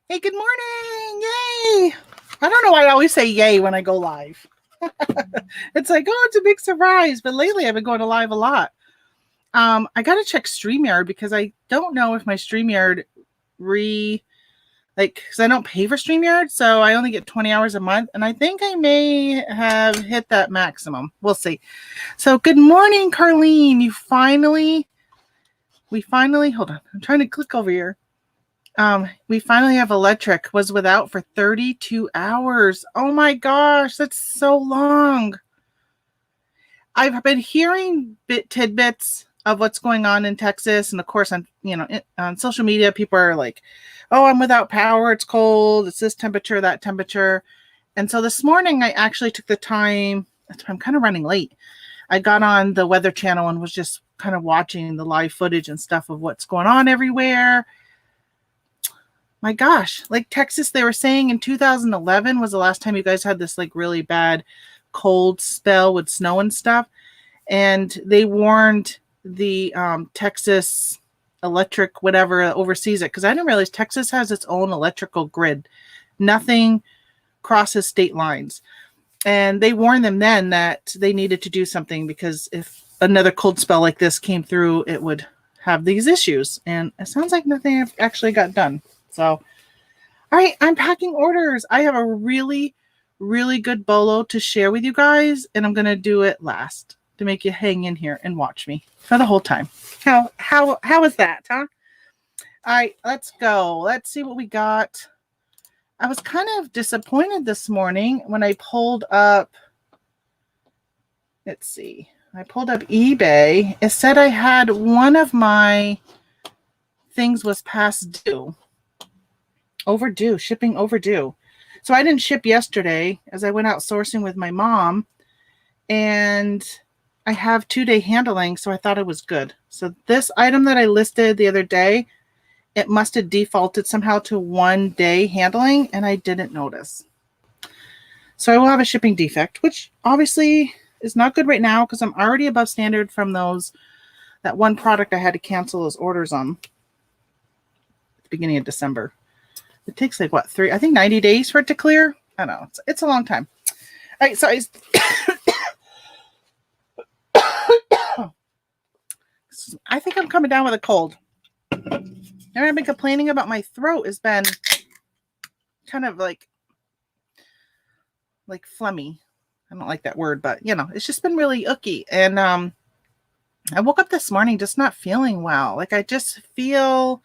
Hey, good morning. Yay. I don't know why I always say yay when I go live. It's like, oh, it's a big surprise. But lately I've been going to live a lot. I got to check StreamYard because I don't know if my StreamYard because I don't pay for StreamYard. So I only get 20 hours a month. And I think I may have hit that maximum. We'll see. So good morning, Carlene. We finally, hold on. I'm trying to click over here. We finally have electric. Was without for 32 hours. Oh my gosh, that's so long. I've been hearing tidbits of what's going on in Texas, and of course, on social media, people are like, "Oh, I'm without power. It's cold. It's this temperature, that temperature." And so this morning, I actually took the time. I'm kind of running late. I got on the Weather Channel and was just kind of watching the live footage and stuff of what's going on everywhere. My gosh, like Texas, they were saying in 2011 was the last time you guys had this like really bad cold spell with snow and stuff. And they warned the Texas electric, whatever, oversees it. Because I didn't realize Texas has its own electrical grid. Nothing crosses state lines. And they warned them then that they needed to do something because if another cold spell like this came through, it would have these issues. And it sounds like nothing actually got done. So, all right, I'm packing orders. I have a really, really good bolo to share with you guys, and I'm going to do it last to make you hang in here and watch me for the whole time. How is that, huh? All right, let's go. Let's see what we got. I was kind of disappointed this morning when I pulled up, let's see. I pulled up eBay. It said I had one of my things was past due. Overdue, shipping overdue. So I didn't ship yesterday as I went out sourcing with my mom, and I have 2-day handling, so I thought it was good. So this item that I listed the other day, it must have defaulted somehow to 1-day handling, and I didn't notice. So I will have a shipping defect, which obviously is not good right now because I'm already above standard from that one product I had to cancel those orders on at the beginning of December. It takes like what, 90 days for it to clear. I don't know. It's a long time. All right, so I think I'm coming down with a cold. And I've been complaining about my throat has been kind of like phlegmy. I don't like that word, but it's just been really icky. And I woke up this morning just not feeling well. Like I just feel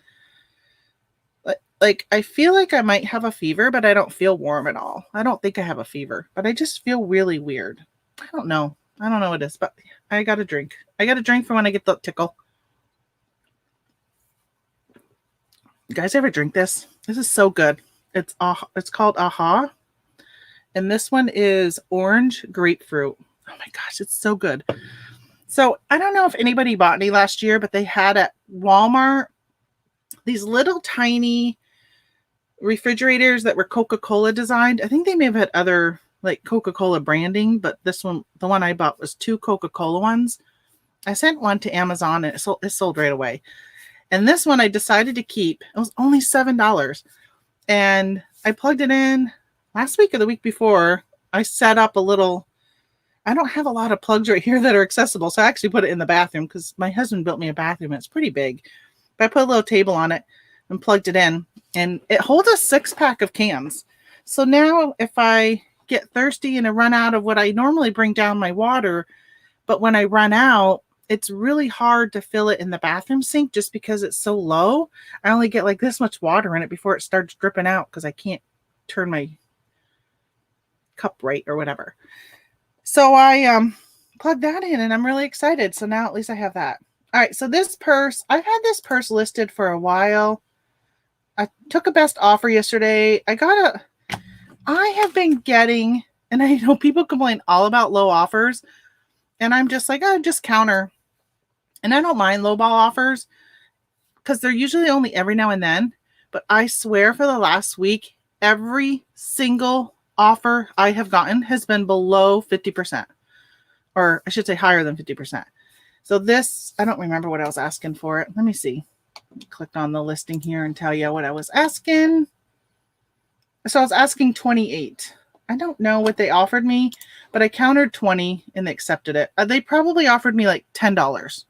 I feel like I might have a fever, but I don't feel warm at all. I don't think I have a fever, but I just feel really weird. I don't know what it is, but I got a drink. I got a drink for when I get the tickle. You guys ever drink this? This is so good. It's called Aha. And this one is orange grapefruit. Oh my gosh, it's so good. So I don't know if anybody bought any last year, but they had at Walmart these little tiny refrigerators that were Coca-Cola designed. I think they may have had other like Coca-Cola branding, but this one, the one I bought was 2 Coca-Cola ones. I sent one to Amazon and it sold right away. And this one I decided to keep. It was only $7. And I plugged it in last week or the week before. I set up I don't have a lot of plugs right here that are accessible. So I actually put it in the bathroom because my husband built me a bathroom. It's pretty big. But I put a little table on it and plugged it in. And it holds a 6-pack of cans. So now if I get thirsty and I run out of what I normally bring down my water, but when I run out, it's really hard to fill it in the bathroom sink just because it's so low. I only get like this much water in it before it starts dripping out because I can't turn my cup right or whatever. So I plugged that in and I'm really excited. So now at least I have that. All right. So this purse, I've had this purse listed for a while. I took a best offer yesterday. I have been getting, and I know people complain all about low offers, and I'm just like, just counter. And I don't mind low ball offers because they're usually only every now and then. But I swear for the last week, every single offer I have gotten has been below 50%, or I should say higher than 50%. So this, I don't remember what I was asking for it. Let me see. Clicked on the listing here and tell you what I was asking. So I was asking 28. I don't know what they offered me, but I countered 20 and they accepted it. They probably offered me like $10.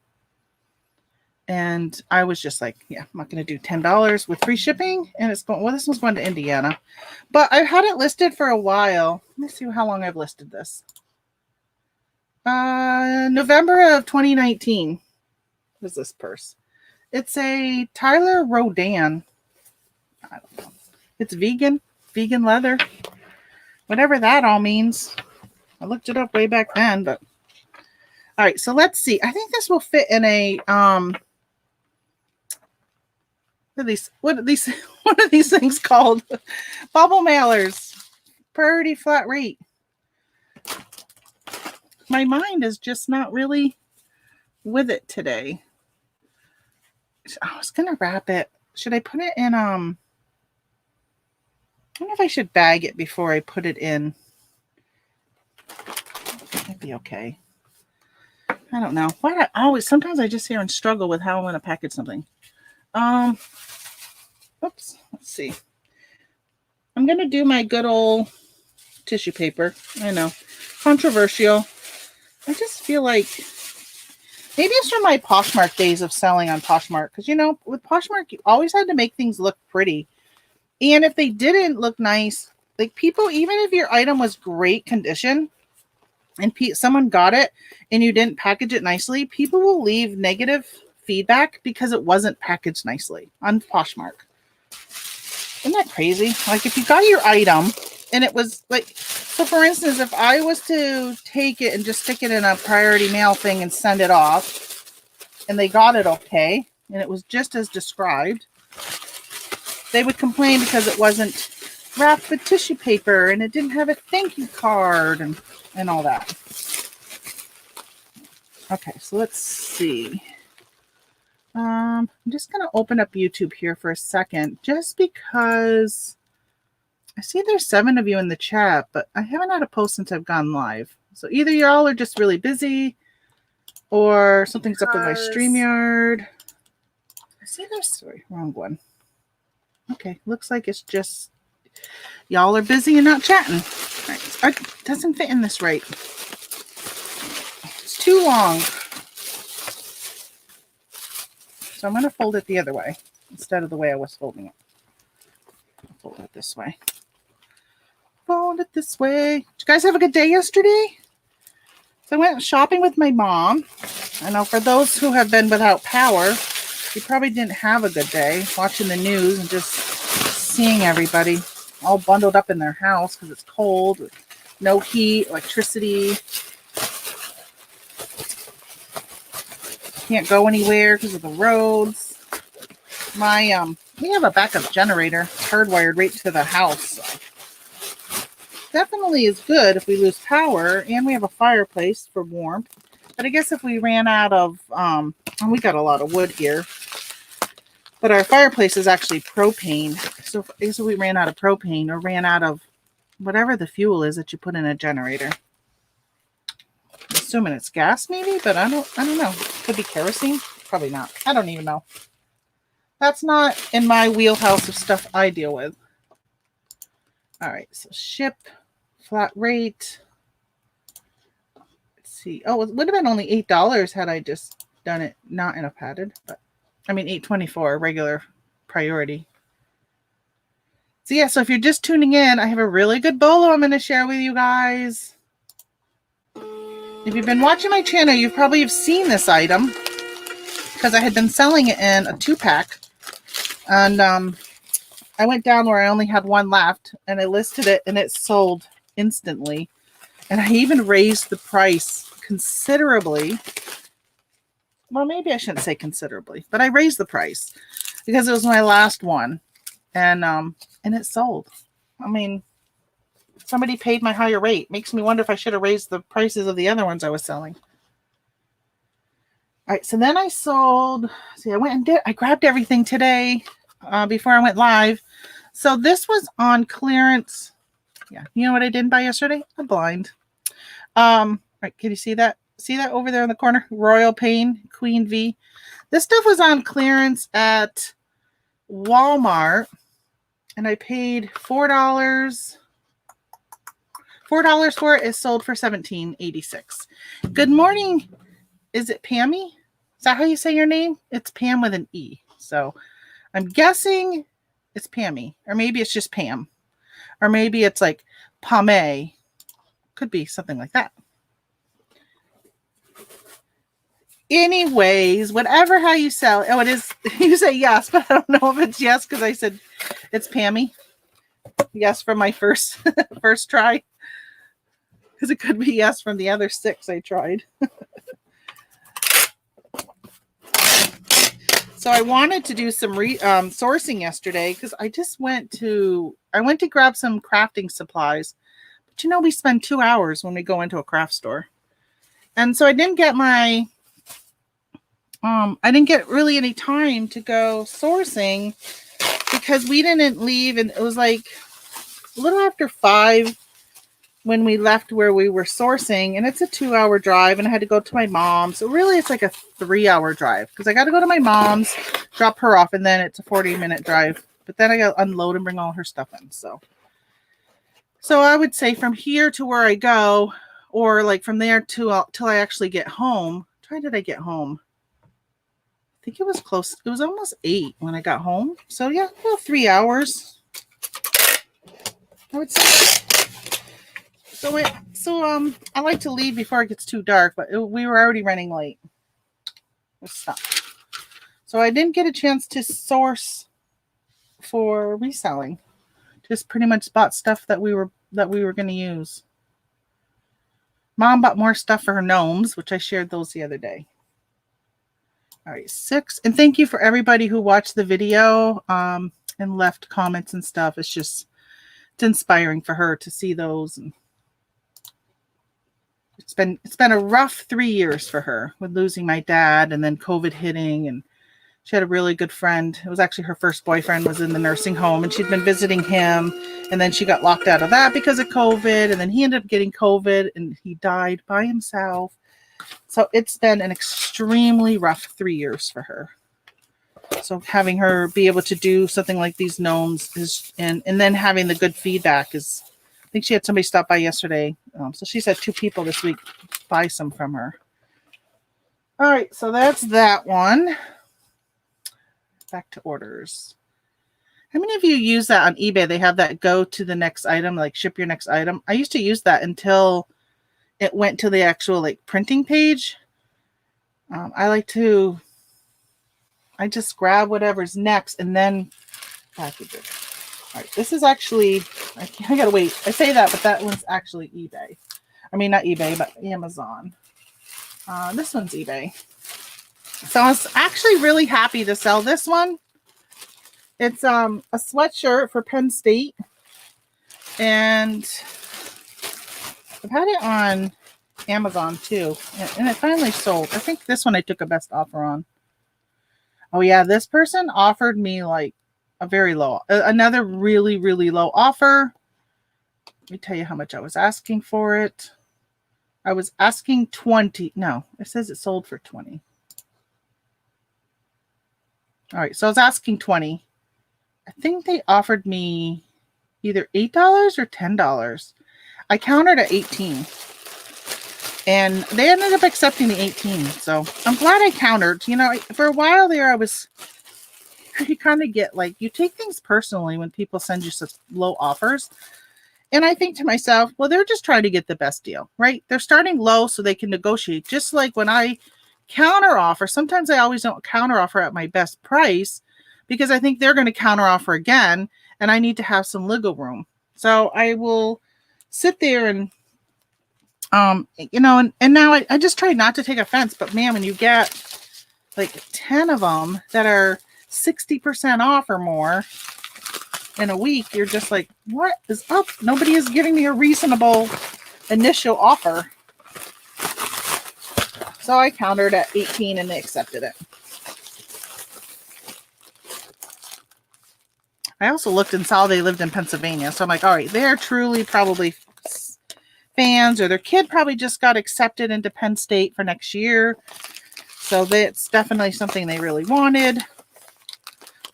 And I was just like, yeah, I'm not going to do $10 with free shipping. And it's going, well, this one's going to Indiana. But I've had it listed for a while. Let me see how long I've listed this. November of 2019 was this purse. It's a Tyler Rodan. I don't know. It's vegan leather, whatever that all means. I looked it up way back then, but all right. So let's see. I think this will fit in a what are these things called? Bubble mailers. Priority flat rate. My mind is just not really with it today. I was gonna wrap it. Should I put it in I don't know if I should bag it before I put it in. That'd be okay. I don't know. Why do I always sometimes I just hear and struggle with how I'm gonna package something. Oops, let's see. I'm gonna do my good old tissue paper. I know. Controversial. I just feel like maybe it's from my Poshmark days of selling on Poshmark. Because, you know, with Poshmark, you always had to make things look pretty. And if they didn't look nice, like people, even if your item was great condition and someone got it and you didn't package it nicely, people will leave negative feedback because it wasn't packaged nicely on Poshmark. Isn't that crazy? Like if you got your item and it was like, so for instance, if I was to take it and just stick it in a priority mail thing and send it off and they got it okay and it was just as described, they would complain because it wasn't wrapped with tissue paper and it didn't have a thank you card and all that. Okay, so let's see. I'm just going to open up YouTube here for a second just because I see there's 7 of you in the chat, but I haven't had a post since I've gone live. So either y'all are just really busy or something's up with my StreamYard. I see there's, sorry, wrong one. Okay, looks like it's just y'all are busy and not chatting. All right, it doesn't fit in this right. It's too long. So I'm going to fold it the other way instead of the way I was folding it. I'll fold it this way. Fold it this way. Did you guys have a good day yesterday? So I went shopping with my mom. I know for those who have been without power, you probably didn't have a good day watching the news and just seeing everybody all bundled up in their house because it's cold, no heat, electricity. Can't go anywhere because of the roads. We have a backup generator hardwired right to the house. So definitely is good if we lose power, and we have a fireplace for warmth. But I guess if we ran out of, and we got a lot of wood here, but our fireplace is actually propane. So I guess if we ran out of propane or ran out of whatever the fuel is that you put in a generator. I'm assuming it's gas maybe, but I don't know. Could be kerosene. Probably not. I don't even know. That's not in my wheelhouse of stuff I deal with. All right, so ship, flat rate. Let's see. Oh, it would have been only $8 had I just done it not in a padded, but I mean $8.24 regular priority. So yeah, so if you're just tuning in, I have a really good bolo I'm going to share with you guys. If you've been watching my channel, you probably have seen this item because I had been selling it in a 2-pack. And I went down where I only had one left and I listed it and it sold instantly. And I even raised the price considerably. Well, maybe I shouldn't say considerably, but I raised the price because it was my last one. And it sold. I mean, somebody paid my higher rate. Makes me wonder if I should have raised the prices of the other ones I was selling. All right, so then I sold. See, I grabbed everything today before I went live. So this was on clearance. Yeah, you know what I didn't buy yesterday? A blind. All right, can you see that? See that over there in the corner? Royal Pain, Queen V. This stuff was on clearance at Walmart. and I paid $4. $4 for it. Is sold for $17.86. Good morning. Is it Pammy? Is that how you say your name? It's Pam with an E. So I'm guessing it's Pammy, or maybe it's just Pam, or maybe it's like Pame. Could be something like that. Anyways, whatever how you sell. Oh, it is. You say yes, but I don't know if it's yes because I said it's Pammy. Yes from my first try, because it could be yes from the other 6 I tried. So I wanted to do some sourcing yesterday because I went to grab some crafting supplies, but we spend 2 hours when we go into a craft store, and so I didn't get really any time to go sourcing because we didn't leave, and it was like a little after 5 when we left where we were sourcing, and it's a 2-hour drive, and I had to go to my mom's. So really it's like a 3-hour drive because I got to go to my mom's, drop her off, and then it's a 40-minute drive. But then I got to unload and bring all her stuff in. So I would say from here to where I go, or like from there till I actually get home. What time did I get home? I think it was close. It was almost 8 when I got home. So yeah, about 3 hours, I would say. So I like to leave before it gets too dark, but we were already running late with stuff. So I didn't get a chance to source for reselling. Just pretty much bought stuff that we were going to use. Mom bought more stuff for her gnomes, which I shared those the other day. All right, 6. And thank you for everybody who watched the video and left comments and stuff. It's inspiring for her to see those. And it's been a rough 3 years for her with losing my dad and then COVID hitting, and she had a really good friend. It was actually her first boyfriend was in the nursing home, and she'd been visiting him, and then she got locked out of that because of COVID, and then he ended up getting COVID and he died by himself. So it's been an extremely rough 3 years for her. So having her be able to do something like these gnomes and then having the good feedback is, I think she had somebody stop by yesterday. So she said 2 people this week buy some from her. All right, so that's that one. Back to orders. How many of you use that on eBay? They have that go to the next item, like ship your next item. I used to use that until it went to the actual like printing page. I just grab whatever's next and then package it. All right, this is actually, I gotta wait. I say that, but that one's actually eBay. I mean, not eBay, but Amazon. This one's eBay. So I was actually really happy to sell this one. It's a sweatshirt for Penn State. And I've had it on Amazon too. And it finally sold. I think this one I took a best offer on. Oh yeah, this person offered me like a very low, another really, really low offer. Let me tell you how much I was asking for it. I was asking 20. No, it says it sold for 20. All right, so I was asking 20. I think they offered me either $8 or $10. I countered at 18. And they ended up accepting the 18. So I'm glad I countered. For a while there, you kind of get like, you take things personally when people send you such low offers. And I think to myself, well, they're just trying to get the best deal, right? They're starting low so they can negotiate. Just like when I counter offer, sometimes I always don't counter offer at my best price because I think they're going to counter offer again. And I need to have some wiggle room. So I will sit there and and now I just try not to take offense, but man, when you get like 10 of them that are 60% off or more in a week, you're just like, what is up? Nobody is giving me a reasonable initial offer. So I countered at 18 and they accepted it. I also looked and saw they lived in Pennsylvania. So I'm like, all right, they're truly probably fans, or their kid probably just got accepted into Penn State for next year. So that's definitely something they really wanted.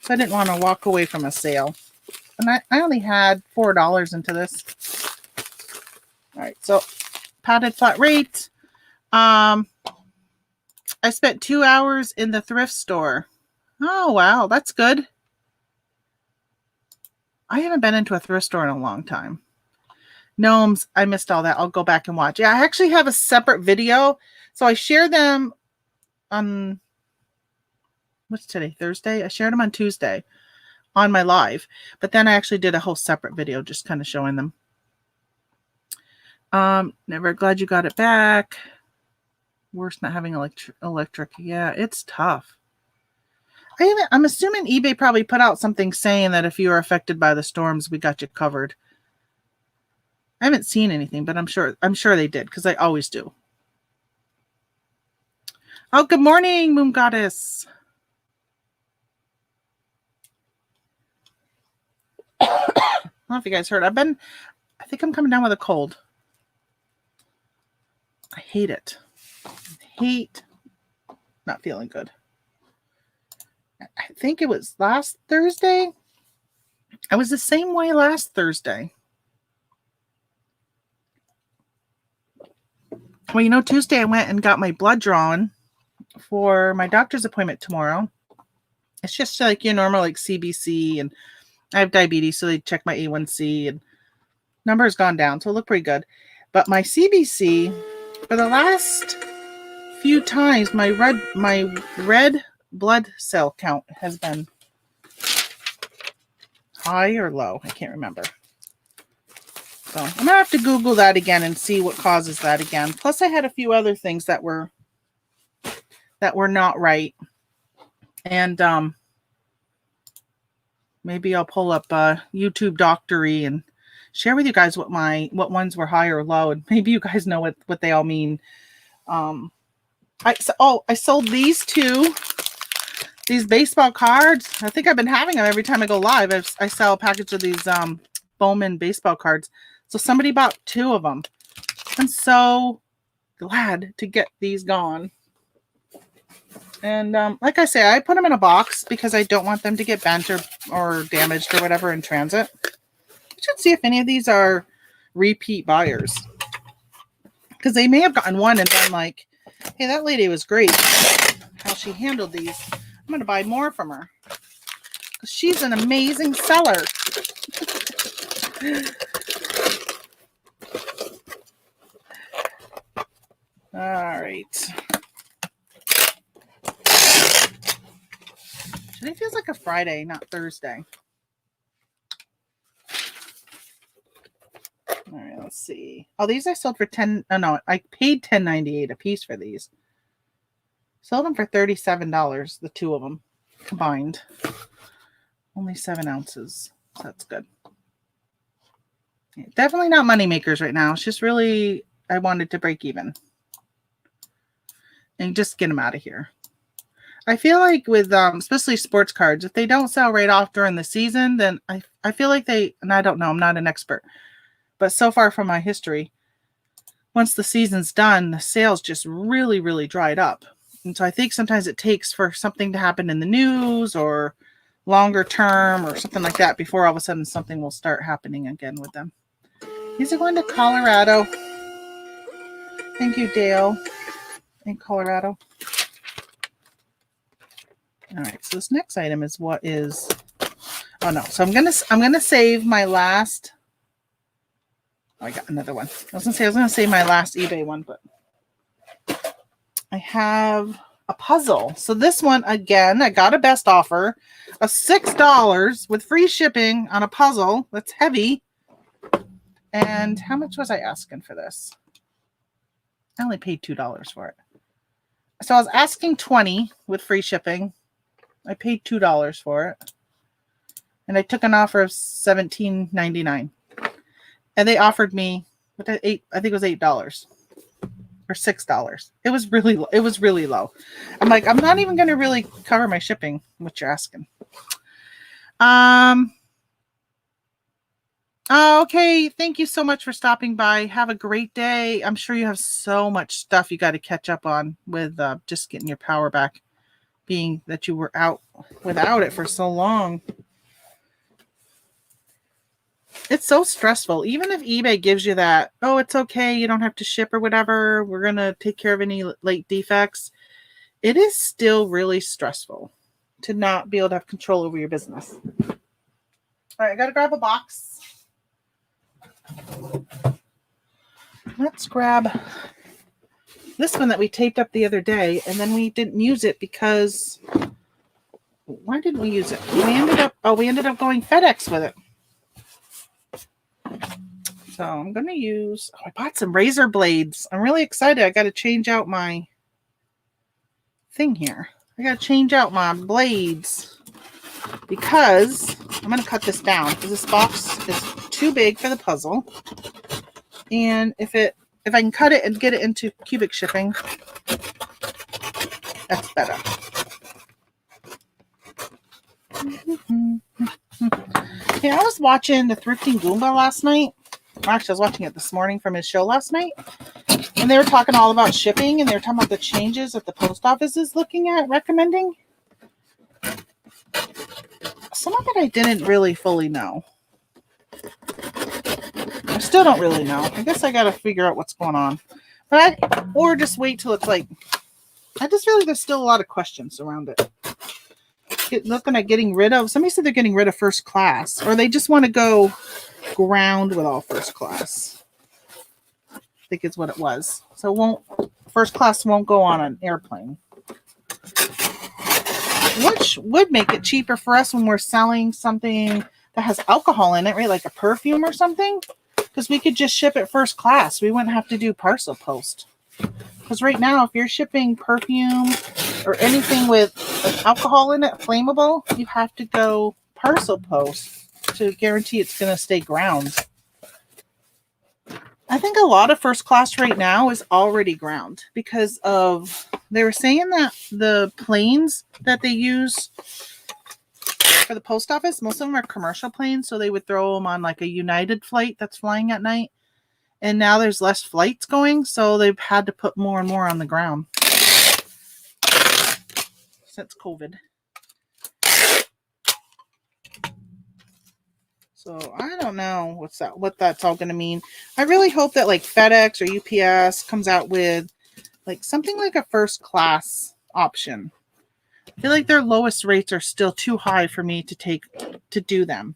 So I didn't want to walk away from a sale. And I only had $4 into this. All right, so padded flat rate. I spent 2 hours in the thrift store. Oh, wow, that's good. I haven't been into a thrift store in a long time. Gnomes, I missed all that. I'll go back and watch. Yeah, I actually have a separate video. So I shared them on, what's today? Thursday? I shared them on Tuesday on my live. But then I actually did a whole separate video just kind of showing them. Never glad you got it back. Worse not having electric. Yeah, it's tough. I'm assuming eBay probably put out something saying that if you are affected by the storms, we got you covered. I haven't seen anything, but I'm sure they did because I always do. Oh, good morning, Moon Goddess. I don't know if you guys heard. I think I'm coming down with a cold. I hate it. Hate not feeling good. I think it was last Thursday. I was the same way last Thursday. Well, Tuesday I went and got my blood drawn for my doctor's appointment tomorrow. It's just like your normal like CBC, and I have diabetes, so they check my A1C and number has gone down, so it looked pretty good. But my CBC, for the last few times, my red blood cell count has been high or low. I can't remember. So I'm gonna have to Google that again and see what causes that again. Plus, I had a few other things that were not right, and maybe I'll pull up YouTube Doctory and share with you guys what ones were high or low, and maybe you guys know what they all mean. I sold these baseball cards. I think I've been having them every time I go live. I sell a package of these Bowman baseball cards. So somebody bought 2 of them. I'm so glad to get these gone. And like I say, I put them in a box because I don't want them to get bent or damaged or whatever in transit. I should see if any of these are repeat buyers. Because they may have gotten one and been like, hey, that lady was great. How she handled these. I'm going to buy more from her. Because she's an amazing seller. All right. Today feels like a Friday, not Thursday. All right, let's see. Oh, these I sold for I paid $10.98 a piece for these. Sold them for $37, the 2 of them combined. Only 7 ounces. So that's good. Yeah, definitely not money makers right now. It's just really, I wanted to break even. And just get them out of here. I feel like with, especially sports cards, if they don't sell right off during the season, then I feel like and I don't know, I'm not an expert. But so far from my history, once the season's done, the sales just really, really dried up. And so I think sometimes it takes for something to happen in the news or longer term or something like that before all of a sudden something will start happening again with them. These are going to Colorado. Thank you, Dale, in Colorado. All right, so this next item is oh no. So I'm gonna save my last. Oh, I got another one. I was gonna save my last eBay one, but I have a puzzle. So this one, again, I got a best offer of $6 with free shipping on a puzzle that's heavy. And how much was I asking for this? I only paid $2 for it. So I was asking $20 with free shipping. I paid $2 for it. And I took an offer of $17.99. And they offered me, I think it was $8 or $6. It was really low. I'm like, I'm not even going to really cover my shipping, what you're asking. Okay. Thank you so much for stopping by. Have a great day. I'm sure you have so much stuff you got to catch up on with just getting your power back, being that you were out without it for so long. It's so stressful. Even if eBay gives you that, oh, it's okay, you don't have to ship or whatever, we're going to take care of any late defects. It is still really stressful to not be able to have control over your business. All right, I got to grab a box. Let's grab this one that we taped up the other day, and then we didn't use it because, why didn't we use it? We ended up going FedEx with it. So I'm going to use, I bought some razor blades. I'm really excited. I got to change out my thing here. I got to change out my blades because I'm going to cut this down because this box is too big for the puzzle. And if I can cut it and get it into cubic shipping, that's better. Yeah, I was watching the Thrifting Goomba last night. Actually, I was watching it this morning from his show last night. And they were talking all about shipping, and they were talking about the changes that the post office is looking at recommending. Some of it I didn't really fully know. I still don't really know. I guess I got to figure out what's going on. Or just wait till it's like, I just feel like there's still a lot of questions around it. Looking at getting rid of, somebody said they're getting rid of first class, or they just want to go ground with all first class. I think is what it was. So first class won't go on an airplane. Which would make it cheaper for us when we're selling something that has alcohol in it, right? Like a perfume or something. Because we could just ship it first class. We wouldn't have to do parcel post. Because right now, if you're shipping perfume or anything with alcohol in it, flammable, you have to go parcel post to guarantee it's going to stay ground. I think a lot of first class right now is already ground because they were saying that the planes that they use for the post office, most of them are commercial planes, so they would throw them on like a United flight that's flying at night. And now there's less flights going, so they've had to put more and more on the ground since COVID. So I don't know what that's all going to mean. I really hope that like FedEx or UPS comes out with like something like a first class option. I feel like their lowest rates are still too high for me to do them.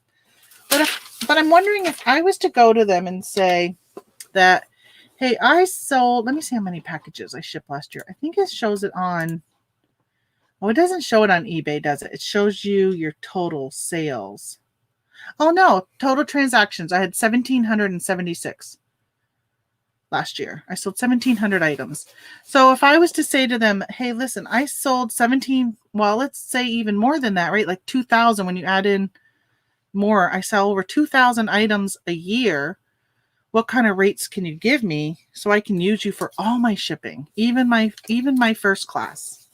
But I'm wondering if I was to go to them and say that, hey, I sold, let me see how many packages I shipped last year. I think it shows it on, it doesn't show it on eBay, does it? It shows you your total sales. Oh no, total transactions. I had 1,776 last year. I sold 1,700 items. So if I was to say to them, hey, listen, I sold 17, well, let's say even more than that, right? Like 2,000 when you add in more. I sell over 2,000 items a year. What kind of rates can you give me so I can use you for all my shipping, even my first class?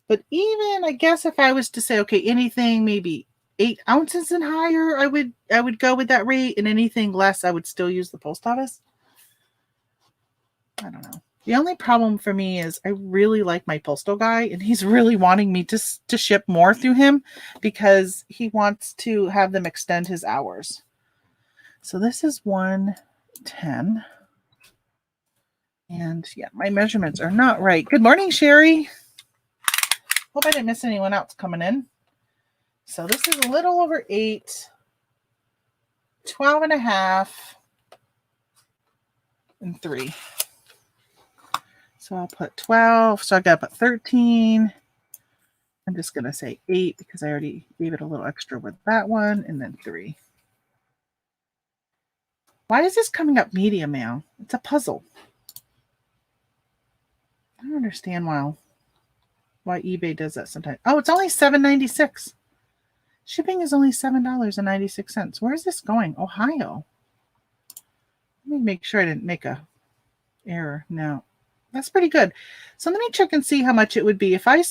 But even, I guess if I was to say, okay, anything maybe 8 ounces and higher, I would go with that rate, and anything less, I would still use the post office. I don't know. The only problem for me is I really like my postal guy, and he's really wanting me to ship more through him because he wants to have them extend his hours. So this is 110. And yeah, my measurements are not right. Good morning, Sherry. Hope I didn't miss anyone else coming in. So this is a little over 8, 12 and a half, and 3. So I'll put 12. So I got to put 13. I'm just going to say 8 because I already gave it a little extra with that one, and then 3. Why is this coming up medium now? It's a puzzle. I don't understand why eBay does that sometimes. Oh, it's only $7.96. Shipping is only $7.96. Where is this going? Ohio. Let me make sure I didn't make a error. No. That's pretty good. So let me check and see how much it would be. If I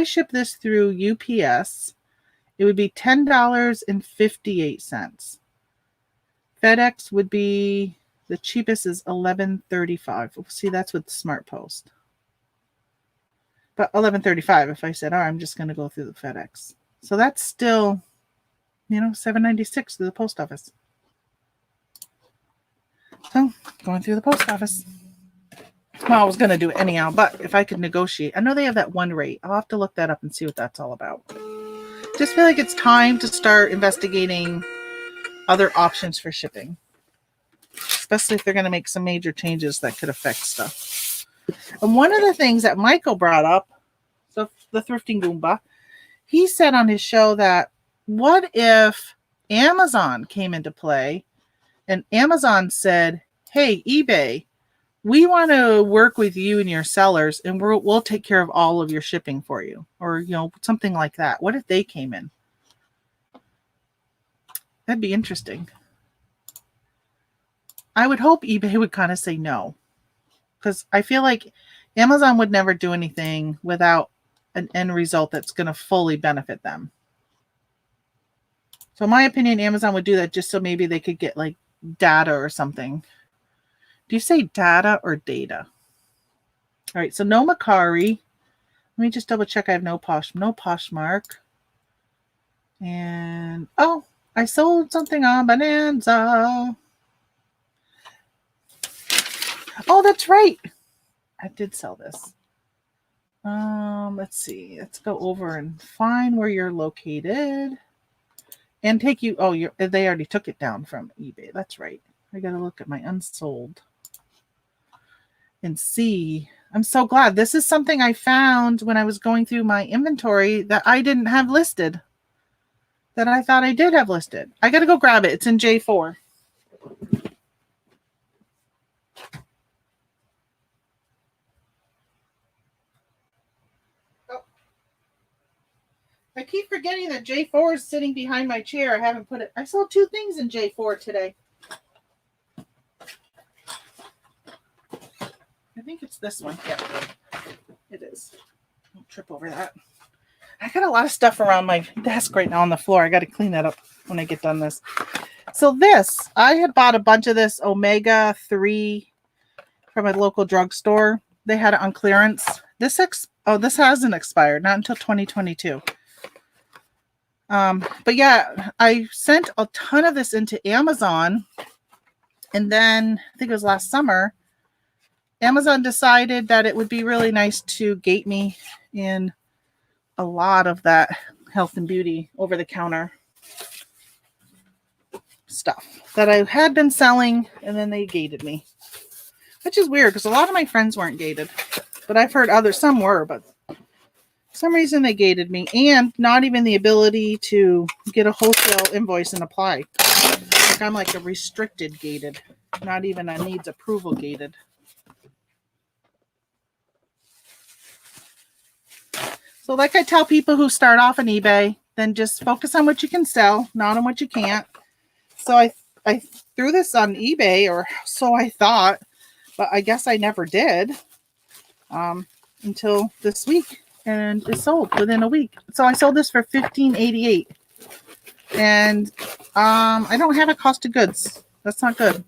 ship this through UPS, it would be $10.58. FedEx would be, the cheapest is $11.35. See, that's with Smart Post. But $11.35 if I said, oh, I'm just going to go through the FedEx. So that's still, $7.96 to the post office. So going through the post office. Well, I was going to do it anyhow, but if I could negotiate, I know they have that one rate. I'll have to look that up and see what that's all about. Just feel like it's time to start investigating other options for shipping, especially if they're going to make some major changes that could affect stuff. And one of the things that Michael brought up, so the Thrifting Goomba, he said on his show that what if Amazon came into play and Amazon said, hey, eBay, we want to work with you and your sellers, and we'll take care of all of your shipping for you, or something like that. What if they came in? That'd be interesting. I would hope eBay would kind of say no, because I feel like Amazon would never do anything without an end result that's going to fully benefit them. So in my opinion, Amazon would do that just so maybe they could get like data or something. Do you say data or data? All right, so no Macari. Let me just double check. I have no Poshmark. And I sold something on Bonanza. Oh, that's right. I did sell this. Let's see. Let's go over and find where you're located. And take you. Oh, they already took it down from eBay. That's right. I got to look at my unsold and see. I'm so glad. This is something I found when I was going through my inventory that I didn't have listed, that I thought I did have listed. I got to go grab it. It's in J4. Oh. I keep forgetting that J4 is sitting behind my chair. I haven't put it. I sold 2 things in J4 today. I think it's this one. Yeah, it is. Don't trip over that. I got a lot of stuff around my desk right now on the floor. I got to clean that up when I get done this. So this, I had bought a bunch of this omega-3 from a local drugstore. They had it on clearance. This hasn't expired, not until 2022. But yeah, I sent a ton of this into Amazon, and then I think it was last summer, Amazon decided that it would be really nice to gate me in a lot of that health and beauty over-the-counter stuff that I had been selling, and then they gated me, which is weird because a lot of my friends weren't gated, but I've heard some were, but for some reason they gated me, and not even the ability to get a wholesale invoice and apply. Like I'm like a restricted gated, not even a needs approval gated. So like I tell people who start off on eBay, then just focus on what you can sell, not on what you can't. So I threw this on eBay, or so I thought, but I guess I never did until this week, and it sold within a week. So I sold this for $15.88, and I don't have a cost of goods. That's not good.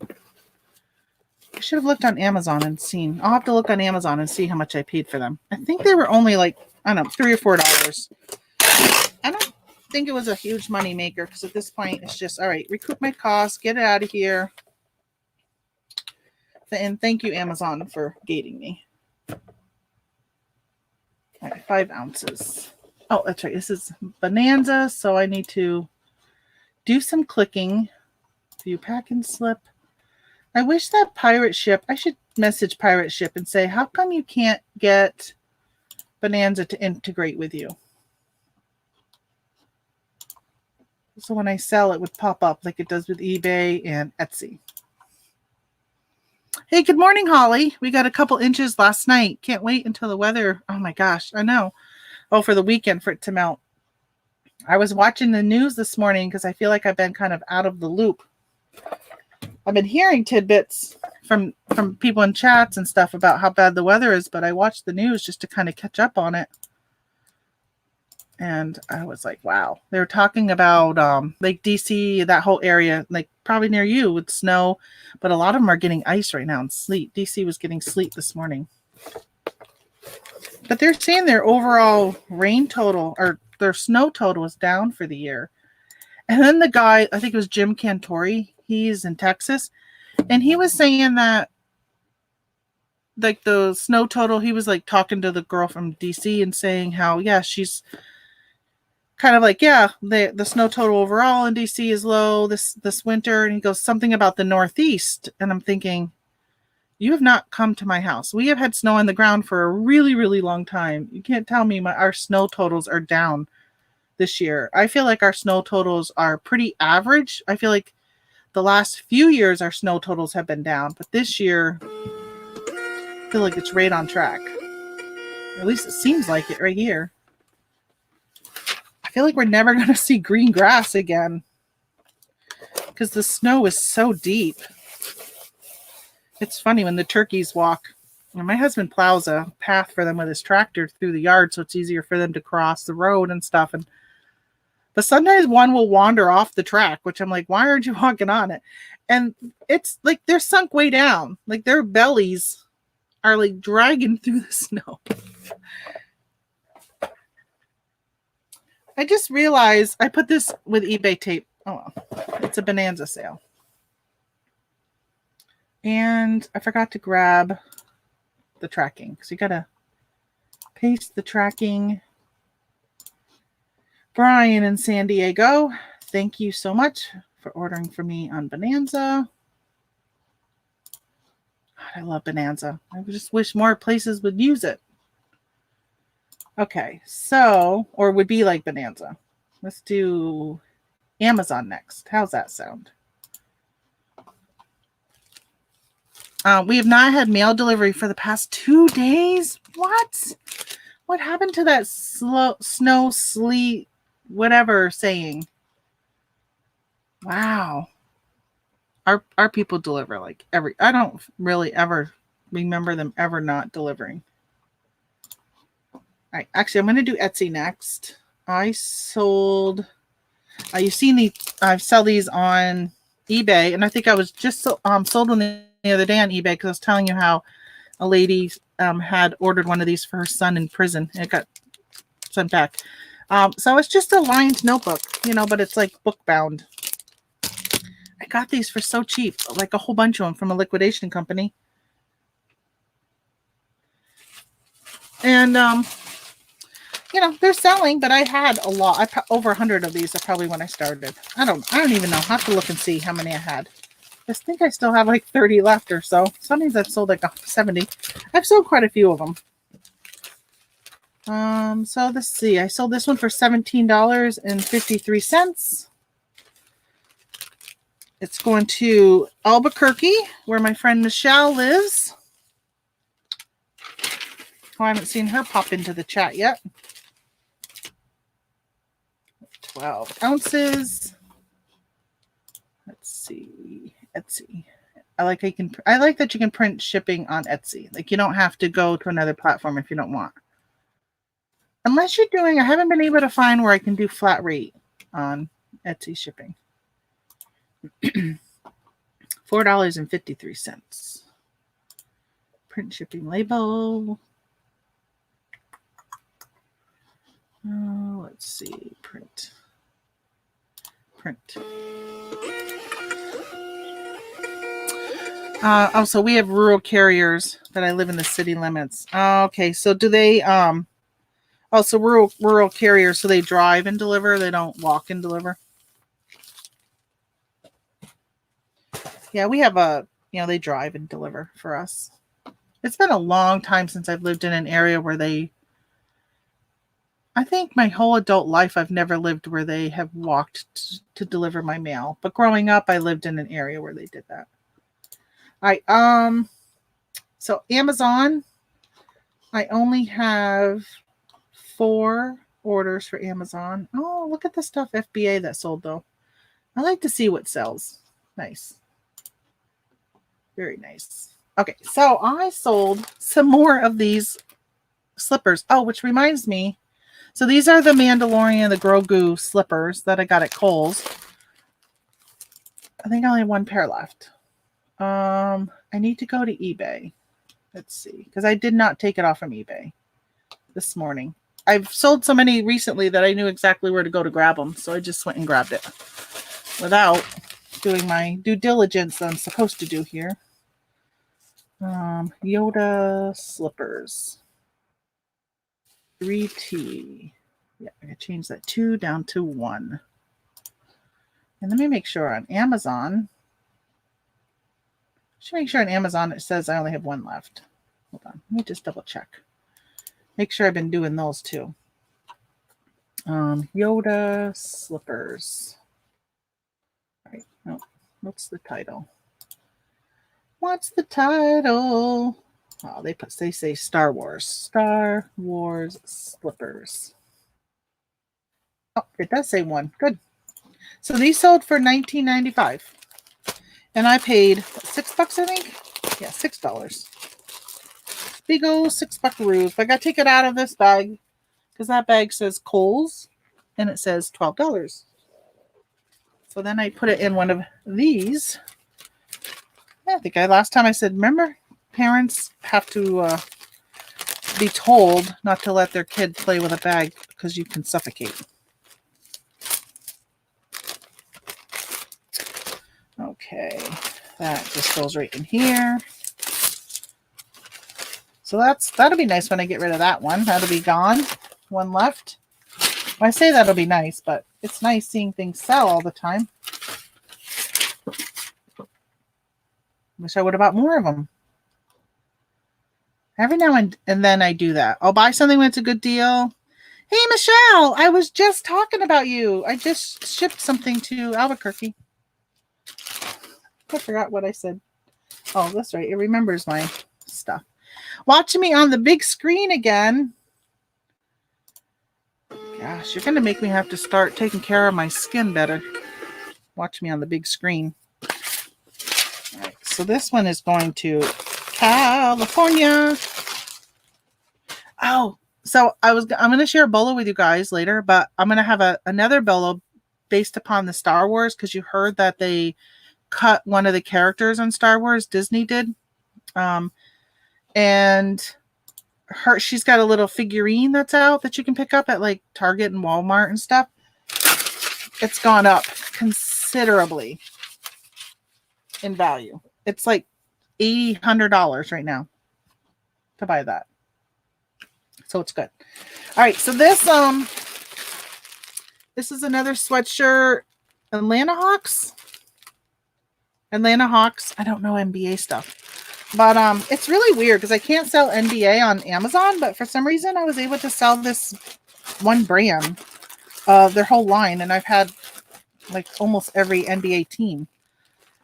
I should have looked on Amazon and seen. I'll have to look on Amazon and see how much I paid for them. I think they were only like, I don't know, $3 or $4. I don't think it was a huge money maker, because at this point it's just, all right, recoup my costs, get it out of here. And thank you, Amazon, for gating me. All right, 5 ounces. Oh, that's right. This is Bonanza, so I need to do some clicking. View pack and slip. I wish that Pirate Ship, I should message Pirate Ship and say, how come you can't get Bonanza to integrate with you? So when I sell, it would pop up like it does with eBay and Etsy. Hey, good morning, Holly. We got a couple inches last night. Can't wait until the weather. Oh my gosh, I know. Oh, for the weekend for it to melt. I was watching the news this morning because I feel like I've been kind of out of the loop. I've been hearing tidbits from people in chats and stuff about how bad the weather is, but I watched the news just to kind of catch up on it. And I was like, wow. They were talking about like DC, that whole area, like probably near you with snow, but a lot of them are getting ice right now and sleet. DC was getting sleet this morning. But they're saying their overall rain total or their snow total was down for the year. And then the guy, I think it was Jim Cantori, he's in Texas, and he was saying that like the snow total, he was like talking to the girl from DC and saying how, yeah, she's kind of like, yeah, the snow total overall in DC is low this winter. And he goes, something about the Northeast. And I'm thinking, you have not come to my house. We have had snow on the ground for a really, really long time. You can't tell me our snow totals are down this year. I feel like our snow totals are pretty average. I feel like the last few years our snow totals have been down, but this year I feel like it's right on track. Or at least it seems like it right here. I feel like we're never going to see green grass again because the snow is so deep. It's funny when the turkeys walk. My husband plows a path for them with his tractor through the yard, so it's easier for them to cross the road and stuff. But sometimes one will wander off the track, which I'm like, why aren't you walking on it? And it's like they're sunk way down. Like their bellies are like dragging through the snow. I just realized I put this with eBay tape. Oh, well, it's a Bonanza sale. And I forgot to grab the tracking. So you got to paste the tracking. Brian in San Diego, thank you so much for ordering for me on Bonanza. I love Bonanza. I just wish more places would use it. Okay, so, or would be like Bonanza. Let's do Amazon next. How's that sound? We have not had mail delivery for the past 2 days. What? What happened to that snow, sleet, whatever saying? Wow. Our people deliver like I don't really ever remember them ever not delivering. All right, actually, I'm going to do Etsy next. I sold, you've seen these, I sell these on eBay, and I think I was just sold one the other day on eBay because I was telling you how a lady had ordered one of these for her son in prison, and it got sent back. So it's just a lined notebook, but it's like book bound. I got these for so cheap, like a whole bunch of them from a liquidation company. And, they're selling, but I had a lot. Over 100 of these probably when I started. I don't even know. I have to look and see how many I had. I think I still have like 30 left or so. Sometimes I've sold like 70. I've sold quite a few of them. So let's see. I sold this one for $17.53. It's going to Albuquerque, where my friend Michelle lives. Oh, I haven't seen her pop into the chat yet. 12 ounces. Let's see. Etsy. I like that you can print shipping on Etsy. Like you don't have to go to another platform if you don't want. Unless you're doing, I haven't been able to find where I can do flat rate on Etsy shipping. $4.53. Print shipping label. Let's see. Print. So we have rural carriers that I live in the city limits. Okay, so do they so rural carriers, so they drive and deliver, they don't walk and deliver. Yeah, we have they drive and deliver for us. It's been a long time since I've lived in an area where I think my whole adult life I've never lived where they have walked to deliver my mail. But growing up, I lived in an area where they did that. All right. So Amazon, I only have 4 orders for Amazon. Oh, look at the stuff FBA that sold though. I like to see what sells. Nice. Very nice. Okay, so I sold some more of these slippers. Oh, which reminds me. So these are the Mandalorian, the Grogu slippers that I got at Kohl's. I think I only have 1 pair left. I need to go to eBay. Let's see, because I did not take it off from eBay this morning. I've sold so many recently that I knew exactly where to go to grab them. So I just went and grabbed it without doing my due diligence that I'm supposed to do here. Yoda slippers. 3T. Yeah, I gotta change that 2 down to 1. And let me make sure on Amazon. I should make sure on Amazon it says I only have 1 left. Hold on. Let me just double check. Make sure I've been doing those too. Yoda slippers. All right. Oh, what's the title? What's the title? Oh, they say Star Wars. Star Wars slippers. Oh, it does say 1. Good. So these sold for $19.95. And I paid $6, I think. Yeah, $6. Big old $6 But I got to take it out of this bag because that bag says Kohl's and it says $12. So then I put it in one of these. I think last time I said, remember, parents have to be told not to let their kid play with a bag because you can suffocate. Okay, that just goes right in here. So that'll be nice when I get rid of that one. That'll be gone. 1 left. Well, I say that'll be nice, but it's nice seeing things sell all the time. Wish I would have bought more of them. Every now and then I do that. I'll buy something when it's a good deal. Hey, Michelle, I was just talking about you. I just shipped something to Albuquerque. I forgot what I said. Oh, that's right. It remembers my stuff. Watching me on the big screen again. Gosh, you're going to make me have to start taking care of my skin better. Watch me on the big screen. All right, so this one is going to California. Oh, so I'm going to share a bolo with you guys later, but I'm going to have another bolo based upon the Star Wars because you heard that they cut one of the characters on Star Wars. Disney did. And she's got a little figurine that's out that you can pick up at like Target and Walmart and stuff. It's gone up considerably in value. It's like $100 right now to buy that. So it's good. All right, so this is another sweatshirt, Atlanta Hawks. I don't know NBA stuff. But it's really weird because I can't sell NBA on Amazon, but for some reason I was able to sell this one brand of their whole line, and I've had like almost every NBA team,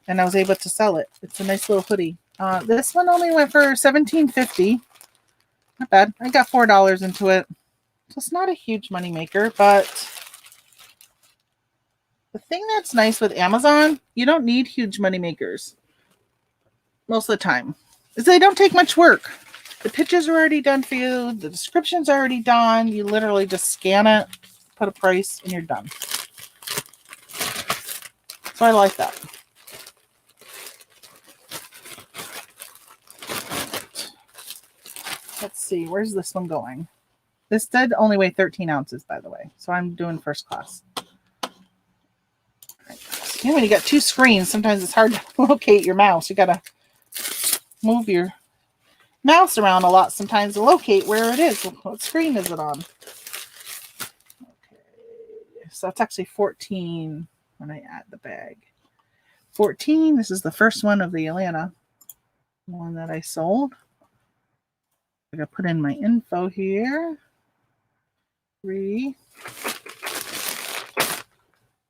and I was able to sell it. It's a nice little hoodie. This one only went for $17.50. Not bad. I got $4 into it. So it's not a huge money maker, but the thing that's nice with Amazon, you don't need huge money makers. Most of the time is they don't take much work. The pictures are already done for you. The description's already done. You literally just scan it, put a price, and you're done. So I like that. Let's see. Where's this one going? This did only weigh 13 ounces, by the way. So I'm doing first class. You know, when you got 2 screens, sometimes it's hard to locate your mouse. You got to move your mouse around a lot sometimes to locate where it is. What screen is it on? Okay. So that's actually 14 when I add the bag. 14. This is the first one of the Atlanta one that I sold. I'm going to put in my info here. 3.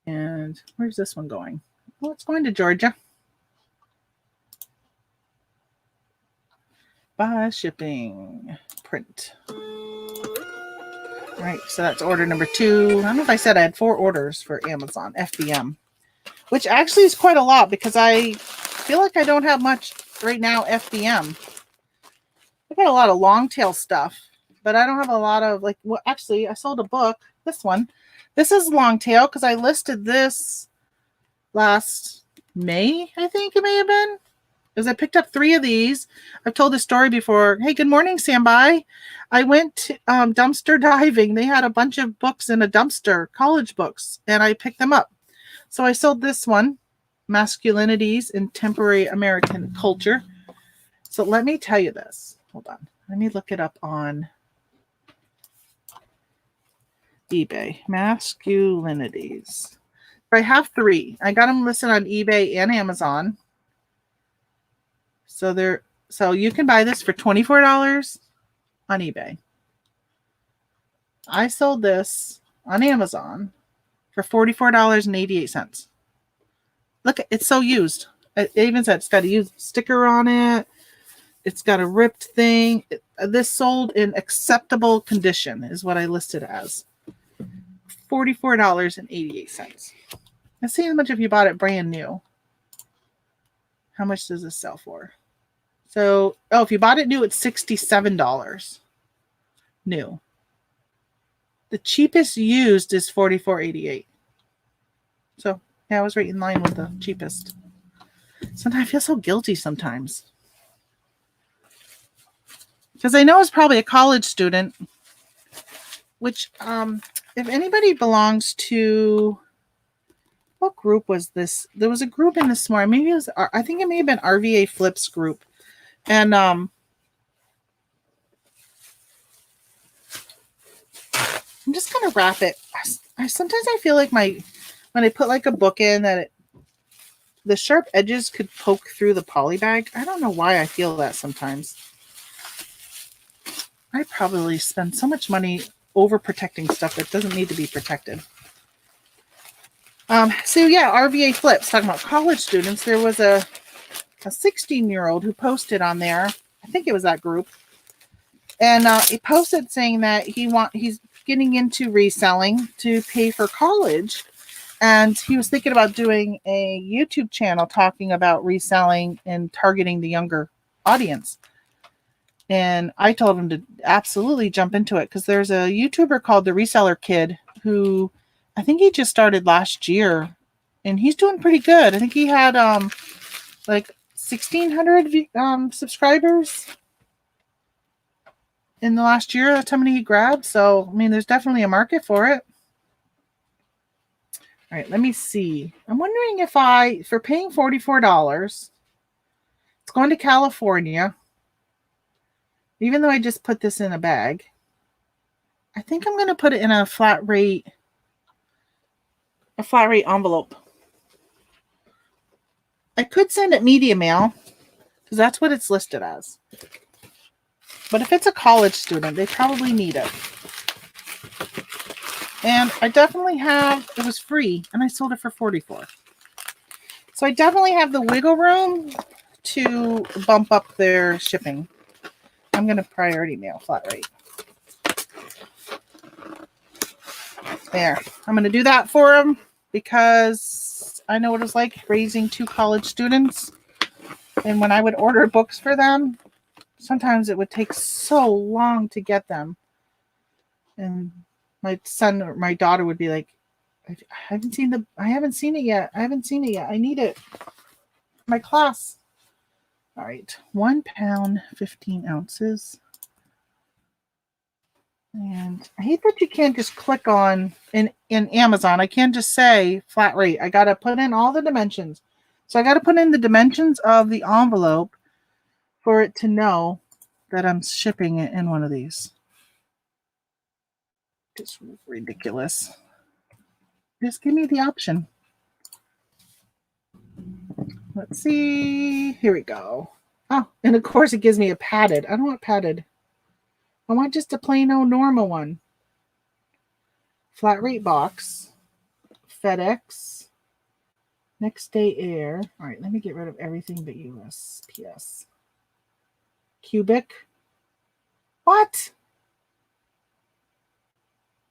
And where's this one going? Oh, it's going to Georgia. By shipping. Print. All right, so that's order number 2. I don't know if I said I had 4 orders for Amazon, FBM. Which actually is quite a lot because I feel like I don't have much right now FBM. I got a lot of long tail stuff, but I don't have a lot of like, well, actually I sold a book, this one. This is long tail because I listed this last May, I think it may have been. is I picked up 3 of these. I've told this story before. Hey, good morning, Sambai. I went to, dumpster diving. They had a bunch of books in a dumpster, college books, and I picked them up. So I sold this one, Masculinities in Temporary American Culture. So let me tell you this. Hold on. Let me look it up on eBay. Masculinities. I have 3. I got them listed on eBay and Amazon. So you can buy this for $24 on eBay. I sold this on Amazon for $44.88. Look, it's so used. It even said it's got a used sticker on it. It's got a ripped thing. This sold in acceptable condition is what I listed as. $44.88. Let's see how much if you bought it brand new. How much does this sell for? So, if you bought it new, it's $67 new. The cheapest used is $44.88. So, yeah, I was right in line with the cheapest. Sometimes I feel so guilty sometimes. Because I know it's probably a college student, which, if anybody belongs to, what group was this? There was a group in this morning. Maybe it was, I think it may have been RVA Flips group. And I'm just gonna wrap it. Sometimes I feel like when I put like a book in that the sharp edges could poke through the poly bag. I don't know why I feel that sometimes. I probably spend so much money over protecting stuff that doesn't need to be protected. So yeah, RVA Flips, talking about college students. There was a 16-year-old who posted on there. I think it was that group. And he posted saying that he's getting into reselling to pay for college. And he was thinking about doing a YouTube channel talking about reselling and targeting the younger audience. And I told him to absolutely jump into it because there's a YouTuber called The Reseller Kid who I think he just started last year. And he's doing pretty good. I think he had like 1,600 subscribers in the last year. That's how many he grabbed. So, I mean, there's definitely a market for it. All right, let me see. I'm wondering if for paying $44, it's going to California. Even though I just put this in a bag, I think I'm going to put it in a flat rate envelope. I could send it media mail because that's what it's listed as. But if it's a college student, they probably need it. And I definitely it was free, and I sold it for $44. So I definitely have the wiggle room to bump up their shipping. I'm going to priority mail flat rate. There. I'm going to do that for them because I know what it's like raising 2 college students. And when I would order books for them, sometimes it would take so long to get them. And my son or my daughter would be like, I haven't seen it yet. I need it. My class. All right. 1 pound, 15 ounces. And I hate that you can't just click on in Amazon. I can't just say flat rate. I got to put in all the dimensions. So I got to put in the dimensions of the envelope for it to know that I'm shipping it in one of these. It's ridiculous. Just give me the option. Let's see. Here we go. Oh, and of course it gives me a padded. I don't want padded. I want just a plain old normal one. Flat rate box. FedEx. Next day air. All right, let me get rid of everything but USPS. Cubic. What?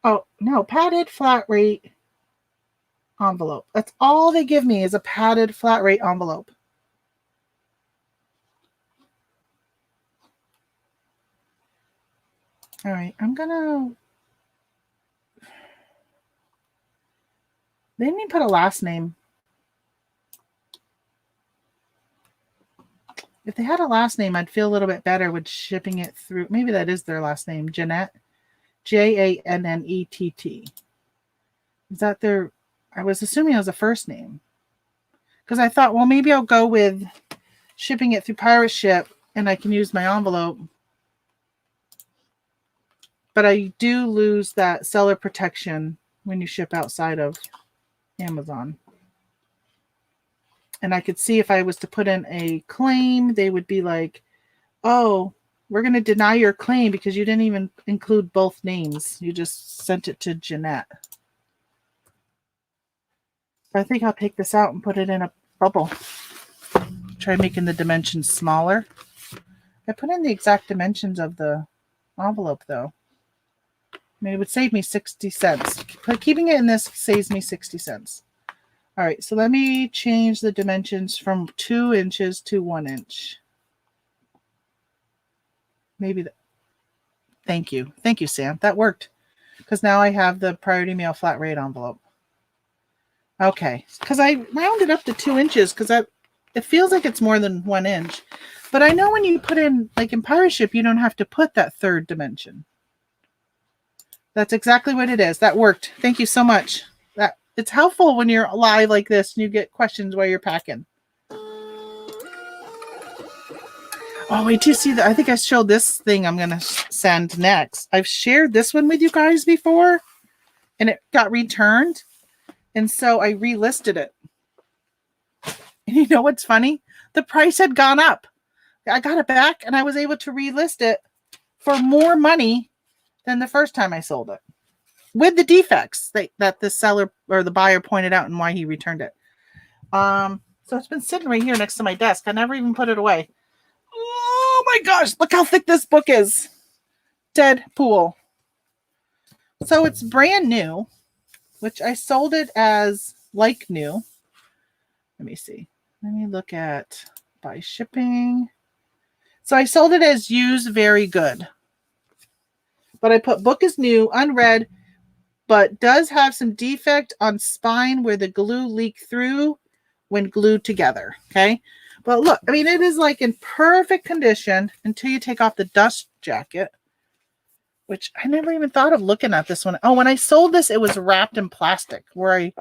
Oh, no, padded flat rate envelope. That's all they give me is a padded flat rate envelope. All right, I'm gonna. They didn't even put a last name. If they had a last name, I'd feel a little bit better with shipping it through. Maybe that is their last name, Jeanette. Jannett. Is that their? I was assuming it was a first name. Because I thought, well, maybe I'll go with shipping it through pirate ship and I can use my envelope. But I do lose that seller protection when you ship outside of Amazon. And I could see if I was to put in a claim, they would be like, oh, we're going to deny your claim because you didn't even include both names. You just sent it to Jeanette. I think I'll take this out and put it in a bubble. Try making the dimensions smaller. I put in the exact dimensions of the envelope, though. I mean, it would save me 60 cents. But keeping it in this saves me 60 cents. All right, so let me change the dimensions from 2 inches to 1 inch. Maybe that. Thank you. Thank you, Sam. That worked. Because now I have the priority mail flat rate envelope. Okay, because I rounded up to 2 inches because it feels like it's more than 1 inch. But I know when you put in, like in pirate ship, you don't have to put that third dimension. That's exactly what it is. That worked. Thank you so much. It's helpful when you're live like this and you get questions while you're packing. Oh, wait, do you see that? I think I showed this thing I'm going to send next. I've shared this one with you guys before and it got returned. And so I relisted it. And you know what's funny? The price had gone up. I got it back and I was able to relist it for more money than the first time I sold it. With the defects that the seller or the buyer pointed out and why he returned it. So it's been sitting right here next to my desk. I never even put it away. Oh my gosh, look how thick this book is. Deadpool. So it's brand new, which I sold it as like new. Let me see. Let me look at by shipping. So I sold it as used, very good. But I put book is new, unread, but does have some defect on spine where the glue leaked through when glued together. Okay. But look, I mean, it is like in perfect condition until you take off the dust jacket, which I never even thought of looking at this one. Oh, when I sold this, it was wrapped in plastic where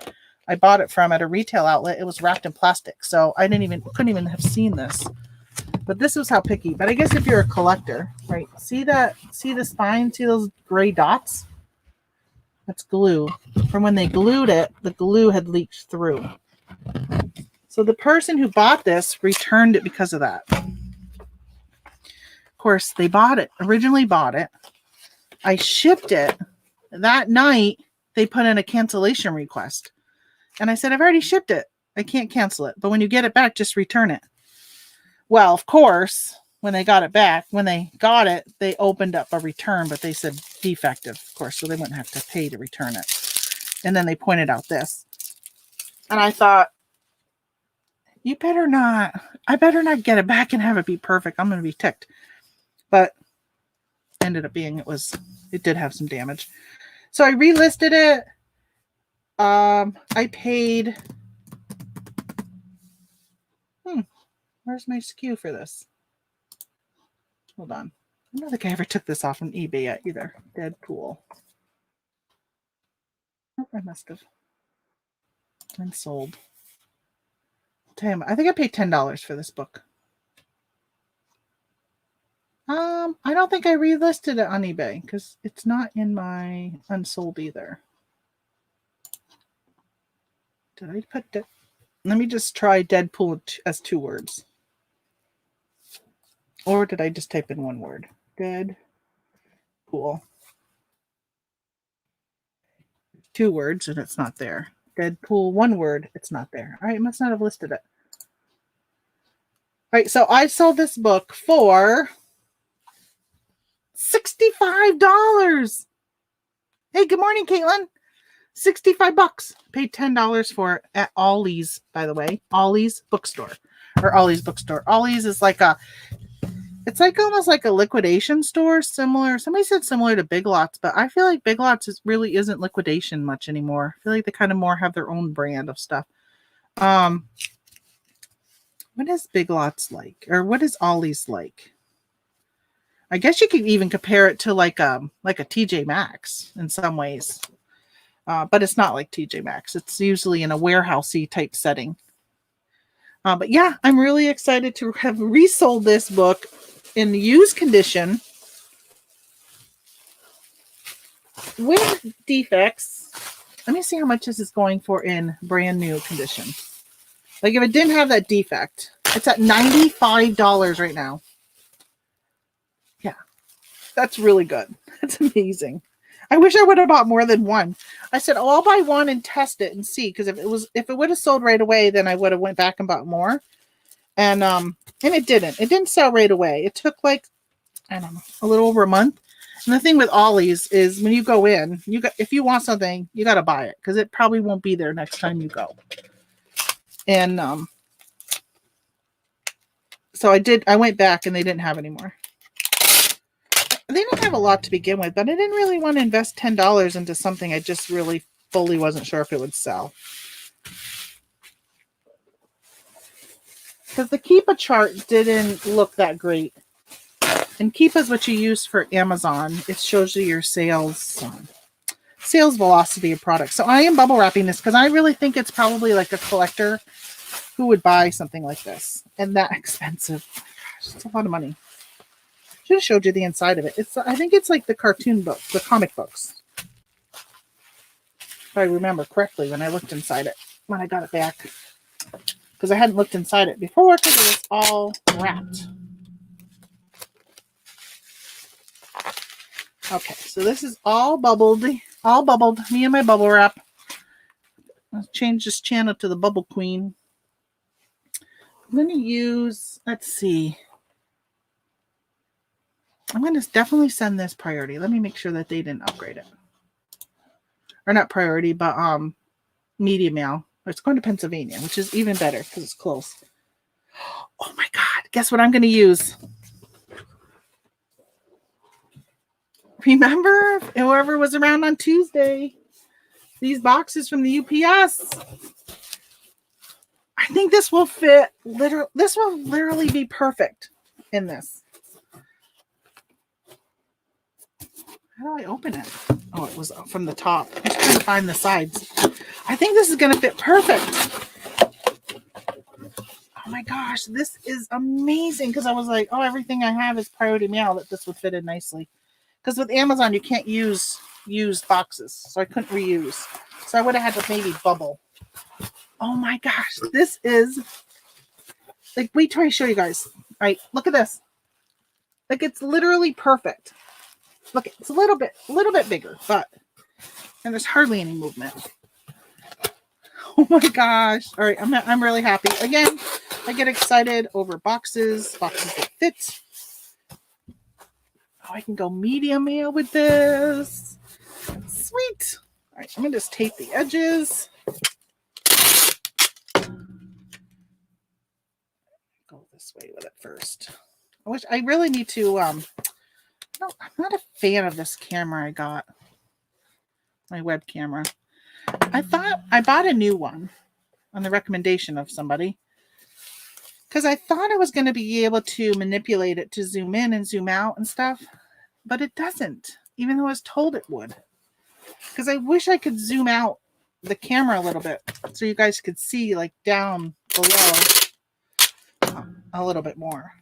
I bought it from at a retail outlet. It was wrapped in plastic. So I couldn't even have seen this. But this was how picky. But I guess if you're a collector, right? See the spine? See those gray dots? That's glue. From when they glued it, the glue had leaked through. So the person who bought this returned it because of that. Of course, they originally bought it. I shipped it. That night, they put in a cancellation request. And I said, I've already shipped it. I can't cancel it. But when you get it back, just return it. Well, of course, when they got it back, they opened up a return, but they said defective, of course, so they wouldn't have to pay to return it. And then they pointed out this. And I thought, I better not get it back and have it be perfect. I'm going to be ticked. But ended up being it did have some damage. So I relisted it. I paid, where's my SKU for this? Hold on. I don't think I ever took this off on eBay yet either. Deadpool. Oh, I must have. And sold. Damn, I think I paid $10 for this book. I don't think I relisted it on eBay because it's not in my unsold either. Did I put that? Let me just try Deadpool as 2 words. Or did I just type in 1 word? Deadpool. 2 words and it's not there. Deadpool, 1 word, it's not there. All right, I must not have listed it. All right, so I sold this book for $65. Hey, good morning, Caitlin. $65. Paid $10 for it at Ollie's, by the way. Ollie's bookstore. Or Ollie's bookstore. Ollie's is like it's like almost like a liquidation store, similar. Somebody said similar to Big Lots, but I feel like Big Lots really isn't liquidation much anymore. I feel like they kind of more have their own brand of stuff. What What is Big Lots like? Or what is Ollie's like? I guess you could even compare it to like a TJ Maxx in some ways. But it's not like TJ Maxx. It's usually in a warehousey type setting. But yeah, I'm really excited to have resold this book in used condition with defects. Let me see how much this is going for in brand new condition. Like if it didn't have that defect, it's at $95 right now. Yeah, that's really good. That's amazing. I wish I would have bought more than one. I said, oh, I'll buy one and test it and see. Because if it would have sold right away, then I would have went back and bought more. And it didn't. It didn't sell right away. It took like, I don't know, a little over a month. And the thing with Ollie's is when you go in, if you want something, you got to buy it because it probably won't be there next time you go. And so I went back and they didn't have any more. They didn't have a lot to begin with, but I didn't really want to invest $10 into something I just really fully wasn't sure if it would sell. Because the Keepa chart didn't look that great. And Keepa is what you use for Amazon. It shows you your sales velocity of products. So I am bubble wrapping this because I really think it's probably like a collector who would buy something like this. And that expensive. Oh my gosh, it's a lot of money. Should have showed you the inside of it. I think it's like the cartoon book, the comic books. If I remember correctly when I looked inside it, when I got it back. Because I hadn't looked inside it before because it was all wrapped. Okay, so this is all bubbled. Me and my bubble wrap. Let's change this channel to the Bubble Queen. I'm going to use, let's see. I'm going to definitely send this priority. Let me make sure that they didn't upgrade it. Or not priority, but media mail. It's going to Pennsylvania, which is even better because it's close. Oh my God. Guess what I'm going to use? Remember, whoever was around on Tuesday, these boxes from the UPS. I think this will fit. This will literally be perfect in this. How do I open it? Oh, it was from the top. I was trying to find the sides. I think this is going to fit perfect. Oh my gosh, this is amazing because I was like, oh, everything I have is priority mail that this would fit in nicely. Because with Amazon, you can't use used boxes, so I couldn't reuse. So I would have had to maybe bubble. Oh my gosh, this is like, wait till I show you guys. All right, look at this. Like it's literally perfect. Look, it's a little bit bigger, and there's hardly any movement. Oh my gosh! All right, I'm really happy. Again, I get excited over boxes that fit. Oh, I can go medium mail with this. Sweet. All right, I'm gonna just tape the edges. Go this way with it first. I really need to no, I'm not a fan of this camera I got. My web camera. I thought I bought a new one on the recommendation of somebody because I thought I was going to be able to manipulate it to zoom in and zoom out and stuff, but it doesn't, even though I was told it would. Because I wish I could zoom out the camera a little bit so you guys could see like down below a little bit more.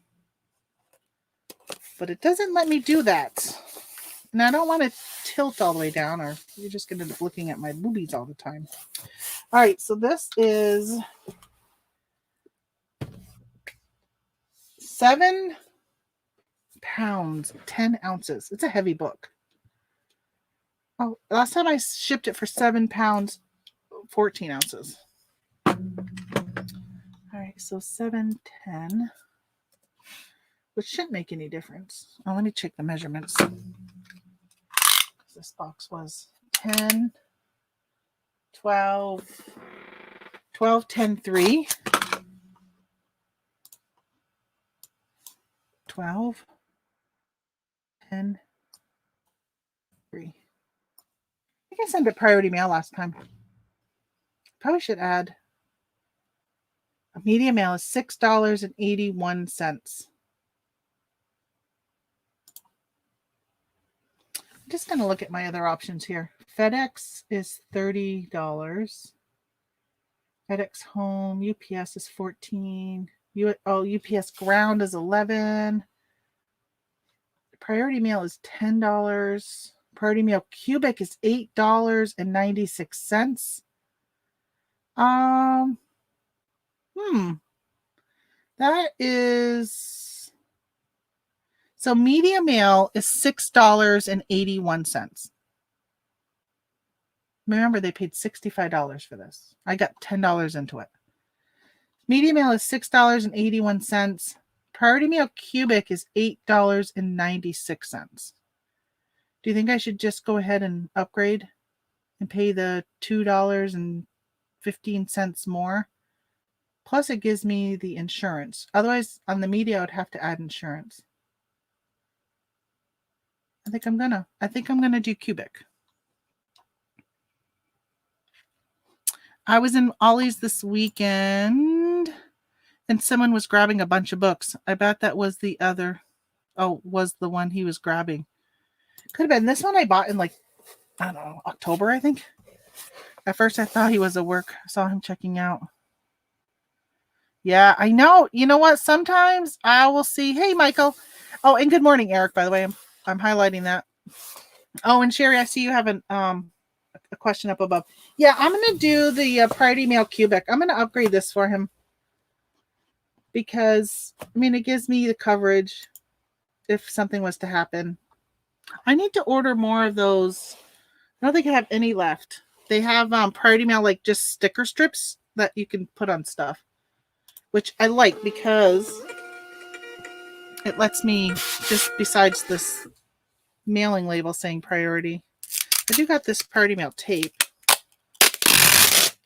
But it doesn't let me do that. And I don't want to tilt all the way down or you're just going to end up looking at my boobies all the time. All right, so this is 7 pounds, 10 ounces. It's a heavy book. Oh, last time I shipped it for 7 pounds, 14 ounces. All right, so 710, which shouldn't make any difference. Oh, let me check the measurements. This box was 10, 12, 10, 3, 12, 10, 3. I think I sent it priority mail last time. Probably should add Medium mail is $6.81. I'm just going to look at my other options here. FedEx is $30. FedEx Home, UPS is $14. UPS Ground is $11. Priority Mail is $10. Priority Mail Cubic is $8.96. That is, so medium mail is $6.81. Remember, they paid $65 for this. I got $10 into it. Medium mail is $6.81. Priority Mail Cubic is $8.96. Do you think I should just go ahead and upgrade and pay the $2.15 more? Plus, it gives me the insurance. Otherwise, on the media, I would have to add insurance. I think I'm gonna do Cubic. I was in Ollie's this weekend, and someone was grabbing a bunch of books. I bet that was the other. Oh, was the one he was grabbing. Could have been. This one I bought in like, I don't know, October, I think. At first, I thought he was at work. I saw him checking out. Yeah, I know. You know what? Sometimes I will see. Hey, Michael. Oh, and good morning, Eric, by the way. I'm highlighting that. Oh, and Sherry, I see you have a question up above. Yeah, I'm going to do the Priority Mail Cubic. I'm going to upgrade this for him because, I mean, it gives me the coverage if something was to happen. I need to order more of those. I don't think I have any left. They have Priority Mail, like just sticker strips that you can put on stuff, which I like because it lets me, just besides this mailing label saying priority, I do got this Priority Mail tape,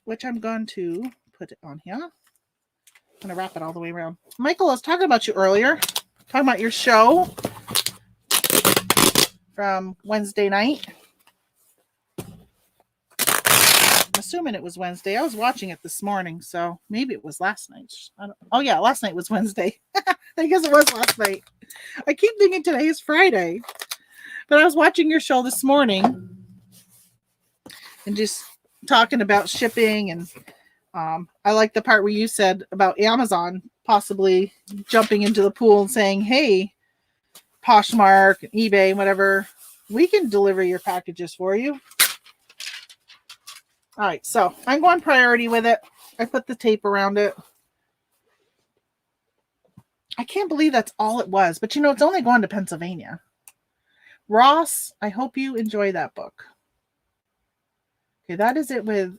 which I'm going to put it on here. I'm going to wrap it all the way around. Michael, I was talking about you earlier, talking about your show from Wednesday night. I'm assuming it was Wednesday. I was watching it this morning, so maybe it was last night. Oh yeah, last night was Wednesday. I guess it was last night. I keep thinking today is Friday. But I was watching your show this morning and just talking about shipping, and I like the part where you said about Amazon possibly jumping into the pool and saying, hey, Poshmark, eBay, whatever, we can deliver your packages for you. All right, so I'm going priority with it. I put the tape around it. I can't believe that's all it was, but you know, it's only going to Pennsylvania. Ross, I hope you enjoy that book. Okay, that is it with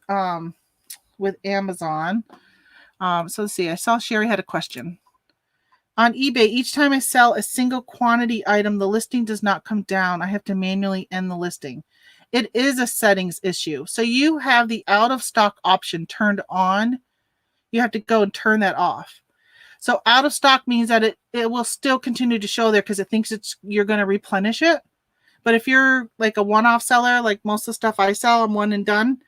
Amazon. So let's see. I saw Sherry had a question. On eBay, each time I sell a single quantity item, the listing does not come down. I have to manually end the listing. It is a settings issue. So you have the out of stock option turned on. You have to go and turn that off. So out of stock means that it will still continue to show there because it thinks you're going to replenish it. But if you're like a one-off seller, like most of the stuff I sell, I'm one and done.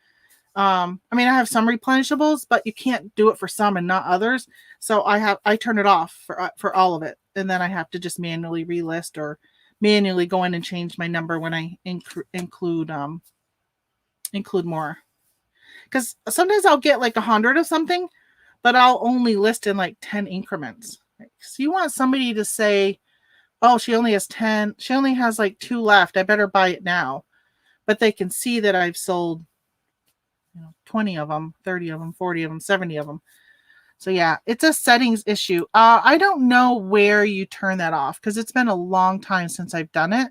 I mean, I have some replenishables, but you can't do it for some and not others. So I turn it off for all of it. And then I have to just manually relist or manually go in and change my number when I include more. Because sometimes I'll get like 100 of something, but I'll only list in like 10 increments. So you want somebody to say, oh, she only has 10. She only has like 2 left. I better buy it now. But they can see that I've sold 20 of them, 30 of them, 40 of them, 70 of them. So yeah, it's a settings issue. I don't know where you turn that off because it's been a long time since I've done it.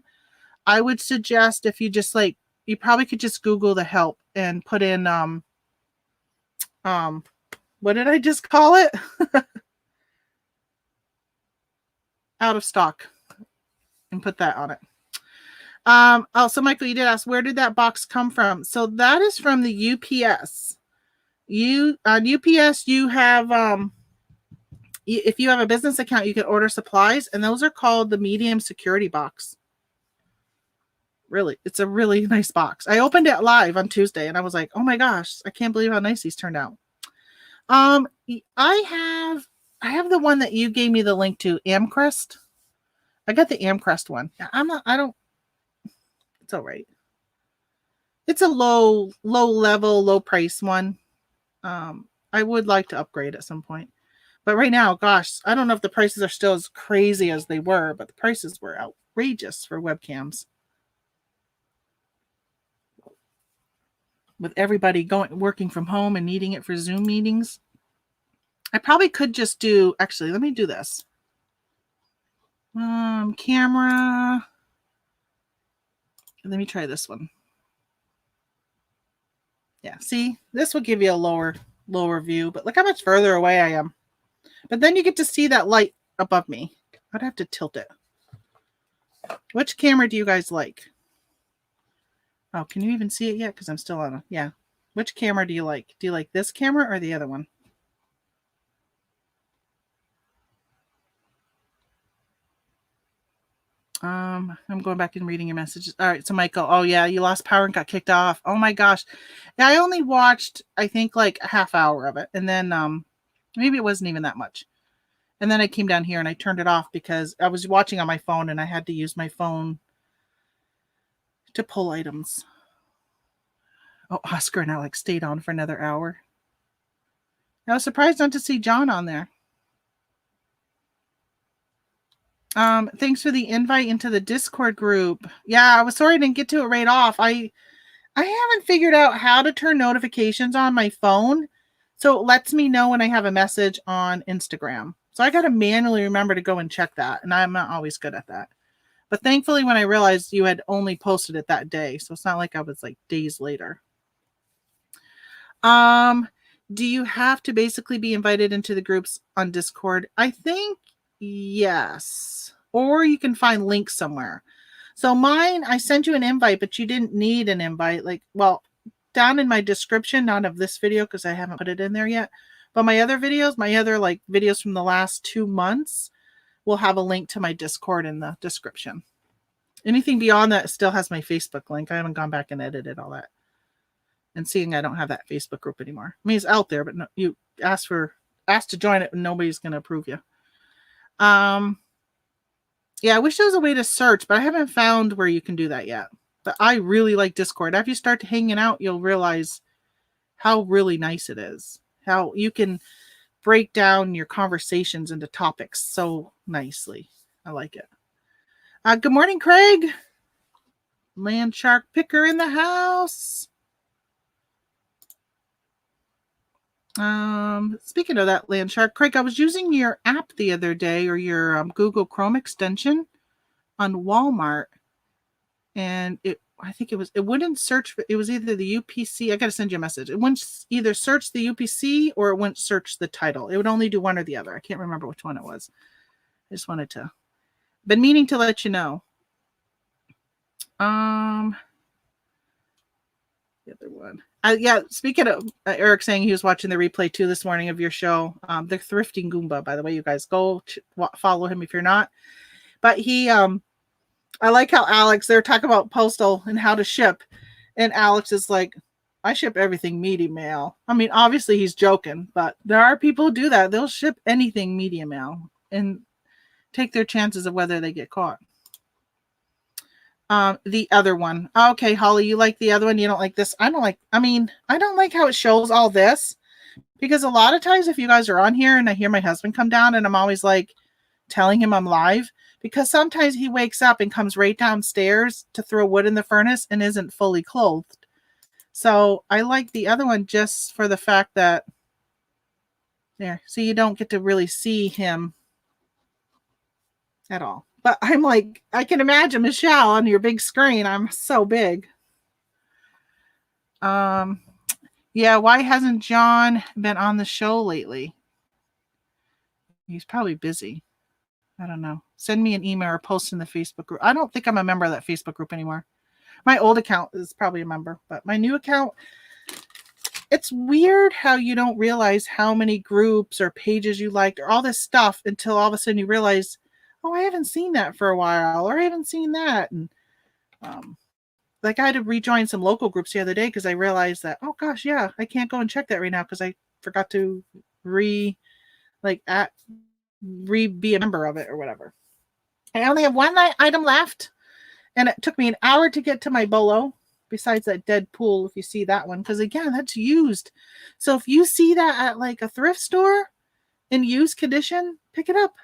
I would suggest if you just you probably could just Google the help and put in, what did I just call it? Out of stock, and put that on it. So Michael, you did ask, where did that box come from? So that is from the UPS. On UPS, you have, if you have a business account, you can order supplies, and those are called the medium security box. Really, it's a really nice box. I opened it live on Tuesday, and I was like, oh my gosh, I can't believe how nice these turned out. I have the one that you gave me the link to, Amcrest. I got the Amcrest one. I don't, it's all right. It's a low level, low price one. I would like to upgrade at some point. But right now, gosh, I don't know if the prices are still as crazy as they were, but the prices were outrageous for webcams. With everybody working from home and needing it for Zoom meetings. I probably could just do, actually, let me do this. Camera. Let me try this one. Yeah, see, this will give you a lower view, but look how much further away I am. But then you get to see that light above me. I'd have to tilt it. Which camera do you guys like? Oh, can you even see it yet? Because I'm still on. Yeah. Which camera do you like? Do you like this camera or the other one? I'm going back and reading your messages. All right. So Michael, oh yeah, you lost power and got kicked off. Oh my gosh. Yeah, I only watched, I think, like a half hour of it. And then maybe it wasn't even that much. And then I came down here and I turned it off because I was watching on my phone and I had to use my phone to pull items. Oh, Oscar and Alex stayed on for another hour. I was surprised not to see John on there. Thanks for the invite into the Discord group. Yeah, I was sorry I didn't get to it right off. I haven't figured out how to turn notifications on my phone, so it lets me know when I have a message on Instagram. So I got to manually remember to go and check that, and I'm not always good at that. But thankfully, when I realized you had only posted it that day, so it's not like I was like days later. Do you have to basically be invited into the groups on Discord? I think yes. Or you can find links somewhere. So mine, I sent you an invite, but you didn't need an invite. Like, well, down in my description, not of this video because I haven't put it in there yet, but my other videos, like videos from the last 2 months, will have a link to my Discord in the description. Anything beyond that still has my Facebook link. I haven't gone back and edited all that. And seeing I don't have that Facebook group anymore. I mean, it's out there, but no, you ask to join it and nobody's going to approve you. Yeah, I wish there was a way to search, but I haven't found where you can do that yet. But I really like Discord. After you start hanging out, you'll realize how really nice it is. How you can break down your conversations into topics so nicely. I like it. Good morning, Craig. Land Shark Picker in the house. Speaking of that, Land Shark, Craig, I was using your app the other day, or your Google Chrome extension on Walmart, and it wouldn't search. It was either the UPC. I got to send you a message. It wouldn't either search the UPC or it wouldn't search the title. It would only do one or the other. I can't remember which one it was. I just wanted to. Been meaning to let you know. The other one. Yeah, speaking of Eric saying he was watching the replay too this morning of your show. The Thrifting Goomba, by the way, you guys go follow him if you're not. But he, I like how Alex, they're talking about postal and how to ship. And Alex is like, I ship everything medium mail. I mean, obviously he's joking, but there are people who do that. They'll ship anything medium mail and take their chances of whether they get caught. The other one. Okay, Holly, you like the other one? You don't like this? I don't like how it shows all this, because a lot of times if you guys are on here and I hear my husband come down and I'm always like telling him I'm live, because sometimes he wakes up and comes right downstairs to throw wood in the furnace and isn't fully clothed. So I like the other one just for the fact that there, so you don't get to really see him at all. But I'm like, I can imagine Michelle on your big screen. I'm so big. Yeah, why hasn't John been on the show lately? He's probably busy. I don't know. Send me an email or post in the Facebook group. I don't think I'm a member of that Facebook group anymore. My old account is probably a member, but my new account, it's weird how you don't realize how many groups or pages you liked or all this stuff until all of a sudden you realize, oh, I haven't seen that for a while, or I haven't seen that. And like I had to rejoin some local groups the other day because I realized that, oh gosh, yeah, I can't go and check that right now because I forgot to be a member of it or whatever. I only have one item left, and it took me an hour to get to my bolo, besides that dead pool, if you see that one, because again, that's used. So if you see that at like a thrift store in used condition, pick it up.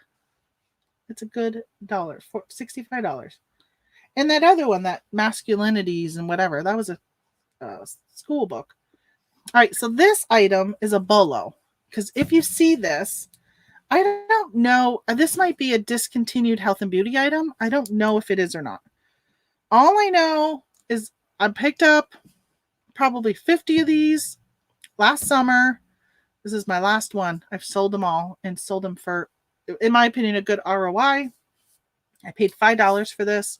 It's a good $1, $65. And that other one, that masculinities and whatever, that was a school book. All right, so this item is a bolo, because if you see this, I don't know, this might be a discontinued health and beauty item. I don't know if it is or not. All I know is I picked up probably 50 of these last summer. This is my last one. I've sold them all and sold them for, in my opinion, a good ROI. I paid $5 for this.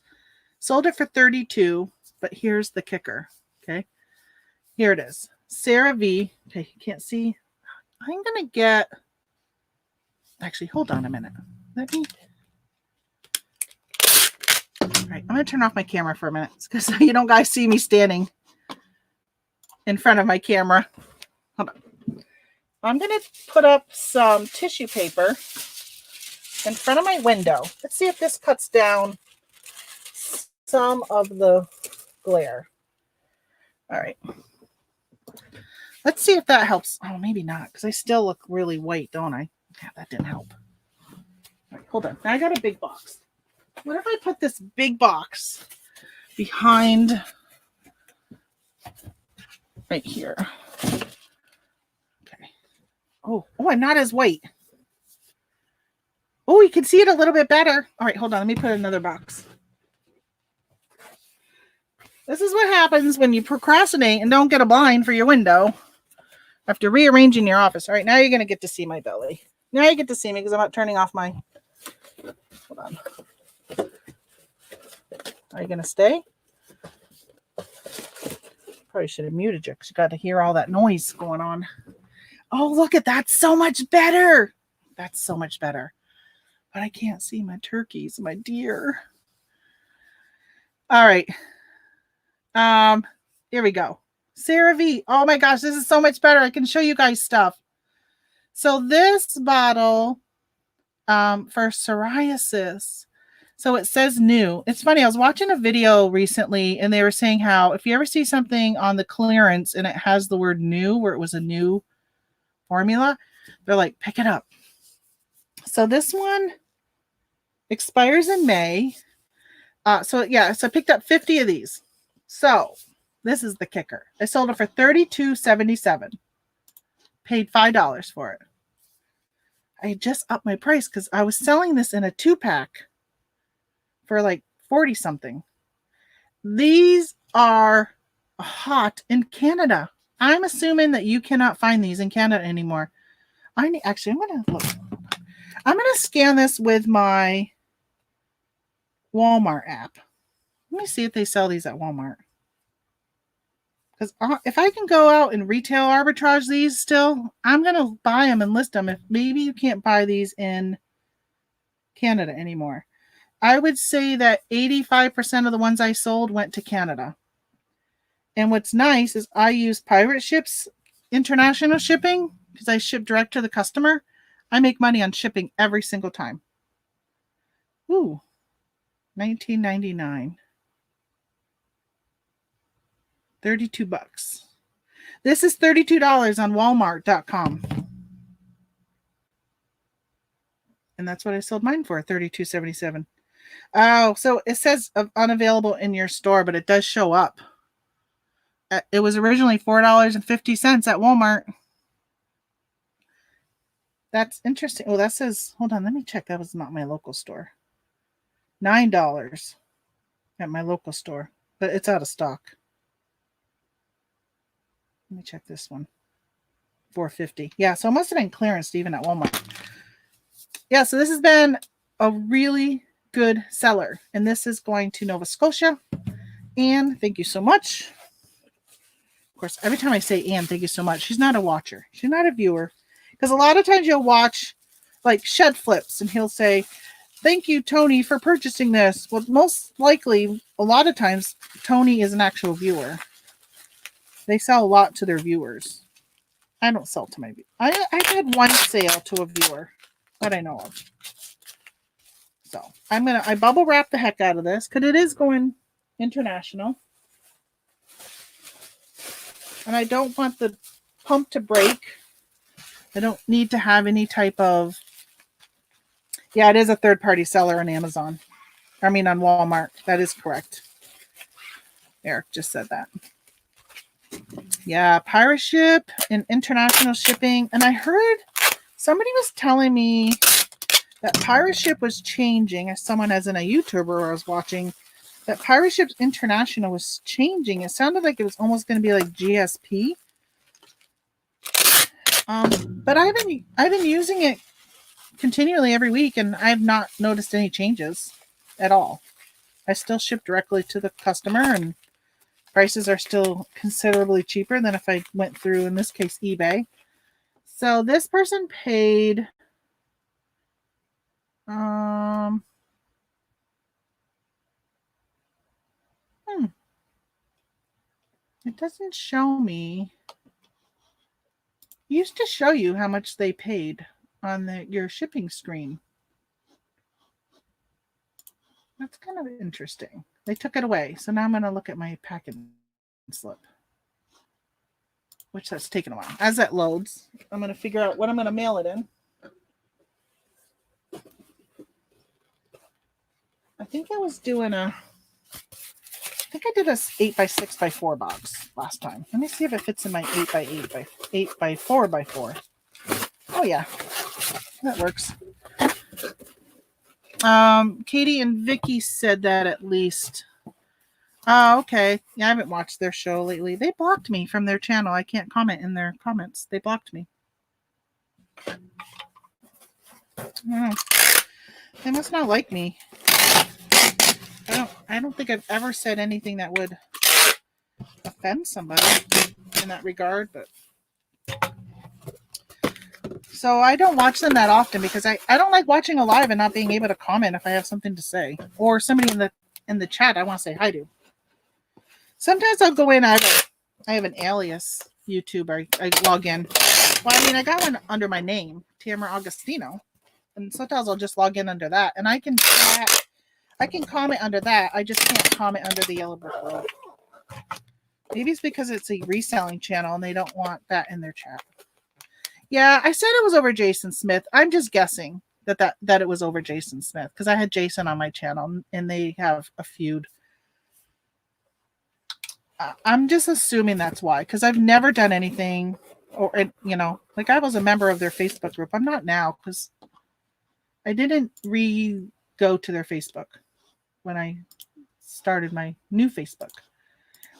Sold it for $32, but here's the kicker. Okay. Here it is. CeraVe. Okay, you can't see. I'm going to get, actually, hold on a minute. Let me, all right, I'm going to turn off my camera for a minute because you don't guys see me standing in front of my camera. Hold on. I'm going to put up some tissue paper in front of my window. Let's see if this cuts down some of the glare. All right. Let's see if that helps. Oh, maybe not, because I still look really white, don't I? Yeah, that didn't help. All right, hold on. Now I got a big box. What if I put this big box behind right here? Okay. Oh, I'm not as white. Oh, you can see it a little bit better. All right, hold on. Let me put another box. This is what happens when you procrastinate and don't get a blind for your window after rearranging your office. All right, now you're going to get to see my belly. Now you get to see me because I'm not turning off my... Hold on. Are you going to stay? Probably should have muted you because you got to hear all that noise going on. Oh, look at that. So much better. That's so much better. But I can't see my turkeys, my deer. All right. Here we go. CeraVe. Oh my gosh, this is so much better. I can show you guys stuff. So this bottle for psoriasis. So it says new. It's funny. I was watching a video recently and they were saying how if you ever see something on the clearance and it has the word new, where it was a new formula, they're like, pick it up. So this one expires in May. So I picked up 50 of these. So this is the kicker. I sold it for $32.77. Paid $5 for it. I just upped my price because I was selling this in a 2-pack for like 40 something. These are hot in Canada. I'm assuming that you cannot find these in Canada anymore. I'm going to look. I'm going to scan this with my Walmart app. Let me see if they sell these at Walmart. Because if I can go out and retail arbitrage these still, I'm going to buy them and list them. If maybe you can't buy these in Canada anymore. I would say that 85% of the ones I sold went to Canada. And what's nice is I use Pirate Ships international shipping because I ship direct to the customer. I make money on shipping every single time. Ooh, $19.99. $32. This is $32 on Walmart.com. And that's what I sold mine for, $32.77. Oh, so it says unavailable in your store, but it does show up. It was originally $4.50 at Walmart. That's interesting. Oh, that says, hold on, let me check. That was not my local store. $9 at my local store, but it's out of stock. Let me check this one. $4.50. Yeah, so it must have been clearance even at Walmart. Yeah, so this has been a really good seller. And this is going to Nova Scotia. Anne, thank you so much. Of course, every time I say Anne, thank you so much. She's not a watcher. She's not a viewer. Because a lot of times you'll watch like Shed Flips and he'll say, thank you, Tony, for purchasing this. Well, most likely, a lot of times, Tony is an actual viewer. They sell a lot to their viewers. I don't sell to my viewer. I've had one sale to a viewer that I know of. So I bubble wrap the heck out of this because it is going international. And I don't want the pump to break. I don't need to have any type of, yeah, it is a third-party seller on Amazon. I mean on Walmart. That is correct. Eric just said that. Yeah, pirate ship and international shipping. And I heard somebody was telling me that pirate ship was changing, as someone as in a YouTuber I was watching, that pirate ship international was changing. It sounded like it was almost going to be like GSP. But I've been using it continually every week, and I've not noticed any changes at all. I still ship directly to the customer, and prices are still considerably cheaper than if I went through, in this case, eBay. So this person paid it doesn't show me. It used to show you how much they paid on your shipping screen. That's kind of interesting. They took it away. So now I'm going to look at my packing slip, which that's taken a while. As that loads, I'm going to figure out what I'm going to mail it in. I think I was doing I did a 8x6x4 box last time. Let me see if it fits in my 8x4x4. Oh yeah, that works. Katie and Vicky said that at least. Oh, okay. Yeah, I haven't watched their show lately. They blocked me from their channel. I can't comment in their comments. They blocked me. They must not like me. I don't think I've ever said anything that would offend somebody in that regard, but so I don't watch them that often because I don't like watching a live and not being able to comment if I have something to say, or somebody in the chat I want to say hi to. Sometimes I'll go in. I have an alias YouTuber. I log in. Well, I mean, I got one under my name, Tamara Augustino, and sometimes I'll just log in under that, and I can comment under that. I just can't comment under the Yellow Brick Road. Maybe it's because it's a reselling channel and they don't want that in their chat. Yeah, I said it was over Jason Smith. I'm just guessing that it was over Jason Smith because I had Jason on my channel and they have a feud. I'm just assuming that's why, because I've never done anything, or like I was a member of their Facebook group. I'm not now because I didn't go to their Facebook when I started my new Facebook.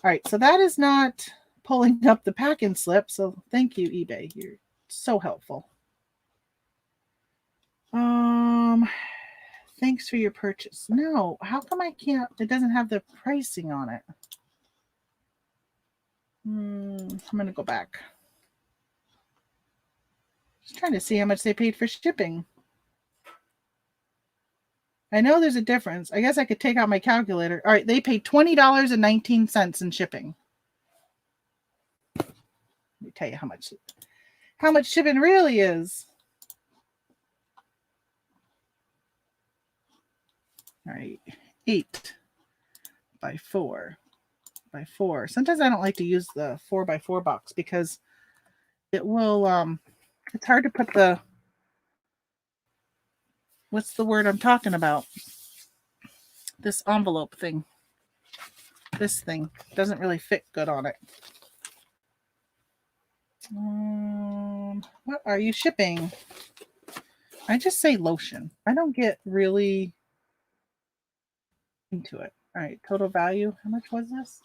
All right, so that is not pulling up the pack-in slip. So thank you, eBay. You're so helpful. Thanks for your purchase. No, how come I can't? It doesn't have the pricing on it. I'm gonna go back. Just trying to see how much they paid for shipping. I know there's a difference. I guess I could take out my calculator. All right, they paid $20.19 in shipping. Let me tell you how much shipping really is. All right, 8x4x4. Sometimes I don't like to use the 4x4 box because it will it's hard to put the, what's the word I'm talking about? This envelope thing. This thing doesn't really fit good on it. What are you shipping? I just say lotion. I don't get really into it. All right, total value. How much was this?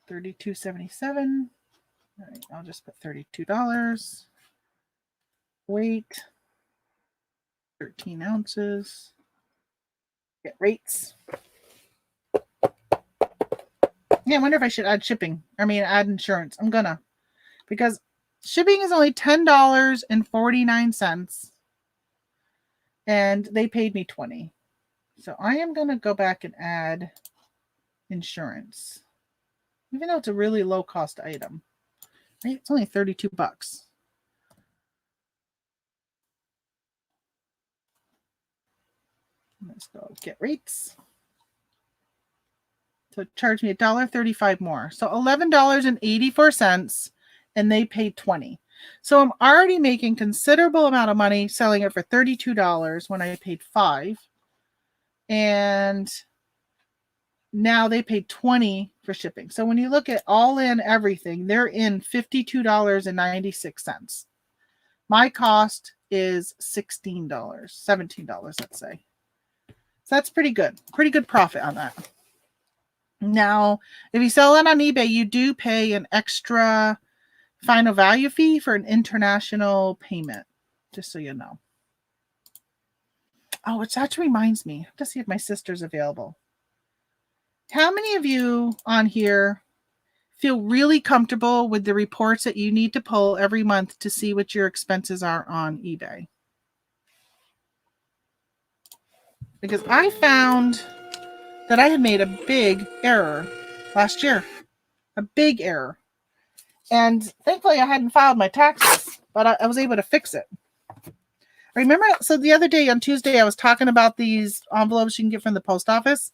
$32.77. All right, I'll just put $32. Weight, 13 ounces. Get rates. Yeah, I wonder if I should add shipping. Add insurance. I'm gonna, because shipping is only $10.49, and they paid me $20. So I am gonna go back and add insurance. even though it's a really low cost item. Right? It's only $32. Let's go get rates. So it charged me $1.35 more. So $11.84, and they paid $20. So I'm already making considerable amount of money selling it for $32 when I paid $5. And now they paid $20 for shipping. So when you look at all in everything, they're in $52.96. My cost is $16, $17, let's say. So that's pretty good. Pretty good profit on that. Now, if you sell it on eBay, you do pay an extra final value fee for an international payment, just so you know. Oh, which actually reminds me, I have to see if my sister's available. How many of you on here feel really comfortable with the reports that you need to pull every month to see what your expenses are on eBay? Because I found that I had made a big error last year. A big error. And thankfully I hadn't filed my taxes, but I was able to fix it. Remember, so the other day on Tuesday, I was talking about these envelopes you can get from the post office.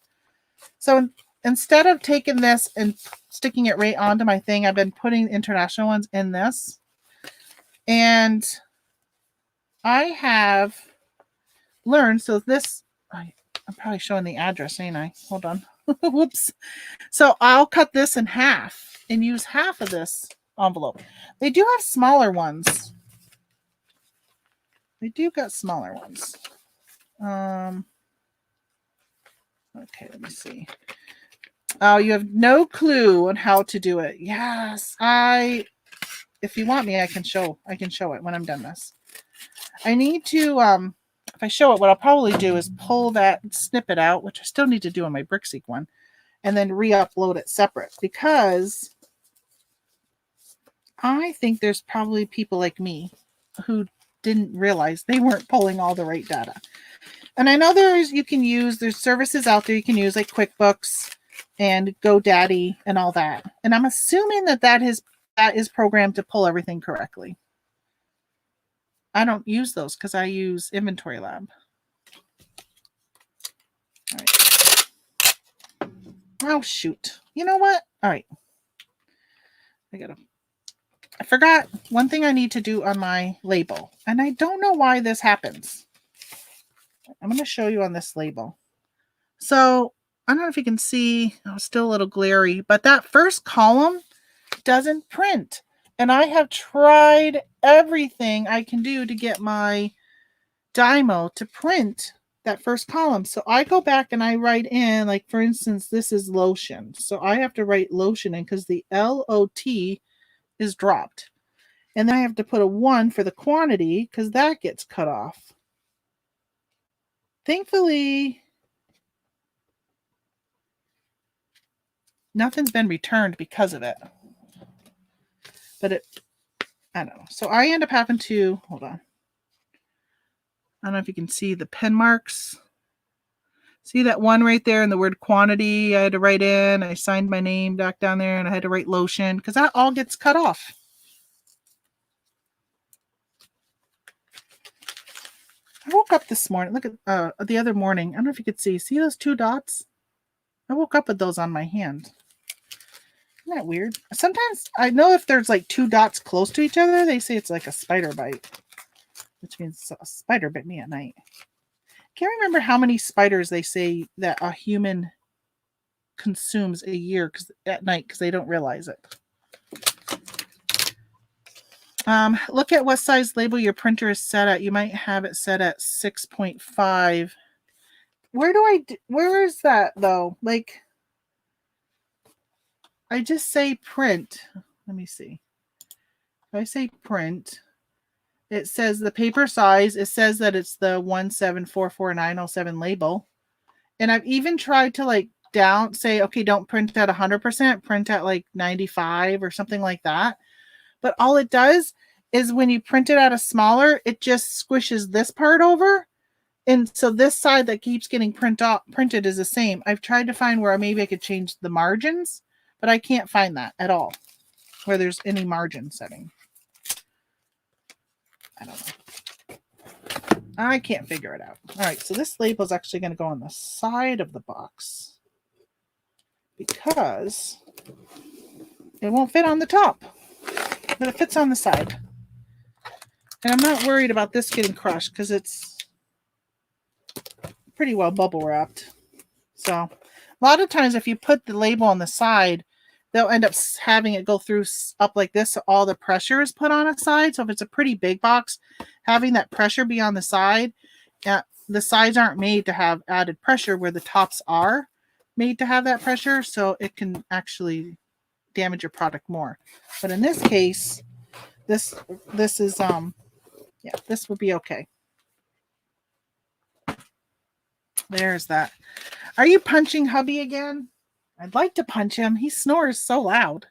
So instead of taking this and sticking it right onto my thing, I've been putting international ones in this. And I have learned, so this, I'm probably showing the address, ain't I? Hold on. Whoops. So I'll cut this in half and use half of this envelope. They do have smaller ones. They do got smaller ones. Okay, let me see. Oh, you have no clue on how to do it. Yes, if you want me, I can show it when I'm done this. I need to, if I show it, what I'll probably do is pull that snippet out, which I still need to do on my Brickseek one, and then re-upload it separate, because I think there's probably people like me who didn't realize they weren't pulling all the right data. And I know there's services out there you can use, like QuickBooks and GoDaddy and all that. And I'm assuming that is programmed to pull everything correctly. I don't use those because I use Inventory Lab. All right. Oh, shoot. You know what? All right. I forgot one thing I need to do on my label. And I don't know why this happens. I'm going to show you on this label. So I don't know if you can see, it's still a little glary, but that first column doesn't print. And I have tried everything I can do to get my Dymo to print that first column. So I go back and I write in, like, for instance, this is lotion. So I have to write lotion in because the LOT is dropped. And then I have to put a 1 for the quantity because that gets cut off. Thankfully, nothing's been returned because of it. But I don't know. So I end up having to, hold on. I don't know if you can see the pen marks. See that 1 right there in the word quantity I had to write in. I signed my name back down there and I had to write lotion because that all gets cut off. I woke up this morning. Look at the other morning. I don't know if you could see. See those 2 dots? I woke up with those on my hand. Isn't that weird? Sometimes I know if there's like 2 dots close to each other, they say it's like a spider bite, which means a spider bit me at night. Can't remember how many spiders they say that a human consumes a year at night because they don't realize it. Look at what size label your printer is set at. You might have it set at 6.5. Where is that though? Like, I just say print. Let me see. If I say print, it says the paper size. It says that it's the 1744907 label. And I've even tried to say, okay, don't print at 100%, print at like 95 or something like that. But all it does is when you print it at a smaller, it just squishes this part over. And so this side that keeps getting printed is the same. I've tried to find where maybe I could change the margins but I can't find that at all where there's any margin setting. I don't know. I can't figure it out. All right, so this label is actually going to go on the side of the box because it won't fit on the top, but it fits on the side. And I'm not worried about this getting crushed because it's pretty well bubble wrapped. So a lot of times if you put the label on the side, they'll end up having it go through up like this. So all the pressure is put on a side. So if it's a pretty big box, having that pressure be on the side, the sides aren't made to have added pressure where the tops are made to have that pressure. So it can actually damage your product more. But in this case, this is, yeah, this would be okay. There's that. Are you punching hubby again? I'd like to punch him. He snores so loud.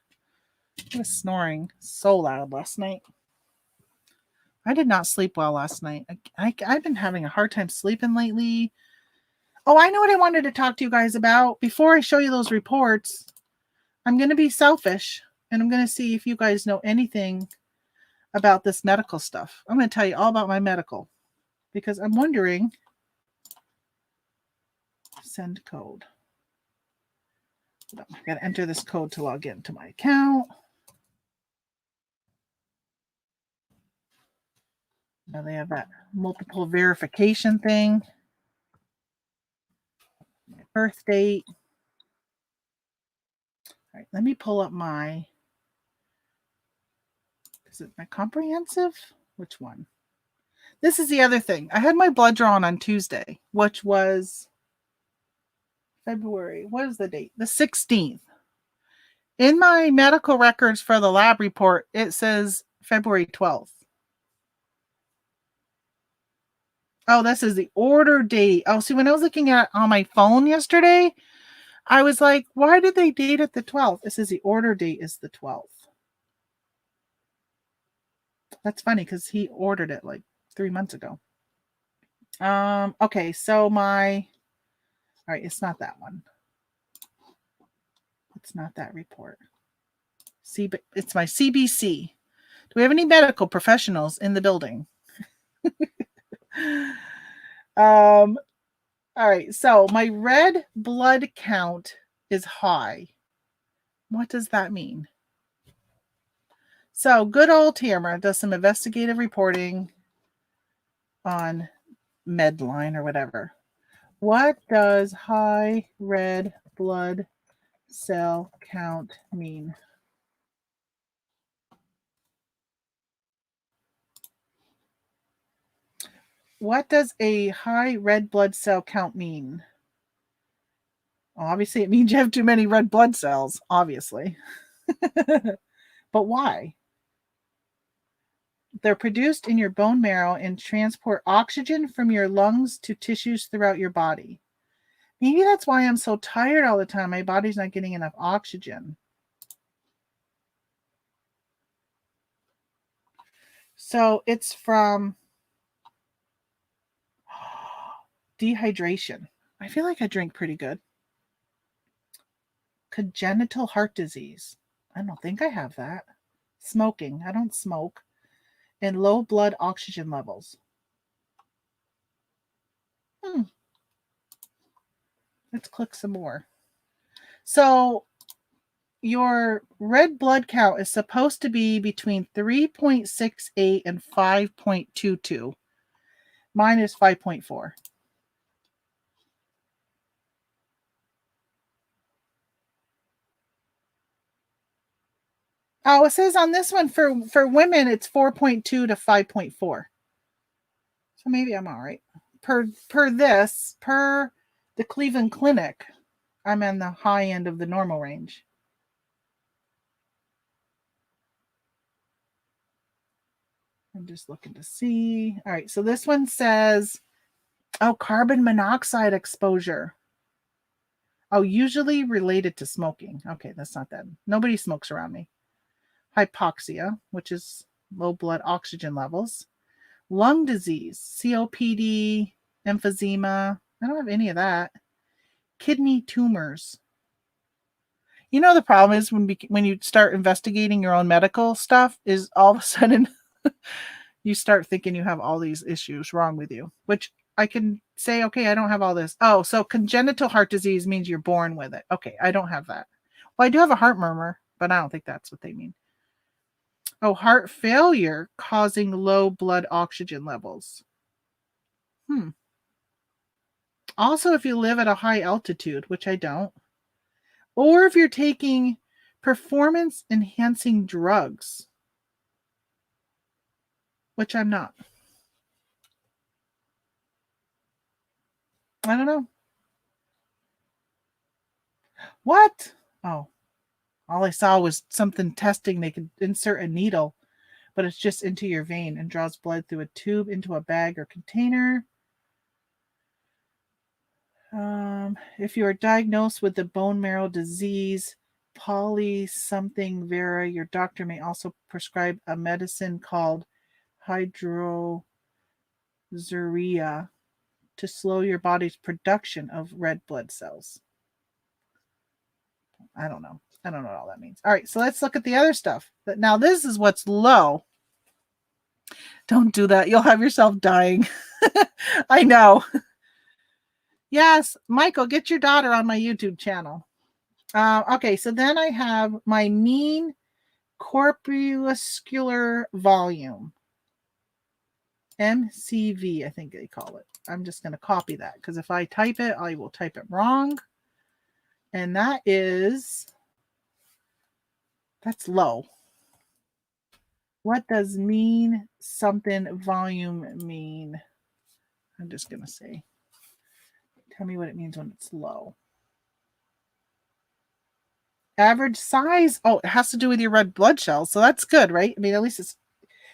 He was snoring so loud last night. I did not sleep well last night. I've been having a hard time sleeping lately. Oh, I know what I wanted to talk to you guys about. Before I show you those reports, I'm going to be selfish and I'm going to see if you guys know anything about this medical stuff. I'm going to tell you all about my medical because I'm wondering. Send code. I got to enter this code to log into my account. Now they have that multiple verification thing. My birth date. All right, let me pull up my, is it my comprehensive? Which one? This is the other thing. I had my blood drawn on Tuesday, which was February. What is the date? The 16th. In my medical records for the lab report, it says February 12th. Oh, this is the order date. Oh, see, when I was looking at on my phone yesterday, I was like, why did they date it the 12th? It says the order date is the 12th. That's funny because he ordered it like 3 months ago. Okay, so all right, it's not that one. It's not that report. See, but it's my CBC. Do we have any medical professionals in the building? All right, so my red blood count is high. What does that mean? So good old Tamara does some investigative reporting on Medline or whatever. What does high red blood cell count mean? What does a high red blood cell count mean? Well, obviously, it means you have too many red blood cells, obviously. But why? They're produced in your bone marrow and transport oxygen from your lungs to tissues throughout your body. Maybe that's why I'm so tired all the time. My body's not getting enough oxygen. So it's from dehydration. I feel like I drink pretty good. Congenital heart disease. I don't think I have that. Smoking. I don't smoke. And low blood oxygen levels. Let's click some more. So your red blood count is supposed to be between 3.68 and 5.22. Mine is 5.4. Oh, it says on this one for women, it's 4.2 to 5.4. So maybe I'm all right. Per the Cleveland Clinic, I'm in the high end of the normal range. I'm just looking to see. All right, so this one says, oh, carbon monoxide exposure. Oh, usually related to smoking. Okay, that's not that. Nobody smokes around me. Hypoxia, which is low blood oxygen levels. Lung disease, COPD, emphysema. I don't have any of that. Kidney tumors. You know, the problem is when you start investigating your own medical stuff is all of a sudden you start thinking you have all these issues wrong with you, which I can say, okay, I don't have all this. Oh, so congenital heart disease means you're born with it. Okay, I don't have that. Well, I do have a heart murmur, but I don't think that's what they mean. Oh, heart failure causing low blood oxygen levels. Also, if you live at a high altitude, which I don't, or if you're taking performance enhancing drugs, which I'm not. I don't know. What? Oh, all I saw was something testing they could insert a needle, but it's just into your vein and draws blood through a tube into a bag or container. If you are diagnosed with the bone marrow disease, poly something vera, your doctor may also prescribe a medicine called hydroxyurea to slow your body's production of red blood cells. I don't know. I don't know what all that means. All right, so let's look at the other stuff. Now, this is what's low. Don't do that. You'll have yourself dying. I know. Yes, Michael, get your daughter on my YouTube channel. Okay, so then I have my mean corpuscular volume. MCV, I think they call it. I'm just going to copy that because if I type it, I will type it wrong. And that's low. What does mean something volume mean? I'm just going to say, tell me what it means when it's low. Average size. Oh, it has to do with your red blood cells. So that's good, right? I mean, at least it's.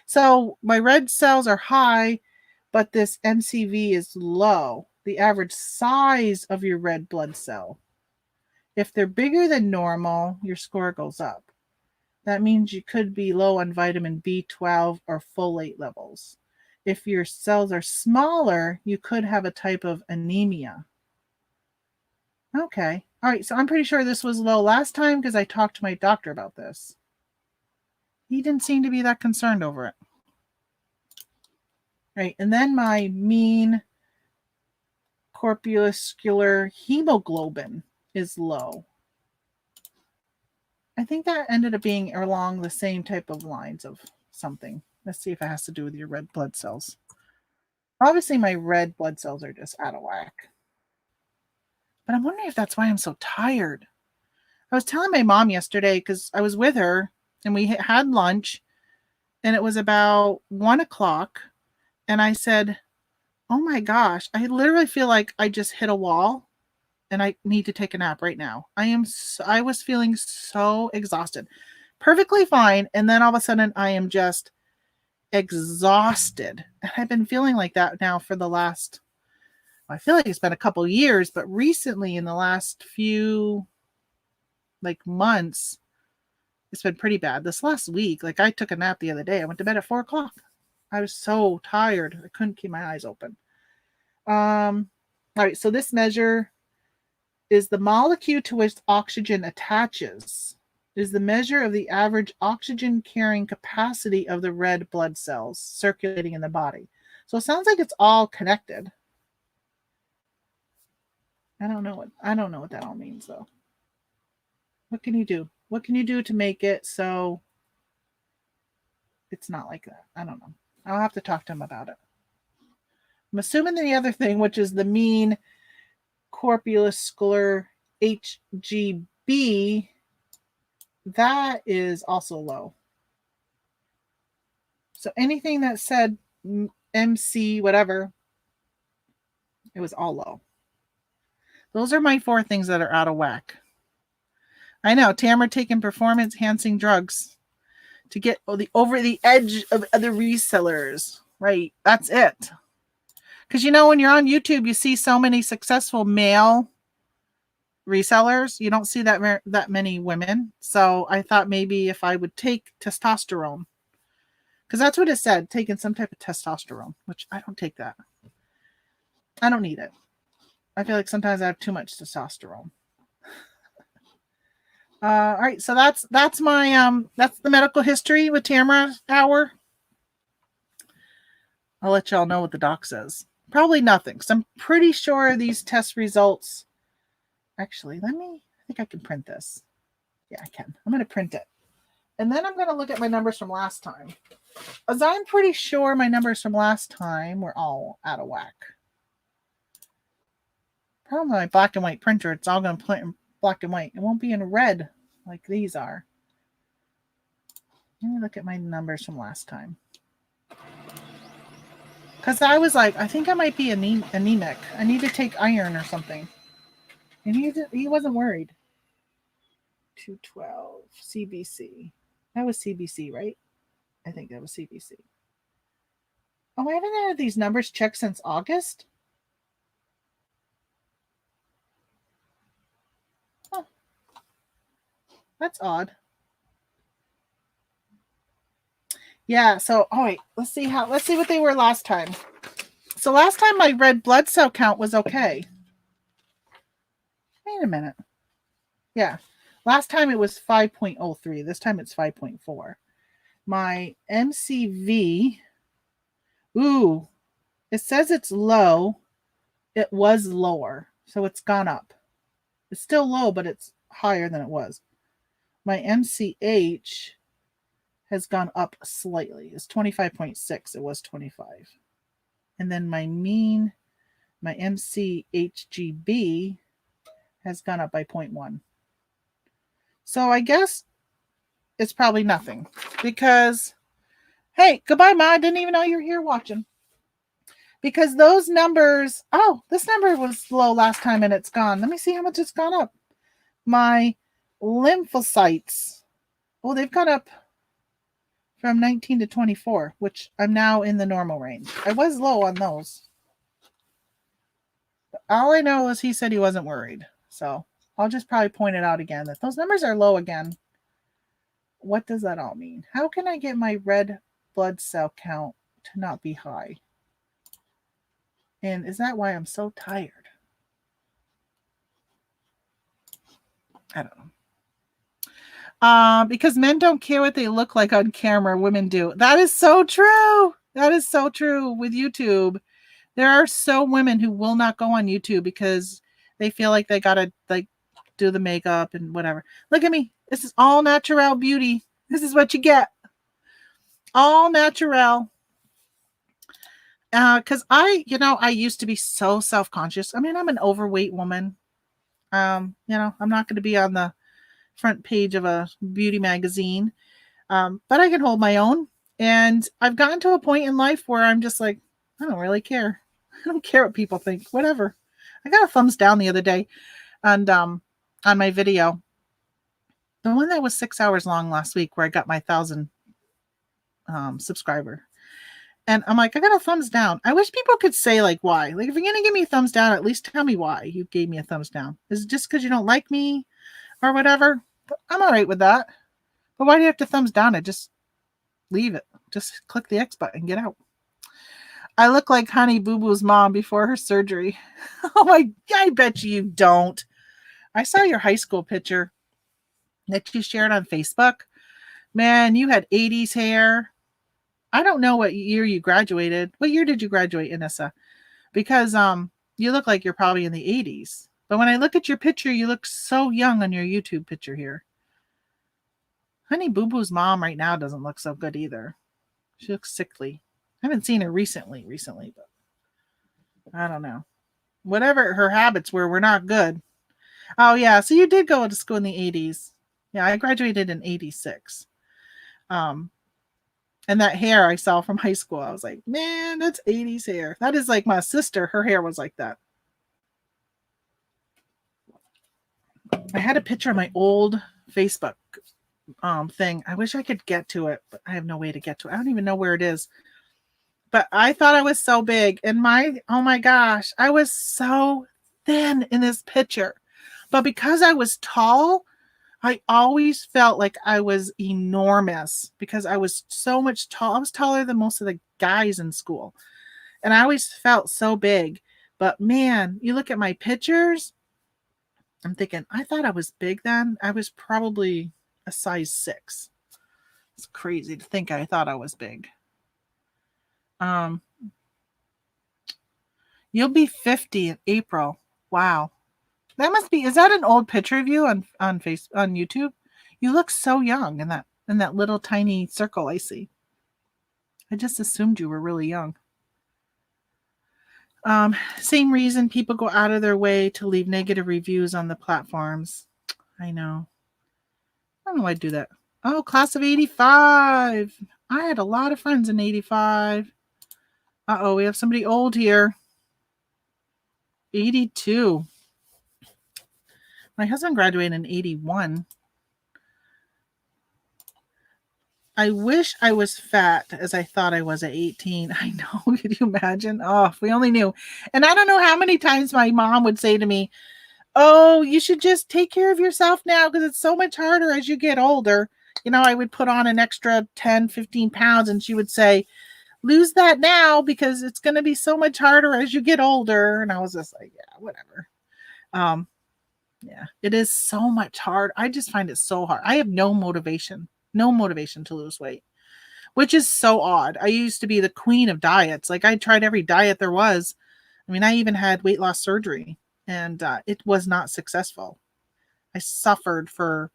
So my red cells are high, but this MCV is low. The average size of your red blood cell. If they're bigger than normal, your score goes up. That means you could be low on vitamin B12 or folate levels. If your cells are smaller, you could have a type of anemia. Okay. All right. So I'm pretty sure this was low last time because I talked to my doctor about this. He didn't seem to be that concerned over it. Right. And then my mean corpuscular hemoglobin is low. I think that ended up being along the same type of lines of something. Let's see if it has to do with your red blood cells. Obviously, my red blood cells are just out of whack. But I'm wondering if that's why I'm so tired. I was telling my mom yesterday because I was with her and we had lunch and it was about 1:00. And I said, oh my gosh, I literally feel like I just hit a wall and I need to take a nap right now. I was feeling so exhausted. Perfectly fine. And then all of a sudden I am just exhausted. And I've been feeling like that now for the last, I feel like it's been a couple years, but recently in the last few months, it's been pretty bad. This last week, I took a nap the other day. I went to bed at 4:00. I was so tired. I couldn't keep my eyes open. All right. So this measure is the molecule to which oxygen attaches. Is the measure of the average oxygen carrying capacity of the red blood cells circulating in the body. So it sounds like it's all connected. I don't know what that all means though. What can you do? What can you do to make it so it's not like that? I don't know. I'll have to talk to him about it. I'm assuming the other thing, which is the mean corpuscular HGB, that is also low. So anything that said MC, whatever, it was all low. Those are my 4 things that are out of whack. I know, Tamara taking performance enhancing drugs to get over the edge of other resellers. Right, that's it. Because when you're on YouTube, you see so many successful male resellers. You don't see that many women. So I thought maybe if I would take testosterone, because that's what it said, taking some type of testosterone, which I don't take that. I don't need it. I feel like sometimes I have too much testosterone. All right, so that's my that's the medical history with Tamara hour. I'll let y'all know what the doc says. Probably nothing, because I'm pretty sure these test results. Actually, I think I can print this. Yeah, I can. I'm going to print it. And then I'm going to look at my numbers from last time. As I'm pretty sure my numbers from last time were all out of whack. Problem with my black and white printer, it's all going to print in black and white. It won't be in red like these are. Let me look at my numbers from last time. Because I was like, I think I might be anemic. I need to take iron or something. And he wasn't worried. 212 CBC. That was CBC, right? I think that was CBC. Oh, I haven't had these numbers checked since August. Huh. That's odd. Yeah, so wait, let's see what they were last time. So last time my red blood cell count was okay. Wait a minute. Yeah. Last time it was 5.03. This time it's 5.4. My MCV, ooh, it says it's low. It was lower, so it's gone up. It's still low, but it's higher than it was. My MCH has gone up slightly. It's 25.6. It was 25. And then my mean, my MCHGB has gone up by 0.1. So I guess it's probably nothing because, hey, goodbye, Ma. I didn't even know you were here watching. Because those numbers, oh, this number was low last time and it's gone. Let me see how much it's gone up. My lymphocytes, oh, they've gone up from 19 to 24, which I'm now in the normal range. I was low on those. But all I know is he said he wasn't worried. So I'll just probably point it out again that those numbers are low again. What does that all mean? How can I get my red blood cell count to not be high? And is that why I'm so tired? I don't know. Because men don't care what they look like on camera, women do. That is so true. That is so true with YouTube. There are so women who will not go on YouTube because they feel like they gotta like do the makeup and whatever. Look at me. This is all natural beauty. This is what you get. All natural. Because I used to be so self-conscious. I mean, I'm an overweight woman. I'm not going to be on the front page of a beauty magazine. But I can hold my own. And I've gotten to a point in life where I'm just like, I don't really care. I don't care what people think. Whatever. I got a thumbs down the other day and on my video. The one that was 6 hours long last week where I got my 1,000 subscriber. And I'm like, I got a thumbs down. I wish people could say like why. Like if you're gonna give me a thumbs down, at least tell me why you gave me a thumbs down. Is it just because you don't like me or whatever? But I'm all right with that. But why do you have to thumbs down it? Just leave it. Just click the X button and get out. I look like Honey Boo Boo's mom before her surgery. Oh I bet you don't. I saw your high school picture that you shared on Facebook. Man, you had 80s hair. I don't know what year you graduated. What year did you graduate, Inessa? Because you look like you're probably in the 80s. But when I look at your picture, you look so young on your YouTube picture here. Honey Boo Boo's mom right now doesn't look so good either. She looks sickly. I haven't seen her recently, but I don't know. Whatever her habits were not good. Oh, yeah. So you did go to school in the 80s. Yeah, I graduated in 86. And that hair I saw from high school, I was like, man, that's 80s hair. That is like my sister. Her hair was like that. I had a picture of my old Facebook thing. I wish I could get to it, but I have no way to get to it. I don't even know where it is. But I thought I was so big. And oh my gosh, I was so thin in this picture. But because I was tall, I always felt like I was enormous because I was so much tall. I was taller than most of the guys in school. And I always felt so big. But man, you look at my pictures, I'm thinking, I thought I was big then. I was probably a size 6. It's crazy to think I thought I was big. You'll be 50 in April. Wow. That must be, is that an old picture of you on YouTube? You look so young in that little tiny circle I see. I just assumed you were really young. Same reason people go out of their way to leave negative reviews on the platforms. I know. I don't know why I do that. Oh, class of 85. I had a lot of friends in 85. Uh-oh, we have somebody old here. 82. My husband graduated in 81. I wish I was fat as I thought I was at 18. I know. Could you imagine? Oh, if we only knew. And I don't know how many times my mom would say to me, oh, you should just take care of yourself now because it's so much harder as you get older. You know, I would put on an extra 10, 15 pounds and she would say, lose that now because it's going to be so much harder as you get older. And I was just like, yeah, whatever. Yeah, it is so much hard. I just find it so hard. I have no motivation to lose weight, which is so odd. I used to be the queen of diets. Like I tried every diet there was. I mean, I even had weight loss surgery and it was not successful. I suffered for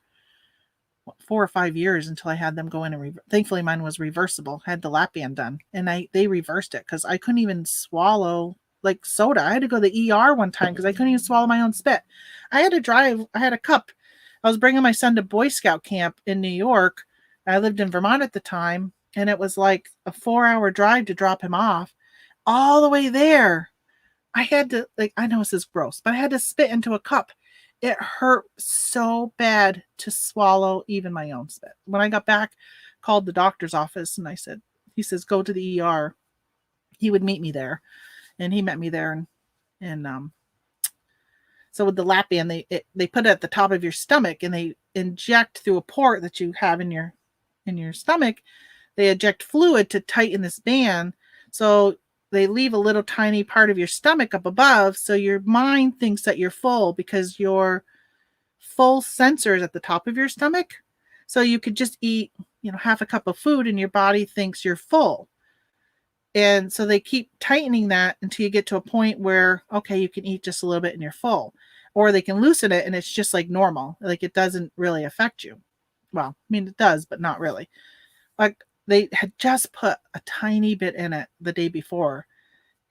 4 or 5 years until I had them go in and thankfully mine was reversible. I had the lap band done and they reversed it because I couldn't even swallow like soda. I had to go to the ER one time because I couldn't even swallow my own spit. I had a cup. I was bringing my son to Boy Scout camp in New York. I lived in Vermont at the time, and it was like a 4-hour drive to drop him off. All the way there, I had to, like, I know this is gross, but I had to spit into a cup. It hurt so bad to swallow even my own spit. When I got back, called the doctor's office, and he says, go to the ER. He would meet me there, and he met me there, and so with the lap band, they put it at the top of your stomach, and they inject through a port that you have in your stomach. They inject fluid to tighten this band. So they leave a little tiny part of your stomach up above. So your mind thinks that you're full because your full sensor is at the top of your stomach. So you could just eat, half a cup of food and your body thinks you're full. And so they keep tightening that until you get to a point where, okay, you can eat just a little bit and you're full. Or they can loosen it and it's just like normal. Like it doesn't really affect you. Well, I mean, it does, but not really. Like they had just put a tiny bit in it the day before.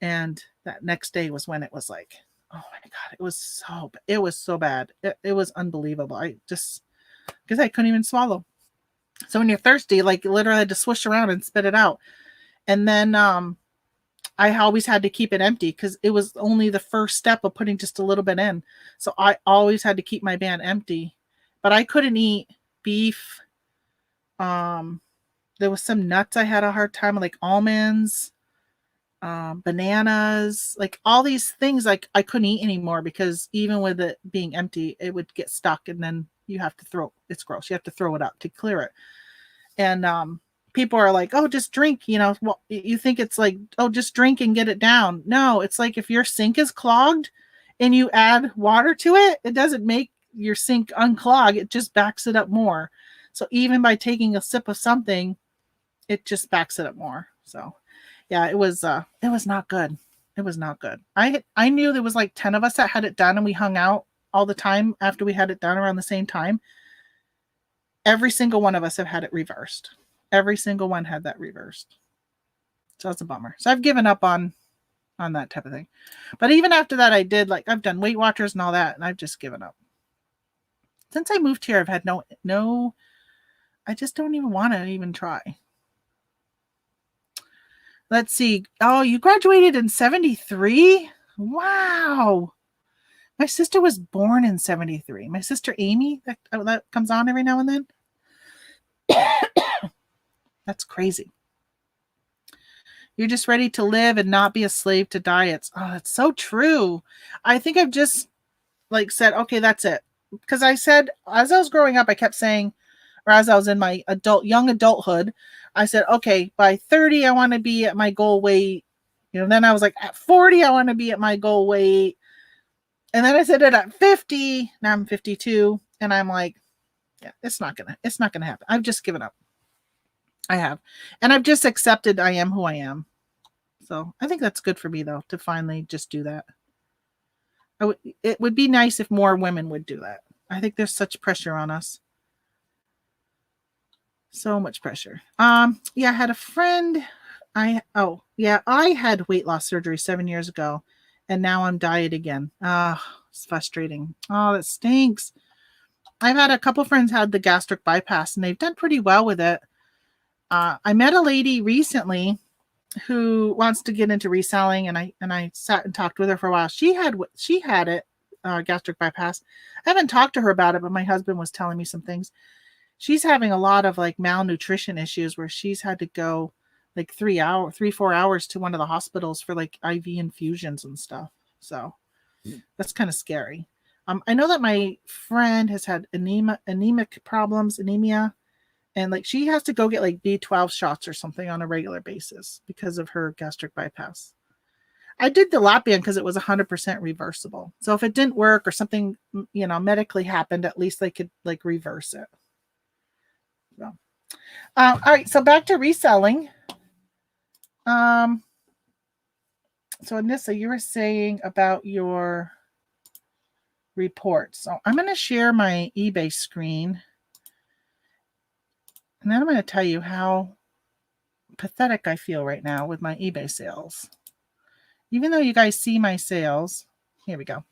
And that next day was when it was like, oh my God, it was so bad. It was unbelievable. I just, because I couldn't even swallow. So when you're thirsty, like you literally had to swish around and spit it out. And then I always had to keep it empty because it was only the first step of putting just a little bit in. So I always had to keep my band empty. But I couldn't eat beef. There was some nuts I had a hard time with, like almonds, bananas, like all these things like I couldn't eat anymore because even with it being empty, it would get stuck and then you have to it's gross. You have to throw it up to clear it. And people are like, oh, just drink, well, you think it's like, oh, just drink and get it down. No, it's like if your sink is clogged and you add water to it, it doesn't make your sink unclog. It just backs it up more. So even by taking a sip of something, it just backs it up more. So yeah, it was not good. It was not good. I knew there was like 10 of us that had it done and we hung out all the time after we had it done around the same time. Every single one of us have had it reversed. Every single one had that reversed. So that's a bummer. So I've given up on that type of thing. But even after that, I've done Weight Watchers and all that, and I've just given up. Since I moved here, I've had no, I just don't even want to even try. Let's see. Oh, you graduated in 73? Wow. My sister was born in 73. My sister Amy, that comes on every now and then. That's crazy. You're just ready to live and not be a slave to diets. Oh, that's so true. I think I've just said, okay, that's it. Because I said, as I was growing up, I kept saying, or as I was in my young adulthood, I said, okay, by 30, I want to be at my goal weight. Then I was like, at 40, I want to be at my goal weight. And then I said it at 50. Now I'm 52. And I'm like, yeah, it's not gonna happen. I've just given up. I have. And I've just accepted I am who I am. So I think that's good for me though, to finally just do that. It would be nice if more women would do that. I think there's such pressure on us. So much pressure. Yeah, I had a friend. I had weight loss surgery 7 years ago, and now I'm diet again. It's frustrating. Oh, that stinks. I've had a couple friends had the gastric bypass, and they've done pretty well with it. I met a lady recently who wants to get into reselling, and I sat and talked with her for a while. She had it, gastric bypass. I haven't talked to her about it, but my husband was telling me some things. She's having a lot of like malnutrition issues where she's had to go like 4 hours to one of the hospitals for like IV infusions and stuff. So that's kind of scary. I know that my friend has had anemic problems, anemia, and like she has to go get like B12 shots or something on a regular basis because of her gastric bypass. I did the lap band because it was 100% reversible. So if it didn't work or something, medically happened, at least they could like reverse it. So, all right. So back to reselling. So Anissa, you were saying about your reports. So I'm going to share my eBay screen. And then I'm going to tell you how pathetic I feel right now with my eBay sales. Even though you guys see my sales, here we go.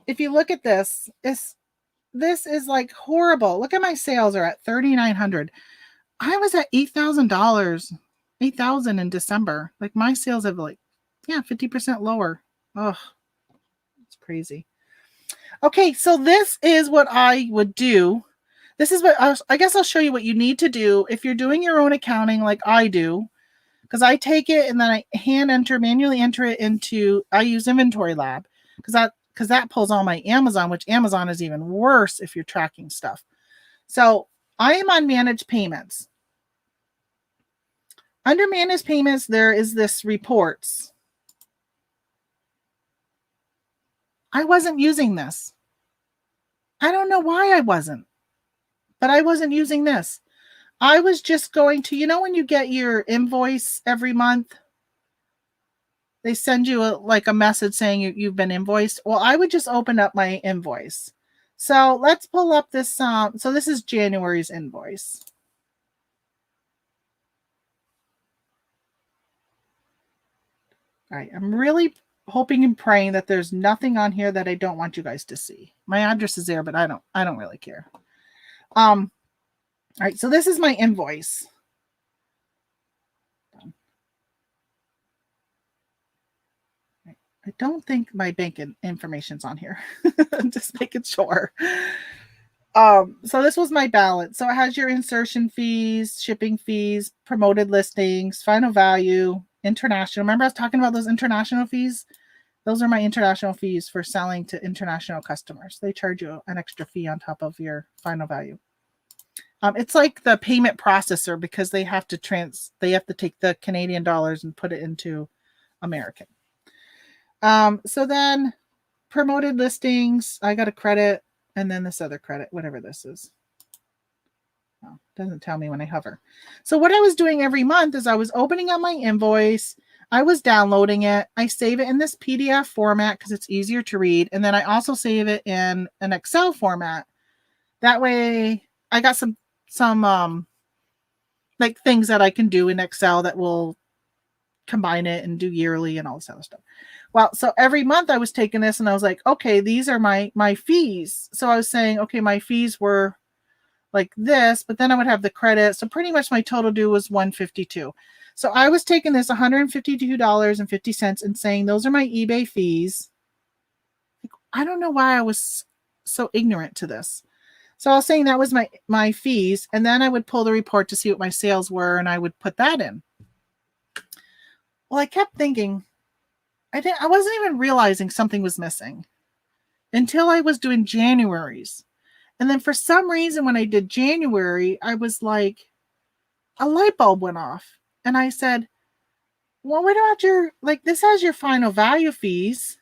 If you look at this is like horrible. Look at my sales are at $3,900. I was at $8,000, $8,000 in December. Like my sales have 50% lower. Oh, it's crazy. Okay, so this is what I would do. This is what I guess I'll show you what you need to do if you're doing your own accounting like I do, because I take it and then I manually enter it into, I use Inventory Lab because that pulls all my Amazon, which Amazon is even worse if you're tracking stuff. So I am on managed payments. Under managed payments, there is this reports. I wasn't using this. I don't know why I wasn't, but I wasn't using this. I was just going to, when you get your invoice every month, they send you a message saying you've been invoiced. Well, I would just open up my invoice. So let's pull up this. So this is January's invoice. All right. I'm really hoping and praying that there's nothing on here that I don't want you guys to see. My address is there, but I don't really care. All right. So this is my invoice. I don't think my bank information's on here. I'm just making sure. So this was my balance. So it has your insertion fees, shipping fees, promoted listings, final value, international. Remember I was talking about those international fees? Those are my international fees for selling to international customers. They charge you an extra fee on top of your final value. It's like the payment processor because they have to take the Canadian dollars and put it into American. So then promoted listings, I got a credit, and then this other credit, whatever this is. Oh, doesn't tell me when I hover. So what I was doing every month is I was opening up my invoice. I was downloading it. I save it in this PDF format because it's easier to read. And then I also save it in an Excel format. That way I got some like things that I can do in Excel that will combine it and do yearly and all this other stuff. Well, so every month I was taking this and I was like, okay, these are my fees. So I was saying, okay, my fees were like this, but then I would have the credit. So pretty much my total due was $152. So I was taking this $152.50 and saying, those are my eBay fees. I don't know why I was so ignorant to this. So I was saying that was my fees. And then I would pull the report to see what my sales were and I would put that in. Well, I kept thinking, I wasn't even realizing something was missing until I was doing January's. And then for some reason, when I did January, I was like, a light bulb went off. And I said, well, what about your, like, this has your final value fees,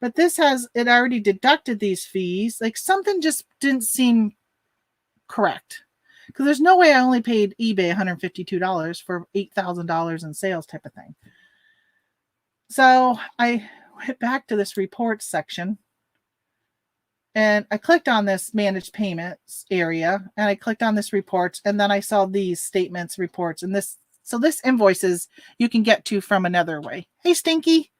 but this has, it already deducted these fees. Like, something just didn't seem correct. Because there's no way I only paid eBay $152 for $8,000 in sales type of thing. So I went back to this reports section and I clicked on this manage payments area and I clicked on this reports, and then I saw these statements, reports, and this. So this invoices you can get to from another way. Hey, Stinky.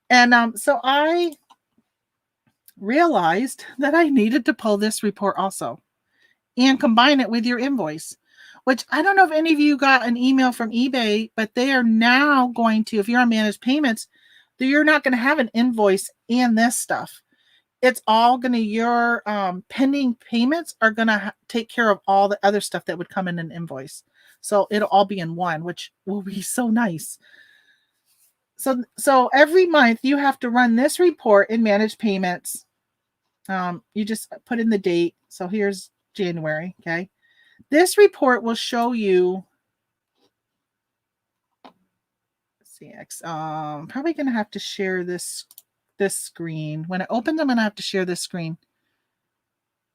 And so I realized that I needed to pull this report also and combine it with your invoice, which I don't know if any of you got an email from eBay, but they are now going to, if you're on managed payments, you're not going to have an invoice and this stuff. It's all going to, your pending payments are going to take care of all the other stuff that would come in an invoice. So it'll all be in one, which will be so nice. So every month you have to run this report in managed payments. You just put in the date. So here's January. Okay. This report will show you. Let's see. I'm probably going to have to share this screen. When I open them, I'm going to have to share this screen.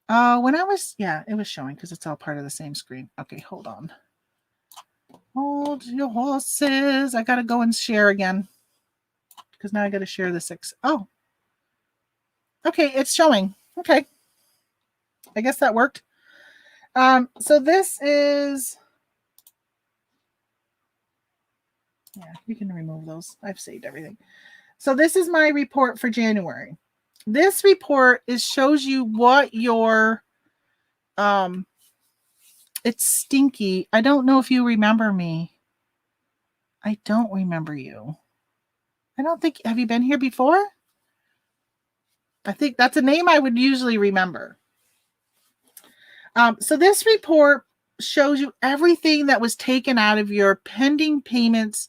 When I was, yeah, it was showing because it's all part of the same screen. Okay, hold on. Hold your horses. I got to go and share again because now I got to share the six. Oh, okay, it's showing. Okay, I guess that worked. So this is, yeah, you can remove those. I've saved everything. So this is my report for January. This report shows you what your, it's Stinky. I don't know if you remember me. I don't remember you. I don't think, have you been here before? I think that's a name I would usually remember. So this report shows you everything that was taken out of your pending payments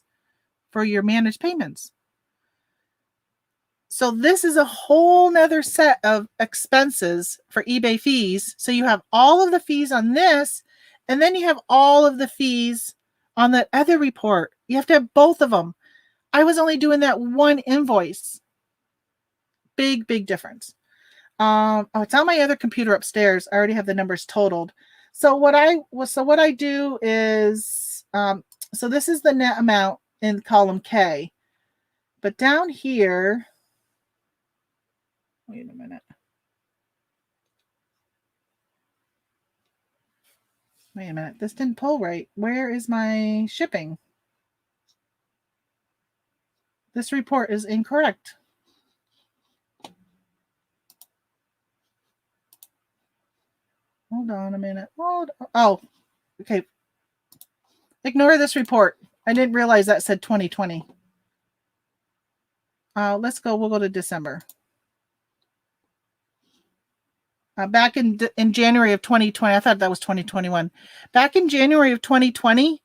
for your managed payments. So this is a whole nother set of expenses for eBay fees. So you have all of the fees on this, and then you have all of the fees on that other report. You have to have both of them. I was only doing that one invoice. Big difference. Oh, it's on my other computer upstairs. I already have the numbers totaled. So what I do is, so this is the net amount in column K, but down here, wait a minute. Wait a minute. This didn't pull right. Where is my shipping? This report is incorrect. Hold on a minute. Oh, okay. Ignore this report. I didn't realize that said 2020. Let's go. We'll go to December. Back in January of 2020, I thought that was 2021. Back in January of 2020,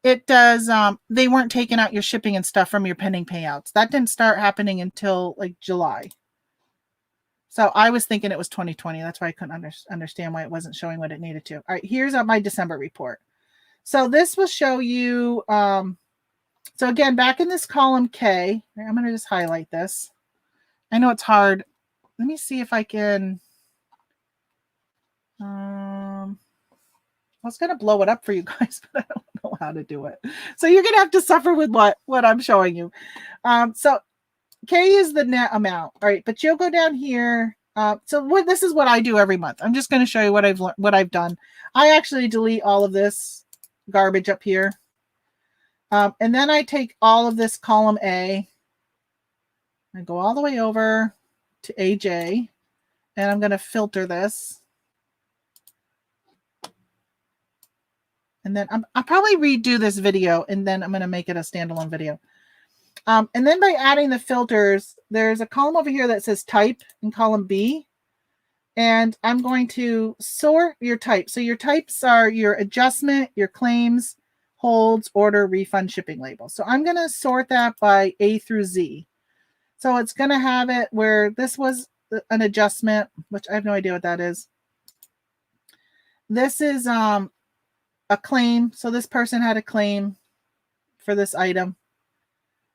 it does, they weren't taking out your shipping and stuff from your pending payouts. That didn't start happening until like July. So I was thinking it was 2020. That's why I couldn't understand why it wasn't showing what it needed to. All right, here's my December report. So this will show you, so again, back in this column K, I'm going to just highlight this. I know it's hard. Let me see if I can, I was going to blow it up for you guys, but I don't know how to do it. So you're going to have to suffer with what I'm showing you. So K is the net amount. All right, but you'll go down here. This is what I do every month. I'm just going to show you what I've done. I actually delete all of this garbage up here. And then I take all of this column A. I go all the way over to AJ, and I'm going to filter this. And then I'll probably redo this video, and then I'm going to make it a standalone video. And then by adding the filters, there's a column over here that says type in column B. And I'm going to sort your type. So your types are your adjustment, your claims, holds, order, refund, shipping label. So I'm going to sort that by A through Z. So it's going to have it where this was an adjustment, which I have no idea what that is. This is a claim. So this person had a claim for this item.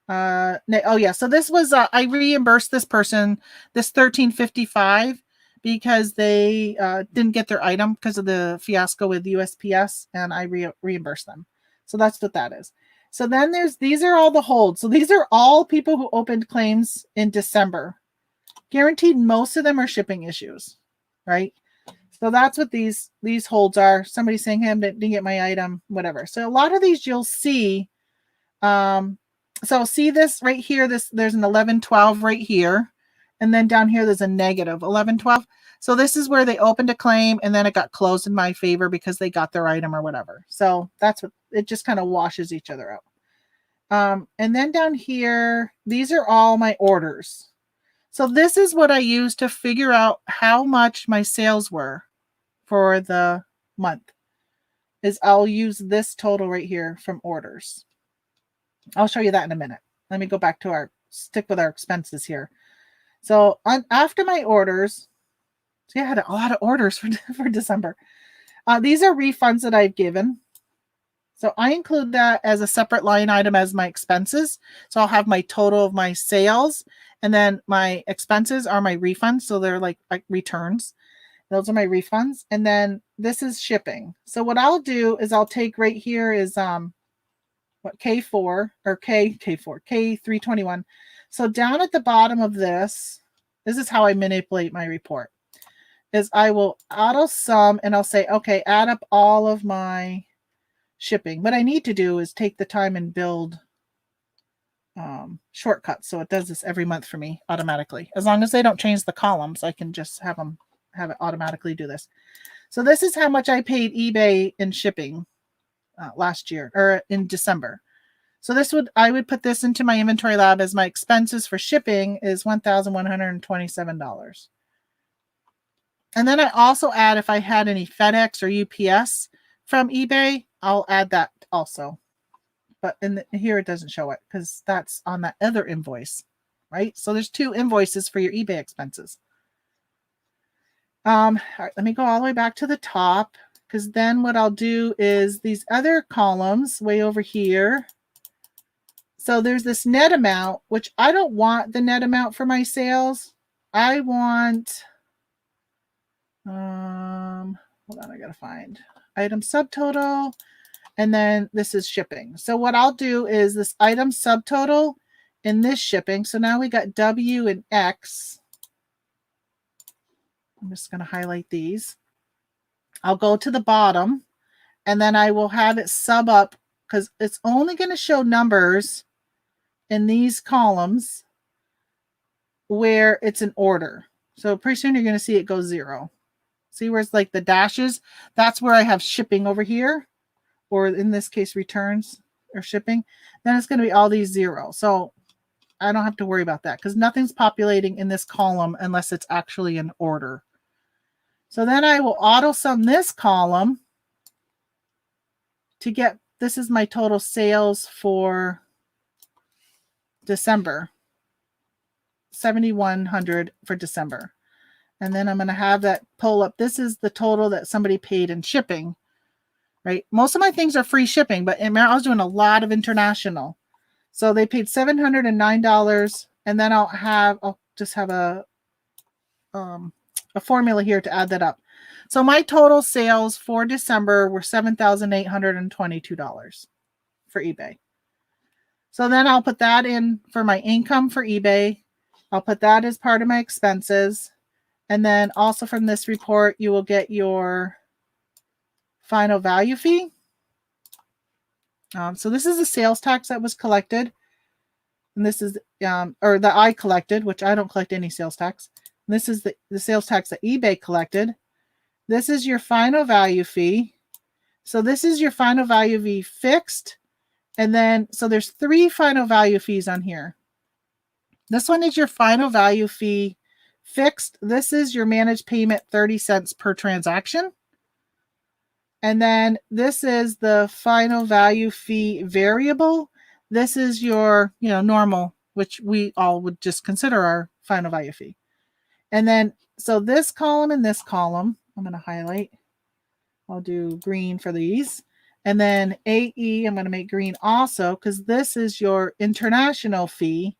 Oh yeah, so this was I reimbursed this person this $13.55 because they didn't get their item because of the fiasco with USPS, and I reimbursed them. So that's what that is. So then these are all the holds. So these are all people who opened claims in December. Guaranteed most of them are shipping issues, right? So that's what these holds are. Somebody saying, hey, I didn't get my item, whatever. So a lot of these you'll see. So see this right here, there's an 1112 right here. And then down here, there's a negative 1112. So this is where they opened a claim and then it got closed in my favor because they got their item or whatever. So that's what it just kind of washes each other out. And then down here, these are all my orders. So this is what I use to figure out how much my sales were for the month. Is I'll use this total right here from orders. I'll show you that in a minute. Let me go back to stick with our expenses here. So after my orders, see, I had a lot of orders for December. These are refunds that I've given. So I include that as a separate line item as my expenses. So I'll have my total of my sales, and then my expenses are my refunds. So they're like returns. Those are my refunds. And then this is shipping. So what I'll do is I'll take right here is K4 or K321. So down at the bottom of this is how I manipulate my report. Is I will auto sum and I'll say, okay, add up all of my shipping. What I need to do is take the time and build shortcuts. So it does this every month for me automatically. As long as they don't change the columns, I can just have it automatically do this. So this is how much I paid eBay in shipping last year or in December. So I would put this into my inventory lab as my expenses for shipping is $1,127. And then I also add if I had any FedEx or UPS from eBay, I'll add that also. But here it doesn't show it because that's on that other invoice, right? So there's 2 invoices for your eBay expenses. All right, let me go all the way back to the top, because then what I'll do is these other columns way over here. So there's this net amount, which I don't want the net amount for my sales. I want, hold on, I gotta find item subtotal, and then this is shipping. So what I'll do is this item subtotal in this shipping. So now we got W and X. I'm just going to highlight these. I'll go to the bottom and then I will have it sub up because it's only going to show numbers in these columns where it's an order. So pretty soon you're going to see it go 0. See where it's like the dashes? That's where I have shipping over here, or in this case, returns or shipping. Then it's going to be all these 0. So I don't have to worry about that because nothing's populating in this column unless it's actually an order. So then I will auto sum this column to get, this is my total sales for December, 7,100 for December. And then I'm going to have that pull up. This is the total that somebody paid in shipping, right? Most of my things are free shipping, but I was doing a lot of international. So they paid $709. And then I'll just have a formula here to add that up. So my total sales for December were $7,822 for eBay. So then I'll put that in for my income for eBay. I'll put that as part of my expenses. And then also from this report, you will get your final value fee. So this is the sales tax that was collected. And this is, or that I collected, which I don't collect any sales tax. And this is the sales tax that eBay collected. This is your final value fee. So this is your final value fee fixed. And then, so there's 3 final value fees on here. This one is your final value fee fixed. This is your managed payment, 30 cents per transaction. And then this is the final value fee variable. This is your, normal, which we all would just consider our final value fee. And then, so this column and this column, I'm going to highlight. I'll do green for these. And then AE, I'm going to make green also because this is your international fee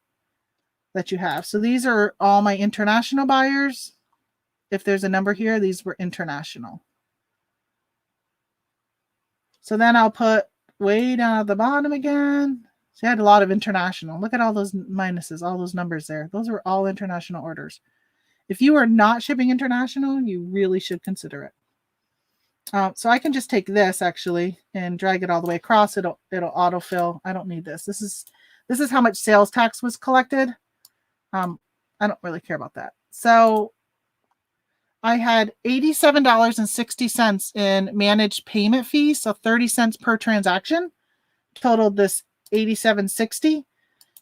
that you have. So these are all my international buyers. If there's a number here, these were international. So then I'll put way down at the bottom again. So I had a lot of international. Look at all those minuses, all those numbers there. Those are all international orders. If you are not shipping international, you really should consider it. So I can just take this actually and drag it all the way across. It'll autofill. I don't need this. This is how much sales tax was collected. I don't really care about that. So I had $87.60 in managed payment fees, so 30 cents per transaction, totaled this $87.60.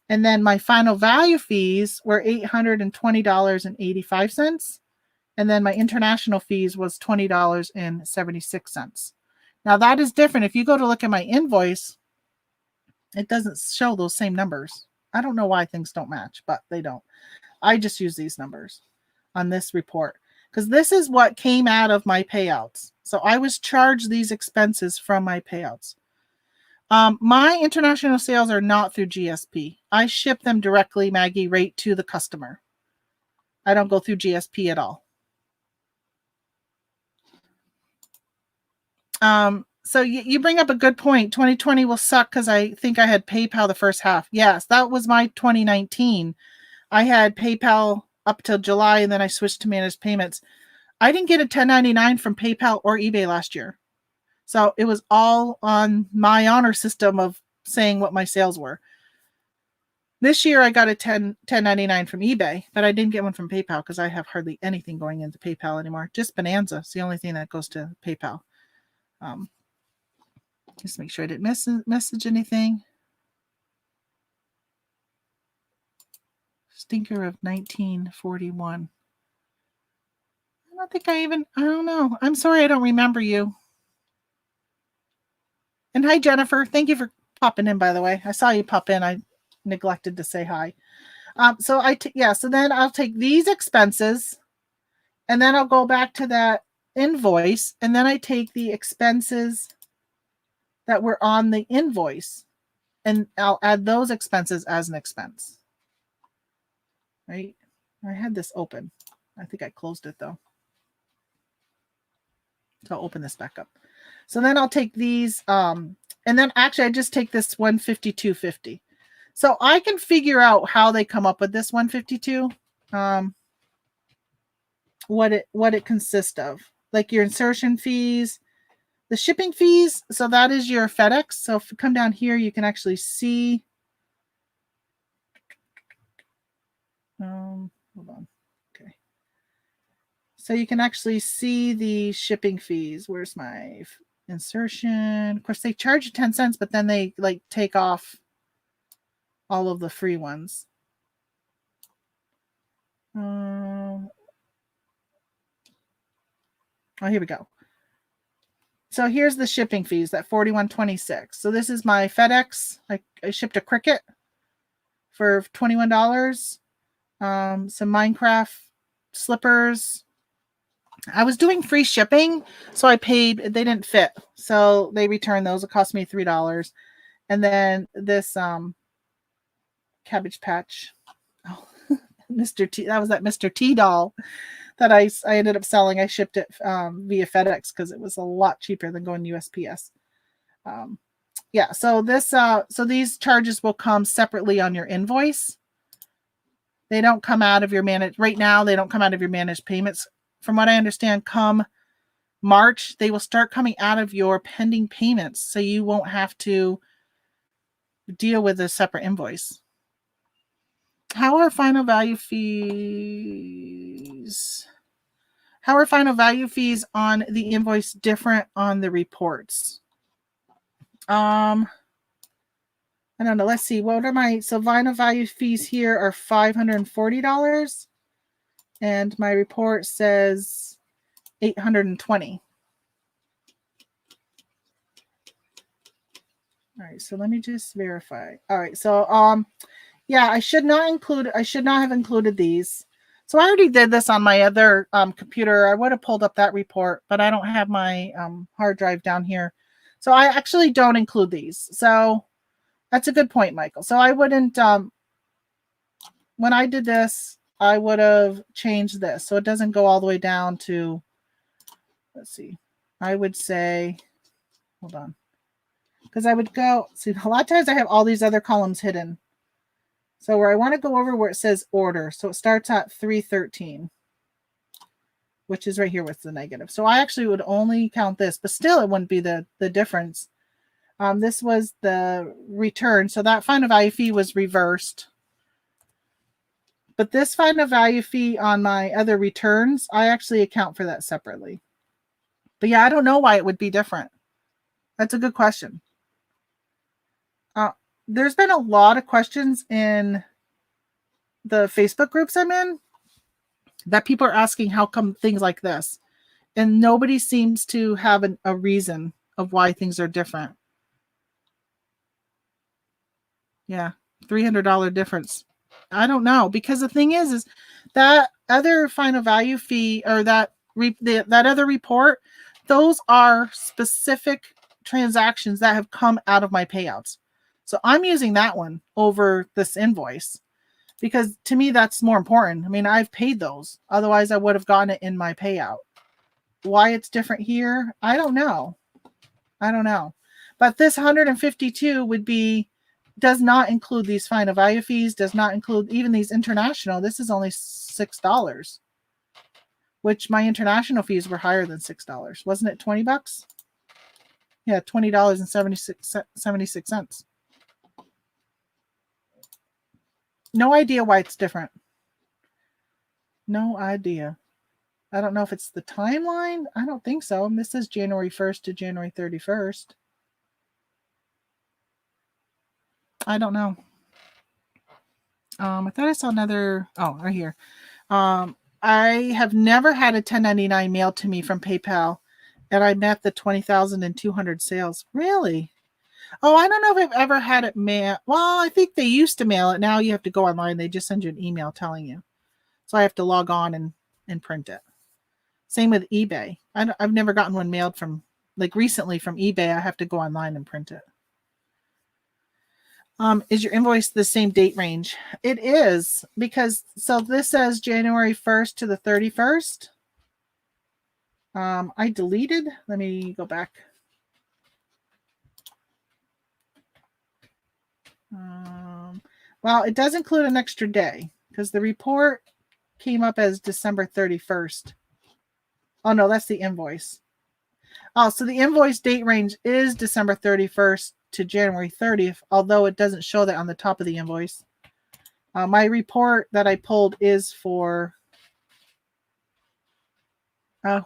And then my final value fees were $820.85. And then my international fees was $20.76. Now that is different. If you go to look at my invoice, it doesn't show those same numbers. I don't know why things don't match, but they don't. I just use these numbers on this report because this is what came out of my payouts. So I was charged these expenses from my payouts. My international sales are not through GSP. I ship them directly, Maggie, right to the customer. I don't go through GSP at all. So you bring up a good point. 2020 will suck because I think I had PayPal the first half. Yes, that was my 2019. I had PayPal up till July, and then I switched to managed payments. I didn't get a 1099 from PayPal or eBay last year. So it was all on my honor system of saying what my sales were. This year I got a 1099 from eBay, but I didn't get one from PayPal because I have hardly anything going into PayPal anymore. Just Bonanza. It's the only thing that goes to PayPal. Just make sure I didn't message anything. Stinker of 1941. I don't know. I'm sorry I don't remember you. And hi, Jennifer. Thank you for popping in, by the way. I saw you pop in. I neglected to say hi. So then I'll take these expenses and then I'll go back to that invoice and then I take the expenses that were on the invoice and I'll add those expenses as an expense. Right? I had this open. I think I closed it though. So I'll open this back up. So then I'll take these, and then actually I just take this 152.50. So I can figure out how they come up with this 152, what it consists of, like your insertion fees, the shipping fees. So that is your FedEx. So if you come down here, you can actually see. Hold on. Okay. So you can actually see the shipping fees. Where's my insertion? Of course, they charge you 10 cents, but then they like take off all of the free ones. Oh, here we go. So here's the shipping fees, that $41.26. So this is my FedEx. I shipped a Cricut for $21. Some Minecraft slippers. I was doing free shipping, so I paid. They didn't fit, so they returned those. It cost me $3. And then this Cabbage Patch. Oh, Mr. T. That was that Mr. T doll that I ended up selling. I shipped it via FedEx because it was a lot cheaper than going USPS. Yeah. So so these charges will come separately on your invoice. They don't come out of your right now. They don't come out of your managed payments. From what I understand, come March, they will start coming out of your pending payments. So you won't have to deal with a separate invoice. How are final value fees? How are final value fees on the invoice different on the reports? I don't know. Let's see. What are so final value fees here are $540. And my report says $820. All right, so let me just verify. All right, so yeah, I should not have included these. So I already did this on my other computer. I would have pulled up that report, but I don't have my hard drive down here. So I actually don't include these. So that's a good point, Michael. So I wouldn't, when I did this, I would have changed this. So it doesn't go all the way down to, let's see, I would say, hold on. Because I would go, see, a lot of times I have all these other columns hidden. So where I want to go over where it says order. So it starts at 313, which is right here with the negative. So I actually would only count this, but still it wouldn't be the difference. This was the return. So that final value fee was reversed. But this final value fee on my other returns, I actually account for that separately. But yeah, I don't know why it would be different. That's a good question. There's been a lot of questions in the Facebook groups I'm in that people are asking how come things like this. And nobody seems to have a reason of why things are different. Yeah, $300 difference. I don't know, because the thing is that other final value fee or that other report, those are specific transactions that have come out of my payouts. So I'm using that one over this invoice because to me that's more important. I mean, I've paid those. Otherwise, I would have gotten it in my payout. Why it's different here, I don't know. I don't know. But this 152 does not include these final value fees, does not include even these international. This is only $6, which my international fees were higher than $6. Wasn't it 20 bucks? Yeah, $20.76. No idea why it's different. No idea. I don't know if it's the timeline. I don't think so. This is January 1st to January 31st. I don't know. I thought I saw another. Oh, right here. I have never had a 1099 mailed to me from PayPal, and I met the 20,200 sales. Really? Oh, I don't know if I've ever had it mail. Well, I think they used to mail it. Now you have to go online. They just send you an email telling you. So I have to log on and print it. Same with eBay. I've never gotten one mailed from, like recently from eBay. I have to go online and print it. Is your invoice the same date range? It is, because so this says January 1st to the 31st. I deleted. Let me go back. Well, it does include an extra day because the report came up as December 31st. Oh, no, that's the invoice. Oh, so the invoice date range is December 31st to January 30th, although it doesn't show that on the top of the invoice. My report that I pulled is for... Oh.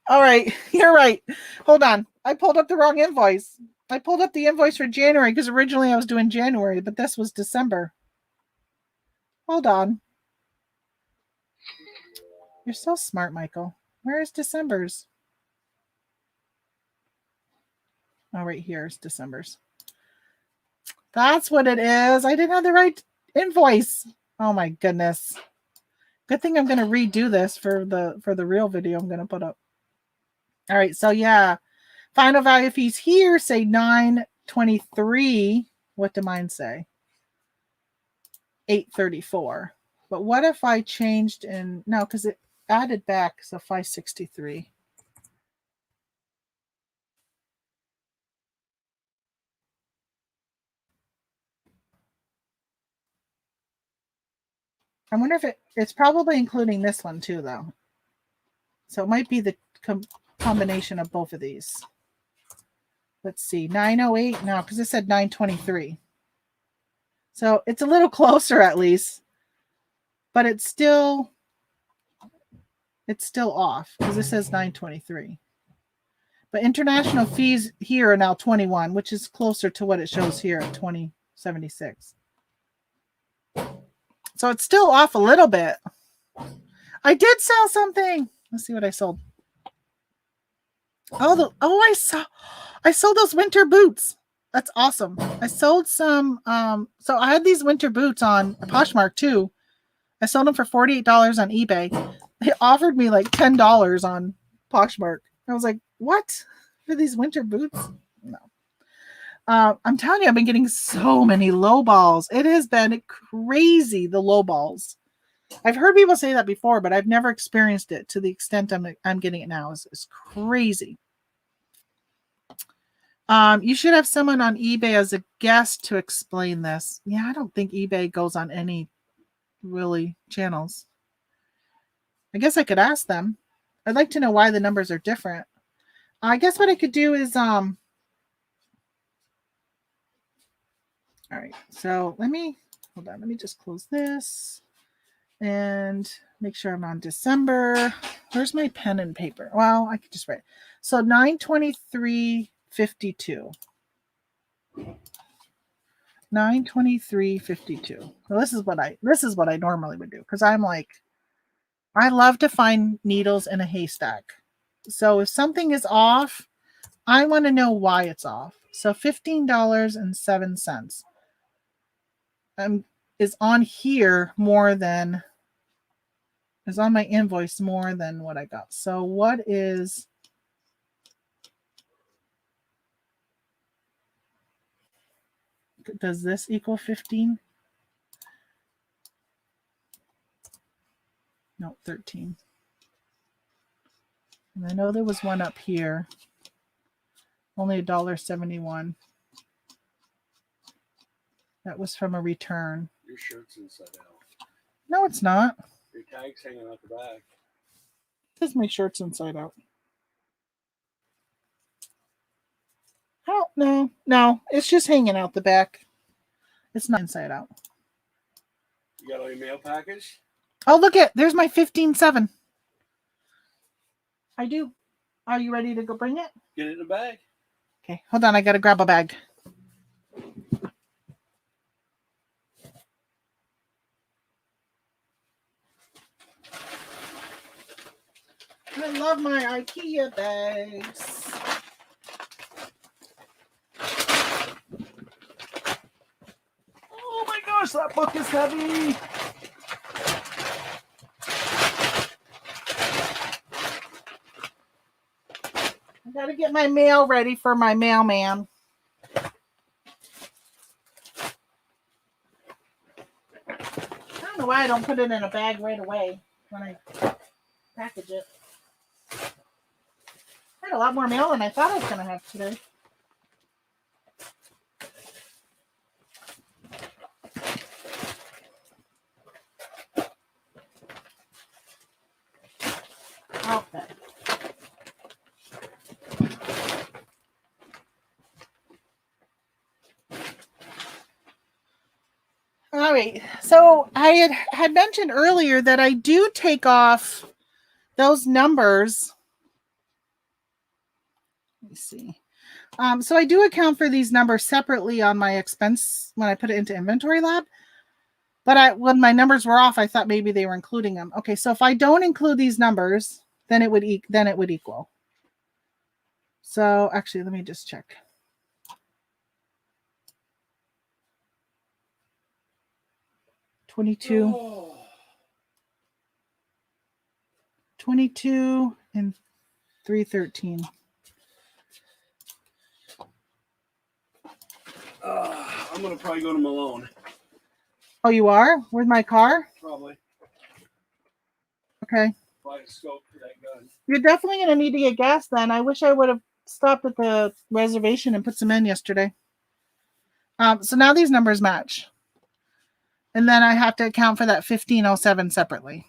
All right, you're right. Hold on. I pulled up the wrong invoice. I pulled up the invoice for January because originally I was doing January, but this was December. Hold on. You're so smart, Michael. Where is December's? Oh, right here is December's. That's what it is. I didn't have the right invoice. Oh my goodness. Good thing I'm going to redo this for the real video I'm going to put up. All right, so yeah. Final value fees here say $9.23. What do mine say? $8.34. But what if I changed in, no, because it added back, so $5.63. I wonder if it's probably including this one too, though. So it might be the combination of both of these. Let's see, 908, no, because it said 923. So it's a little closer at least, but it's still off because it says 923. But international fees here are now 21, which is closer to what it shows here at 2076. So it's still off a little bit. I did sell something. Let's see what I sold. I sold those winter boots. That's awesome. I sold some. So I had these winter boots on Poshmark too. I sold them for $48 on eBay. They offered me like $10 on Poshmark. I was like, what? for these winter boots? No. I'm telling you, I've been getting so many low balls. It has been crazy, the low balls. I've heard people say that before, but I've never experienced it to the extent I'm getting it now. It's crazy. You should have someone on eBay as a guest to explain this. Yeah, I don't think eBay goes on any really channels. I guess I could ask them. I'd like to know why the numbers are different. I guess what I could do is all right, so let me just close this and make sure I'm on December. Where's my pen and paper? Well, I could just write. So 9/23/52. 9/23/52. Well, this is what I normally would do, because I'm like, I love to find needles in a haystack. So if something is off, I want to know why it's off. So $15.07 is on here more than is on my invoice more than what I got. So what is does this equal 15? No, 13. And I know there was one up here. Only $1.71. That was from a return. Your shirt's inside out. No, it's not. Your tag's hanging out the back. This my shirt's inside out. Oh, no, it's just hanging out the back. It's not inside out. You got all your mail package? Oh, look there's my 15.7. I do. Are you ready to go bring it? Get it in the bag. Okay, hold on. I got to grab a bag. I love my IKEA bags. Oh my gosh, that book is heavy. I gotta get my mail ready for my mailman. I don't know why I don't put it in a bag right away when I package it. I had a lot more mail than I thought I was going to have today. Okay. All right. So I had mentioned earlier that I do take off those numbers. Let me see. So I do account for these numbers separately on my expense when I put it into Inventory Lab. But when my numbers were off, I thought maybe they were including them. Okay, so if I don't include these numbers, then it would equal. So actually, let me just check. $22 and $313. I'm gonna probably go to Malone. Oh, you are? Where's my car? Probably. Okay. Buy a scope for that gun. You're definitely gonna need to get gas then. I wish I would have stopped at the reservation and put some in yesterday. So now these numbers match. And then I have to account for that 1507 separately.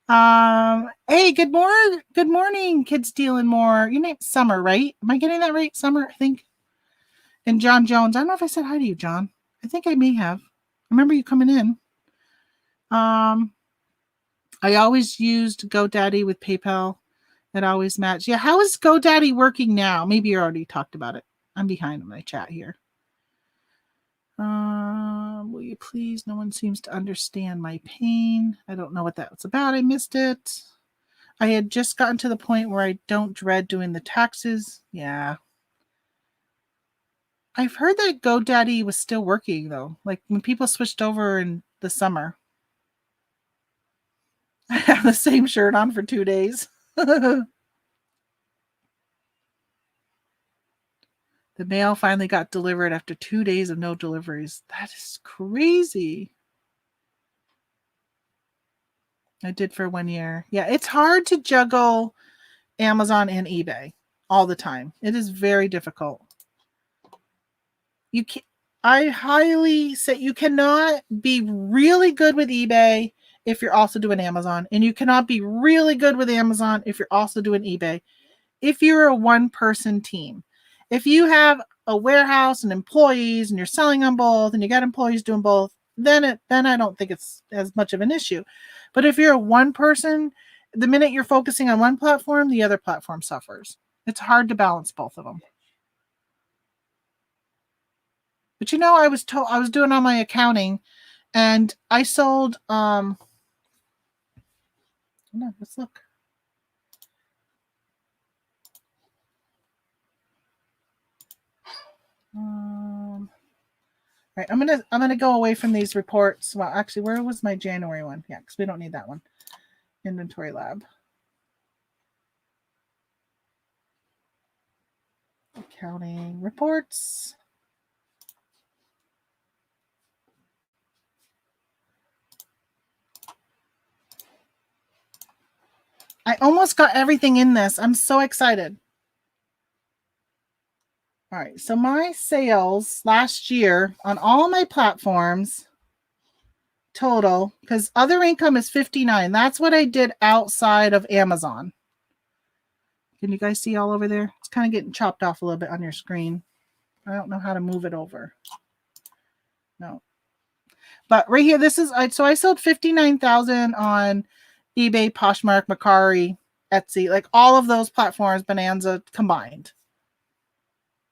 Hey, good morning, kids stealing more. Your name's Summer, right? Am I getting that right? Summer, I think. And John Jones. I don't know if I said hi to you, John. I think I may have. I remember you coming in. I always used GoDaddy with PayPal. It always matched. Yeah, how is GoDaddy working now? Maybe you already talked about it. I'm behind in my chat here. Will you please? No one seems to understand my pain. I don't know what that was about. I missed it. I had just gotten to the point where I don't dread doing the taxes. Yeah. I've heard that GoDaddy was still working though. Like when people switched over in the summer. I have the same shirt on for 2 days. The mail finally got delivered after 2 days of no deliveries. That is crazy. I did for 1 year. Yeah, it's hard to juggle Amazon and eBay all the time. It is very difficult. I highly say you cannot be really good with eBay if you're also doing Amazon, and you cannot be really good with Amazon if you're also doing eBay. If you're a one-person team, if you have a warehouse and employees and you're selling on both and you got employees doing both, then I don't think it's as much of an issue. But if you're a one person, the minute you're focusing on one platform, the other platform suffers. It's hard to balance both of them. But I was doing all my accounting, and I sold hold on, let's look. All right, I'm gonna go away from these reports. Well, actually, where was my January one? Yeah, because we don't need that one. Inventory lab. Accounting reports. I almost got everything in this. I'm so excited. All right, so my sales last year on all my platforms total, because other income is 59. That's what I did outside of Amazon. Can you guys see all over there? It's kind of getting chopped off a little bit on your screen. I don't know how to move it over. No. But right here, so I sold 59,000 on eBay, Poshmark, Mercari, Etsy, like all of those platforms, Bonanza combined.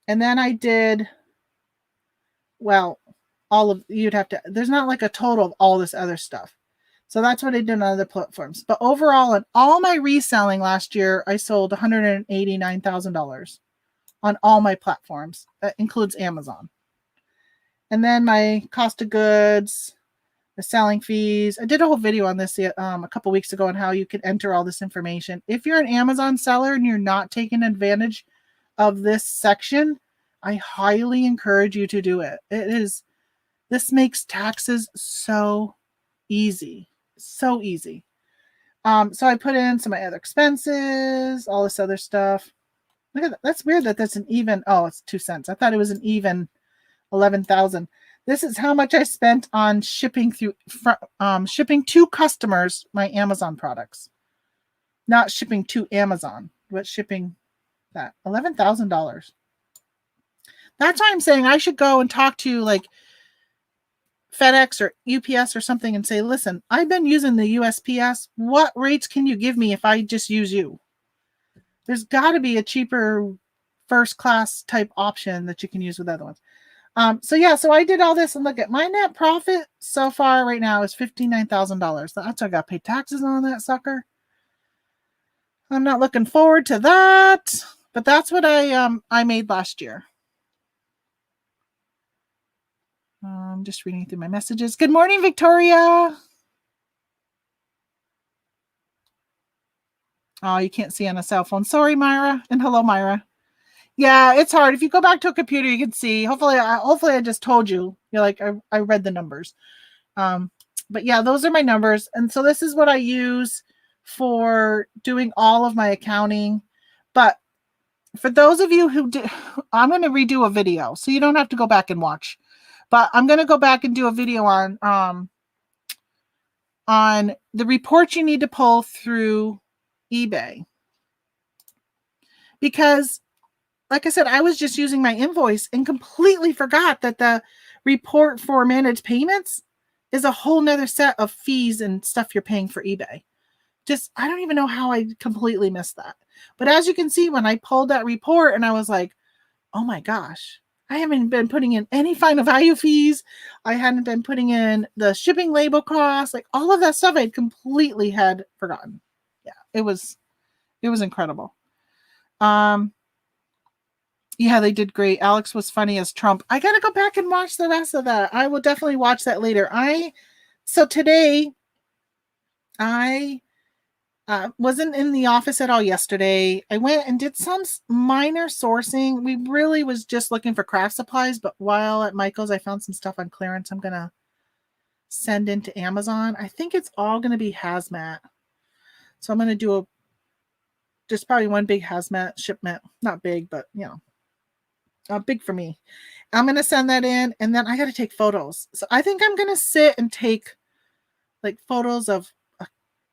And then I did, well, there's not like a total of all this other stuff. So that's what I did on other platforms. But overall, in all my reselling last year, I sold $189,000 on all my platforms. That includes Amazon. And then my cost of goods, the selling fees. I did a whole video on this a couple weeks ago on how you can enter all this information. If you're an Amazon seller and you're not taking advantage of this section, I highly encourage you to do it. This makes taxes so easy. So easy. So I put in some of my other expenses, all this other stuff. Look at that. That's weird that that's an even, it's 2 cents. I thought it was an even 11,000. This is how much I spent on shipping to customers my Amazon products. Not shipping to Amazon, but shipping that $11,000. That's why I'm saying I should go and talk to like FedEx or UPS or something and say, listen, I've been using the USPS. What rates can you give me if I just use you? There's got to be a cheaper first class type option that you can use with other ones. So I did all this, and look at my net profit so far right now is $59,000. That's what I got to pay taxes on that sucker. I'm not looking forward to that, but that's what I made last year. I'm just reading through my messages. Good morning, Victoria. Oh, you can't see on a cell phone. Sorry, Myra. And hello, Myra. Yeah, it's hard. If you go back to a computer, you can see. Hopefully I just told you. You're like, I read the numbers. But yeah, those are my numbers. And so this is what I use for doing all of my accounting. But for those of you who did, I'm going to redo a video, so you don't have to go back and watch. But I'm going to go back and do a video on the reports you need to pull through eBay. Because, like I said, I was just using my invoice and completely forgot that the report for managed payments is a whole nother set of fees and stuff you're paying for eBay. I don't even know how I completely missed that. But as you can see, when I pulled that report and I was like, oh my gosh, I haven't been putting in any final value fees. I hadn't been putting in the shipping label costs, like all of that stuff I completely had forgotten. Yeah, it was incredible. Yeah, they did great. Alex was funny as Trump. I got to go back and watch the rest of that. I will definitely watch that later. So today I Wasn't in the office at all yesterday. I went and did some minor sourcing. We really was just looking for craft supplies, but while at Michael's, I found some stuff on clearance I'm going to send into Amazon. I think it's all going to be hazmat. So I'm going to do just probably one big hazmat shipment. Not big, but big for me. I'm going to send that in, and then I got to take photos. So I think I'm going to sit and take like photos of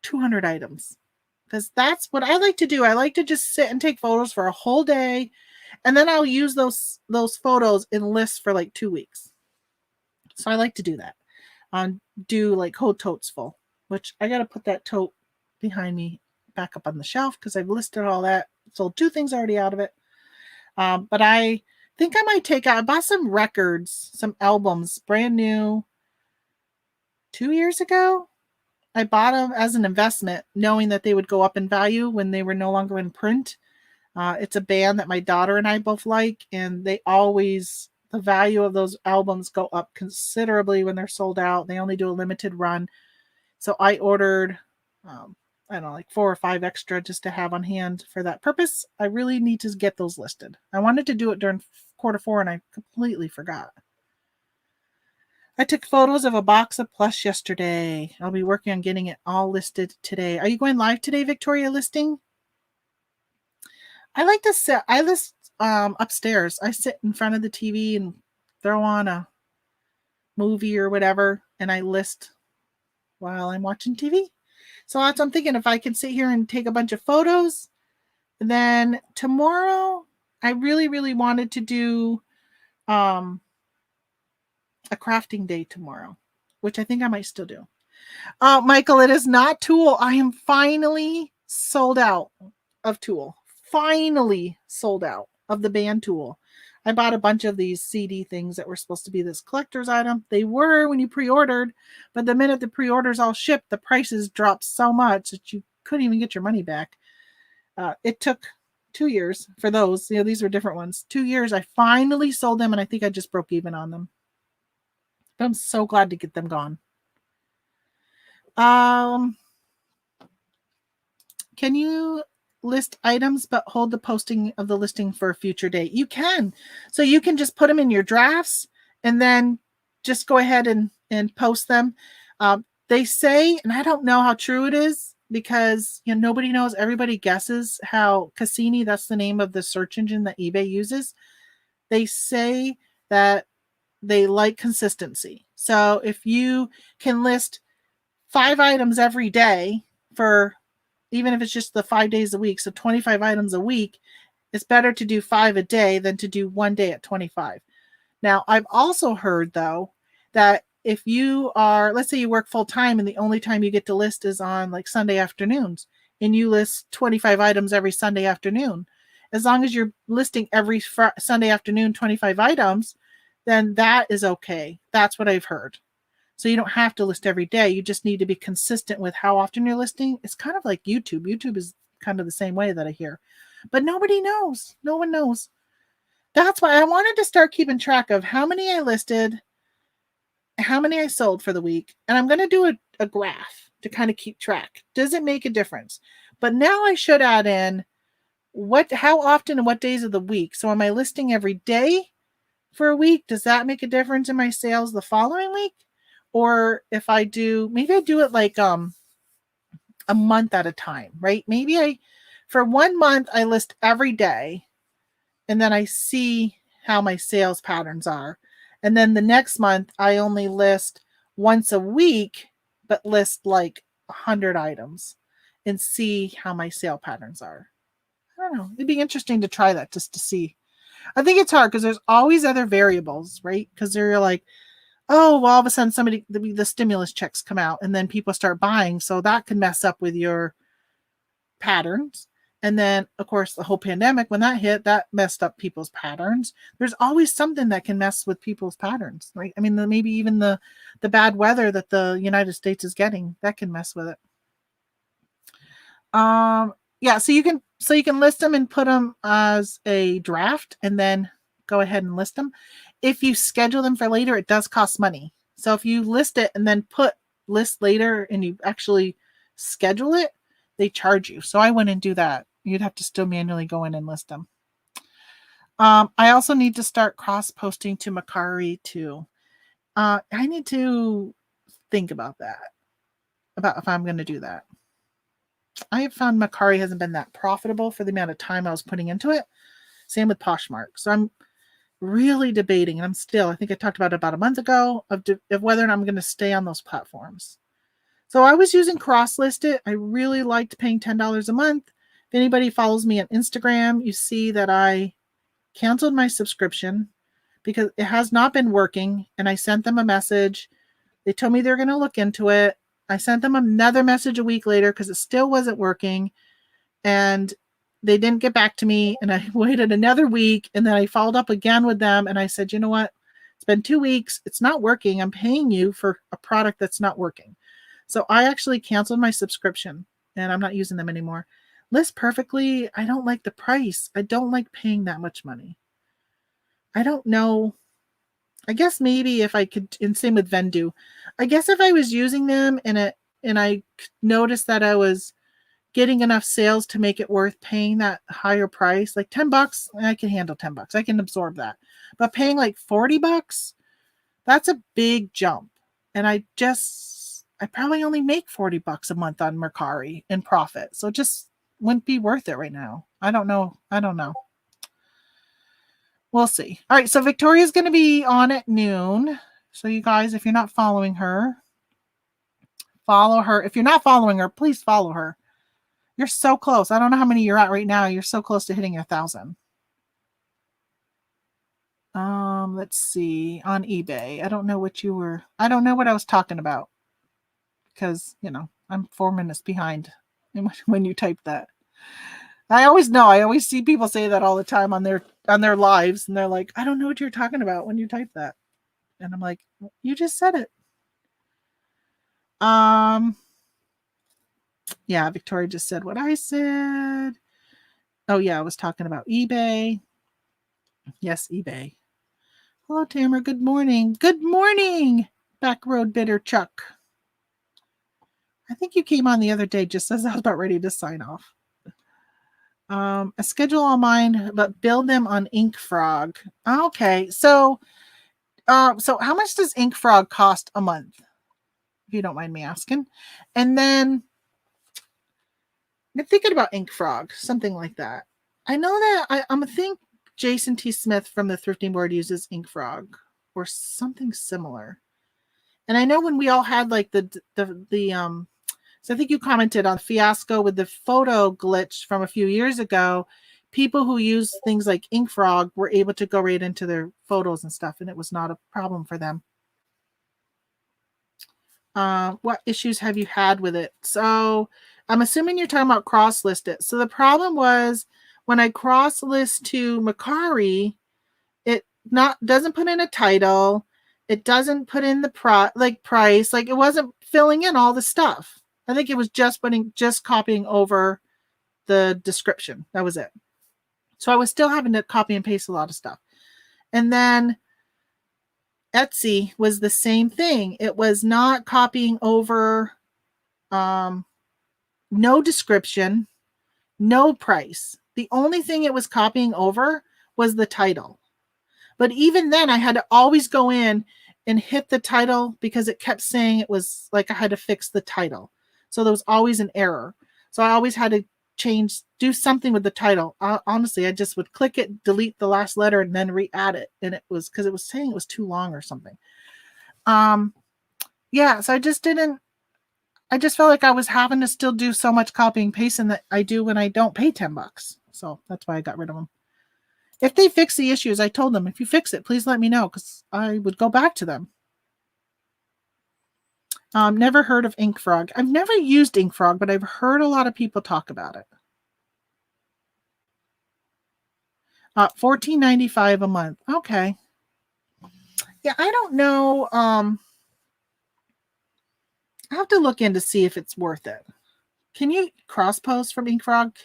200 items, because that's what I like to do. I like to just sit and take photos for a whole day, and then I'll use those photos in lists for like 2 weeks. So I like to do that. Do like whole totes full, which I got to put that tote behind me back up on the shelf because I've listed all that. Sold 2 things already out of it. But I think I might I bought some records, some albums, brand new 2 years ago. I bought them as an investment, knowing that they would go up in value when they were no longer in print. It's a band that my daughter and I both like, and the value of those albums go up considerably when they're sold out. They only do a limited run. So I ordered, I don't know, like 4 or 5 extra just to have on hand for that purpose. I really need to get those listed. I wanted to do it during Q4 and I completely forgot. I took photos of a box of plush yesterday. I'll be working on getting it all listed today. Are you going live today, Victoria, listing? I like to sit. I list upstairs. I sit in front of the TV and throw on a movie or whatever, and I list while I'm watching TV. So that's what I'm thinking. If I could sit here and take a bunch of photos, then tomorrow I really, really wanted to do a crafting day tomorrow, which I think I might still do. Michael, it is not Tool. I am finally sold out of Tool. Finally sold out of the band Tool. I bought a bunch of these CD things that were supposed to be this collector's item. They were when you pre-ordered, but the minute the pre-orders all shipped, the prices dropped so much that you couldn't even get your money back. It took 2 years for those. These were different ones. 2 years. I finally sold them, and I think I just broke even on them. But I'm so glad to get them gone. Can you list items but hold the posting of the listing for a future date? You can. So you can just put them in your drafts and then just go ahead and post them. They say, and I don't know how true it is because nobody knows. Everybody guesses how Cassini, that's the name of the search engine that eBay uses. They say that they like consistency. So if you can list 5 items every day for, even if it's just the 5 days a week, so 25 items a week, it's better to do 5 a day than to do 1 day at 25. Now, I've also heard, though, that if you are, let's say you work full time and the only time you get to list is on like Sunday afternoons, and you list 25 items every Sunday afternoon, as long as you're listing every Sunday afternoon 25 items, then that is okay. That's what I've heard. So you don't have to list every day. You just need to be consistent with how often you're listing. It's kind of like YouTube. YouTube is kind of the same way that I hear. But nobody knows. No one knows. That's why I wanted to start keeping track of how many I listed, how many I sold for the week. And I'm going to do a graph to kind of keep track. Does it make a difference? But now I should add in how often and what days of the week. So am I listing every day for a week? Does that make a difference in my sales the following week? Or if I do, maybe I do it like a month at a time, right? Maybe for 1 month, I list every day, and then I see how my sales patterns are. And then the next month, I only list once a week, but list like 100 items and see how my sale patterns are. I don't know. It'd be interesting to try that just to see. I think it's hard because there's always other variables, right? Because they're like, oh, well, all of a sudden the stimulus checks come out and then people start buying. So that can mess up with your patterns. And then, of course, the whole pandemic, when that hit, that messed up people's patterns. There's always something that can mess with people's patterns, right? I mean, maybe even the bad weather that the United States is getting, that can mess with it. Yeah, so you can list them and put them as a draft and then go ahead and list them. If you schedule them for later, it does cost money. So if you list it and then list later and you actually schedule it, they charge you. So I wouldn't do that. You'd have to still manually go in and list them. I also need to start cross posting to Mercari too. I need to think about that, about if I'm going to do that. I have found Mercari hasn't been that profitable for the amount of time I was putting into it. Same with Poshmark. So I'm really debating, and I think I talked about a month ago, of whether or not I'm going to stay on those platforms. So I was using CrossListed. I really liked paying $10 a month. If anybody follows me on Instagram, you see that I canceled my subscription because it has not been working. And I sent them a message. They told me they're going to look into it. I sent them another message a week later because it still wasn't working. And they didn't get back to me. And I waited another week. And then I followed up again with them. And I said, you know what? It's been 2 weeks. It's not working. I'm paying you for a product that's not working. So I actually canceled my subscription and I'm not using them anymore. List Perfectly, I don't like the price. I don't like paying that much money. I don't know. I guess maybe if I could, and same with Vendu. I guess if I was using them and I noticed that I was getting enough sales to make it worth paying that higher price, like $10, I can handle $10. I can absorb that. But paying like $40, that's a big jump. And I probably only make $40 a month on Mercari in profit. So it just wouldn't be worth it right now. I don't know. We'll see. All right. So Victoria's going to be on at noon. So you guys, if you're not following her, follow her. If you're not following her, please follow her. You're so close. I don't know how many you're at right now. You're so close to hitting 1,000. Let's see. On eBay. I don't know what I was talking about. Because, I'm 4 minutes behind when you type that. I always see people say that all the time on their lives, and they're like, I don't know what you're talking about when you type that. And I'm like, you just said it. Yeah, Victoria just said what I said. Oh yeah, I was talking about eBay. Yes, eBay. Hello, Tamara. Good morning. Good morning, Backroad Bitter Chuck. I think you came on the other day just as I was about ready to sign off. A schedule all mine, but build them on InkFrog. Okay, so how much does InkFrog cost a month? If you don't mind me asking. And then I'm thinking about InkFrog, something like that. I know that I think Jason T. Smith from the Thrifting Board uses InkFrog or something similar. And I know when we all had like so I think you commented on the fiasco with the photo glitch from a few years ago. People who use things like InkFrog were able to go right into their photos and stuff, and it was not a problem for them. What issues have you had with it? So I'm assuming you're talking about cross-list it. So the problem was when I cross-list to Mercari, it doesn't put in a title. It doesn't put in the price. Like it wasn't filling in all the stuff. I think it was just copying over the description. That was it. So I was still having to copy and paste a lot of stuff. And then Etsy was the same thing. It was not copying over no description, no price. The only thing it was copying over was the title. But even then, I had to always go in and hit the title because it kept saying it was like I had to fix the title. So there was always an error. So I always had to do something with the title. Honestly, I just would click it, delete the last letter, and then re-add it. And it was because it was saying it was too long or something. Yeah, so I just felt like I was having to still do so much copying and pasting that I do when I don't pay $10. So that's why I got rid of them. If they fix the issues, I told them, if you fix it, please let me know because I would go back to them. Never heard of InkFrog. I've never used InkFrog, but I've heard a lot of people talk about it. $14.95 a month. Okay. Yeah, I don't know. I have to look in to see if it's worth it. Can you cross post from InkFrog?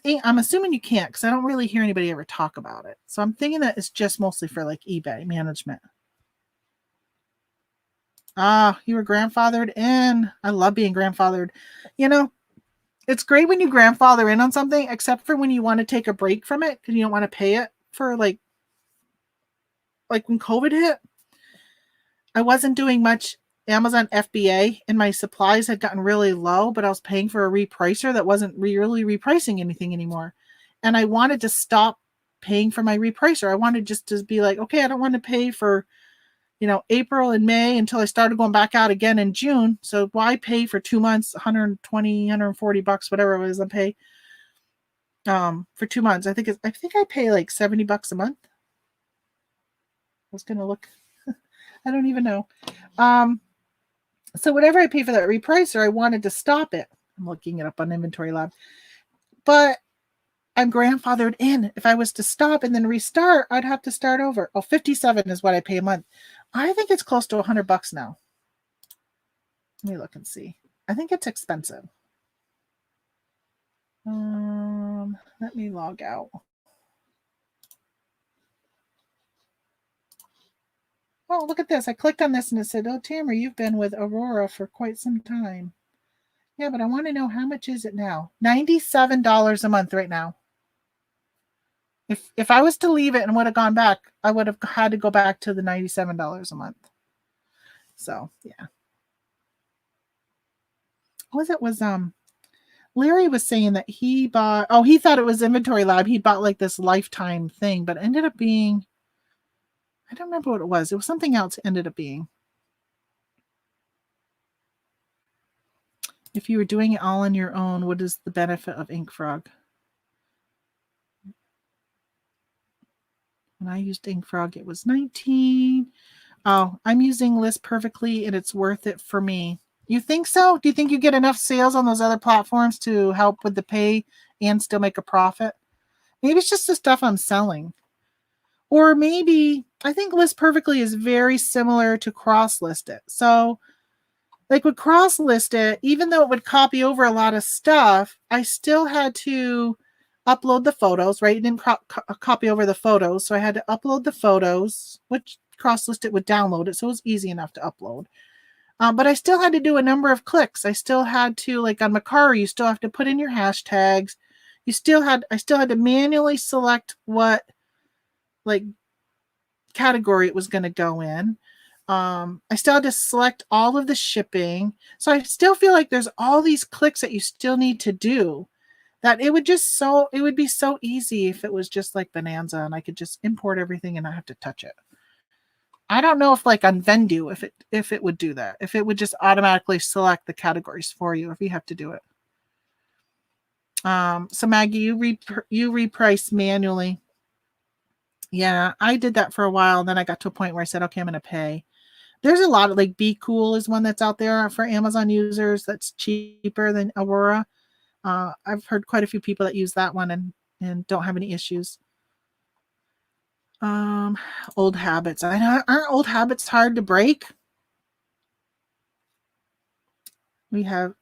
I'm assuming you can't because I don't really hear anybody ever talk about it. So I'm thinking that it's just mostly for like eBay management. You were grandfathered in. I love being grandfathered. It's great when you grandfather in on something, except for when you want to take a break from it because you don't want to pay it for like when COVID hit. I wasn't doing much Amazon FBA and my supplies had gotten really low, but I was paying for a repricer that wasn't really repricing anything anymore. And I wanted to stop paying for my repricer. I wanted just to be like, okay, I don't want to pay for, April and May until I started going back out again in June. So why pay for 2 months, 120, 140 bucks, whatever it was I pay for 2 months. I think I pay like 70 bucks a month. I was going to look. I don't even know. So whatever I pay for that repricer, I wanted to stop it. I'm looking it up on Inventory Lab. But I'm grandfathered in. If I was to stop and then restart, I'd have to start over. Oh, 57 is what I pay a month. I think it's close to 100 bucks now. Let me look and see. I think it's expensive. Let me log out. Oh, look at this. I clicked on this and it said, oh, Tamara, you've been with Aurora for quite some time. Yeah, but I want to know how much is it now? $97 a month right now. If I was to leave it and would have gone back, I would have had to go back to the $97 a month. So yeah. Larry was saying that he bought, he thought it was Inventory Lab. He bought like this lifetime thing, but it ended up being, I don't remember what it was. It was something else it ended up being. If you were doing it all on your own, what is the benefit of InkFrog? When I used InkFrog, it was 19. Oh, I'm using List Perfectly and it's worth it for me. You think so? Do you think you get enough sales on those other platforms to help with the pay and still make a profit? Maybe it's just the stuff I'm selling. Or maybe I think List Perfectly is very similar to Cross List It. So like with Cross List It, even though it would copy over a lot of stuff, I still had to upload the photos, right? It didn't copy over the photos. So I had to upload the photos, which Cross List It would download it. So it was easy enough to upload. But I still had to do a number of clicks. I still had to, like on Macari, you still have to put in your hashtags. I still had to manually select what like category it was going to go in. I still had to select all of the shipping. So I still feel like there's all these clicks that you still need to do that it would be so easy if it was just like Bonanza and I could just import everything and not have to touch it. I don't know if like on Vendu, if it would do that, if it would just automatically select the categories for you, if you have to do it. So Maggie, you reprice manually. Yeah, I did that for a while. And then I got to a point where I said, okay, I'm going to pay. There's a lot of like Be Cool is one that's out there for Amazon users that's cheaper than Aurora. I've heard quite a few people that use that one and don't have any issues. Old habits. I know, aren't old habits hard to break? We have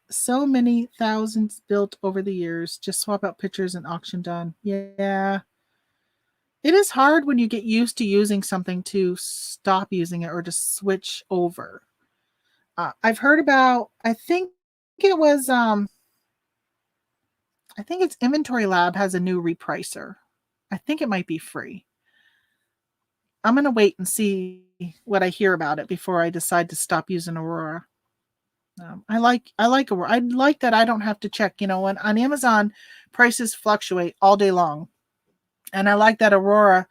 so many thousands built over the years. Just swap out pictures and auction done. Yeah. It is hard when you get used to using something to stop using it or to switch over. I've heard about, I think it's Inventory Lab has a new repricer. I think it might be free. I'm going to wait and see what I hear about it before I decide to stop using Aurora. I like Aurora. I like that I don't have to check, when on Amazon prices fluctuate all day long. And I like that Aurora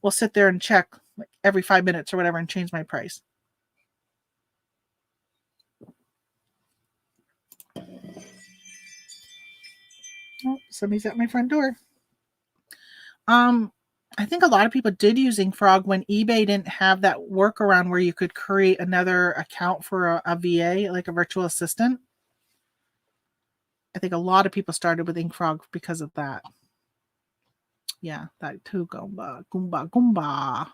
will sit there and check like every 5 minutes or whatever and change my price. Oh, somebody's at my front door. I think a lot of people did use InkFrog when eBay didn't have that workaround where you could create another account for a VA, like a virtual assistant. I think a lot of people started with InkFrog because of that. Yeah, that too. Goomba.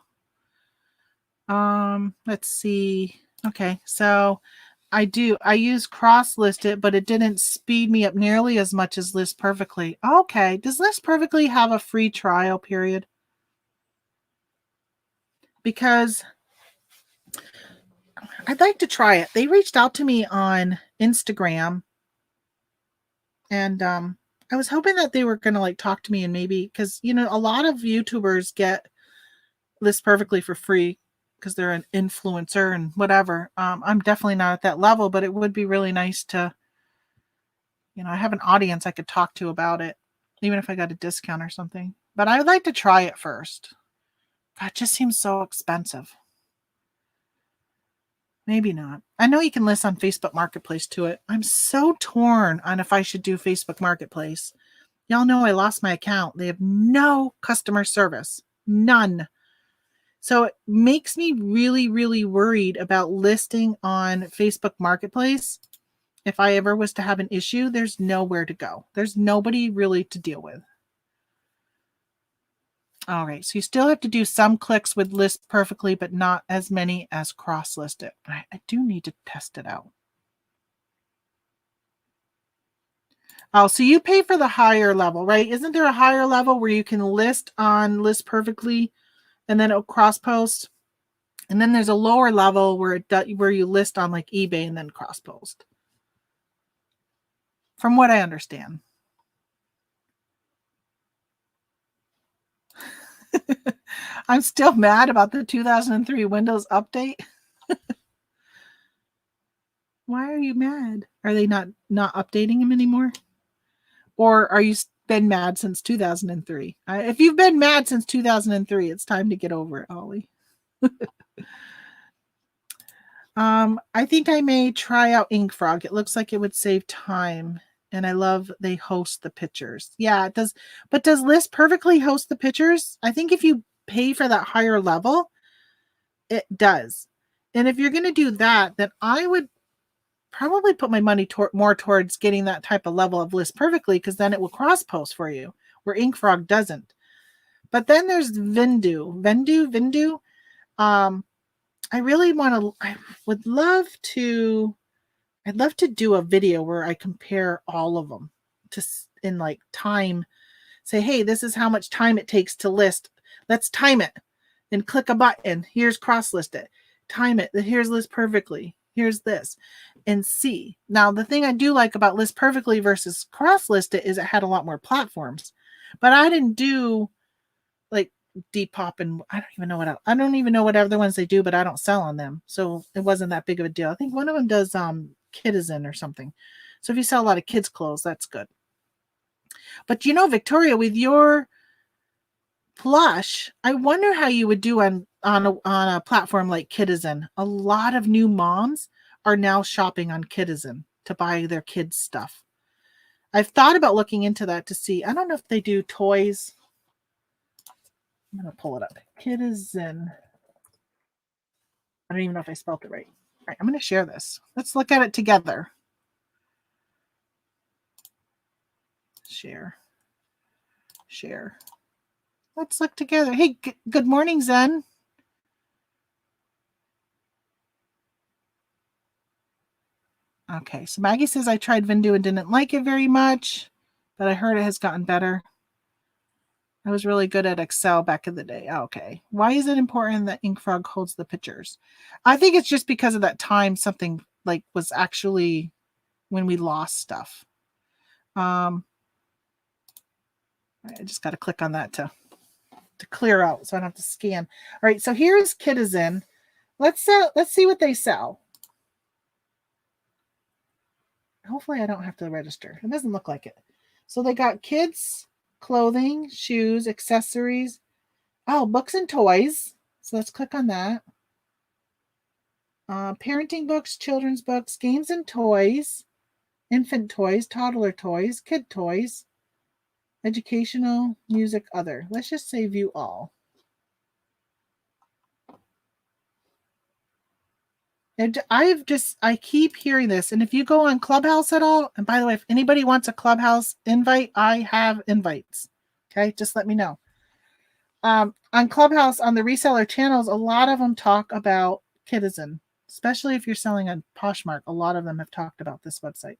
Let's see. Okay, so I use Cross List It, but it didn't speed me up nearly as much as List Perfectly. Okay, does List Perfectly have a free trial period? Because I'd like to try it. They reached out to me on Instagram And I was hoping that they were going to like talk to me and maybe, because, you know, a lot of YouTubers get List Perfectly for free because they're an influencer and whatever. I'm definitely not at that level, but it would be really nice to, you know, I have an audience I could talk to about it, even if I got a discount or something. But I would like to try it first. God, it just seems so expensive. Maybe not. I know you can list on Facebook Marketplace to it. I'm so torn on if I should do Facebook Marketplace. Y'all know I lost my account. They have no customer service. None. So it makes me really, really worried about listing on Facebook Marketplace. If I ever was to have an issue, there's nowhere to go. There's nobody really to deal with. All right, so you still have to do some clicks with List Perfectly, but not as many as Cross List It. I do need to test it out. Oh, so you pay for the higher level, right? Isn't there a higher level where you can list on List Perfectly and then it'll cross post? And then there's a lower level where you list on like eBay and then cross post. From what I understand. I'm still mad about the 2003 Windows update. Why are you mad? Are they not updating him anymore? Or are you been mad since 2003? If you've been mad since 2003, it's time to get over it, Ollie. I think I may try out InkFrog. It looks like it would save time. And I love they host the pictures. Yeah, it does. But does List Perfectly host the pictures? I think if you pay for that higher level, it does. And if you're going to do that, then I would probably put my money more towards getting that type of level of List Perfectly, because then it will cross post for you, where InkFrog doesn't. But then there's Vendu. I really want to. I would love to. I'd love to do a video where I compare all of them to in like time. Say, hey, this is how much time it takes to list. Let's time it and click a button. Here's cross list it. Time it. Here's List Perfectly. Here's this. And see. Now, the thing I do like about List Perfectly versus cross list it is it had a lot more platforms. But I didn't do like Depop and I don't even know what other ones they do, but I don't sell on them. So it wasn't that big of a deal. I think one of them does Kidizen or something. So if you sell a lot of kids' clothes, that's good. But you know, Victoria, with your plush, I wonder how you would do on a platform like Kidizen. A lot of new moms are now shopping on Kidizen to buy their kids' stuff. I've thought about looking into that to see. I don't know if they do toys. I'm going to pull it up. Kidizen. I don't even know if I spelled it right. All right, I'm going to share this. Let's look at it together. Share. Let's look together. Hey, good morning, Zen. Okay, so Maggie says I tried Vindu and didn't like it very much, but I heard it has gotten better. I was really good at Excel back in the day. Okay. Why is it important that InkFrog holds the pictures? I think it's just because of that time something like was actually when we lost stuff. I just got to click on that to clear out so I don't have to scan. All right, so here's Kidizen. Let's see what they sell. Hopefully I don't have to register. It doesn't look like it. So they got kids clothing, shoes, accessories. Oh, books and toys. So let's click on that. Parenting books, children's books, games and toys, infant toys, toddler toys, kid toys, educational, music, other. Let's just say view all. And I keep hearing this. And if you go on Clubhouse at all, and by the way, if anybody wants a Clubhouse invite, I have invites. Okay, just let me know. On Clubhouse, on the reseller channels, a lot of them talk about Kidizen, especially if you're selling on Poshmark. A lot of them have talked about this website.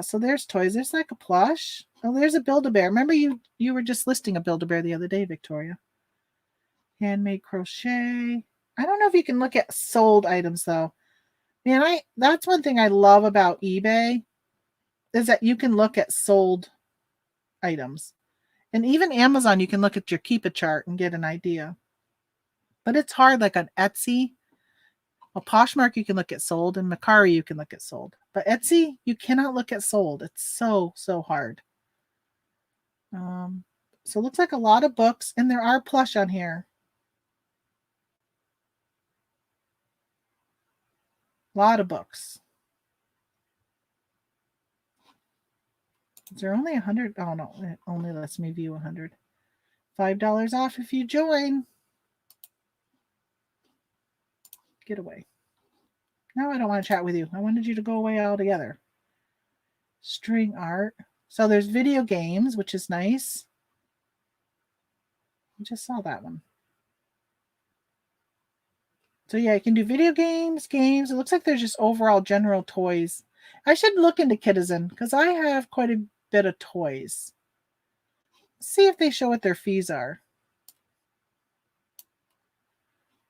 So there's toys. There's like a plush. Oh, there's a Build-A-Bear. Remember you were just listing a Build-A-Bear the other day, Victoria. Handmade crochet. I don't know if you can look at sold items though. Man, that's one thing I love about eBay is that you can look at sold items. And even Amazon, you can look at your Keep a chart and get an idea. But it's hard, like on Etsy. Well, Poshmark, you can look at sold, and Mercari, you can look at sold. But Etsy, you cannot look at sold. It's so hard. So it looks like a lot of books, and there are plush on here. A lot of books. Is there only 100? Oh, no. It only lets me view 100. $5 off if you join. Get away. No, I don't want to chat with you. I wanted you to go away altogether. String art. So there's video games, which is nice. I just saw that one. So yeah, you can do video games. It looks like there's just overall general toys. I should look into Kitizen because I have quite a bit of toys. See if they show what their fees are.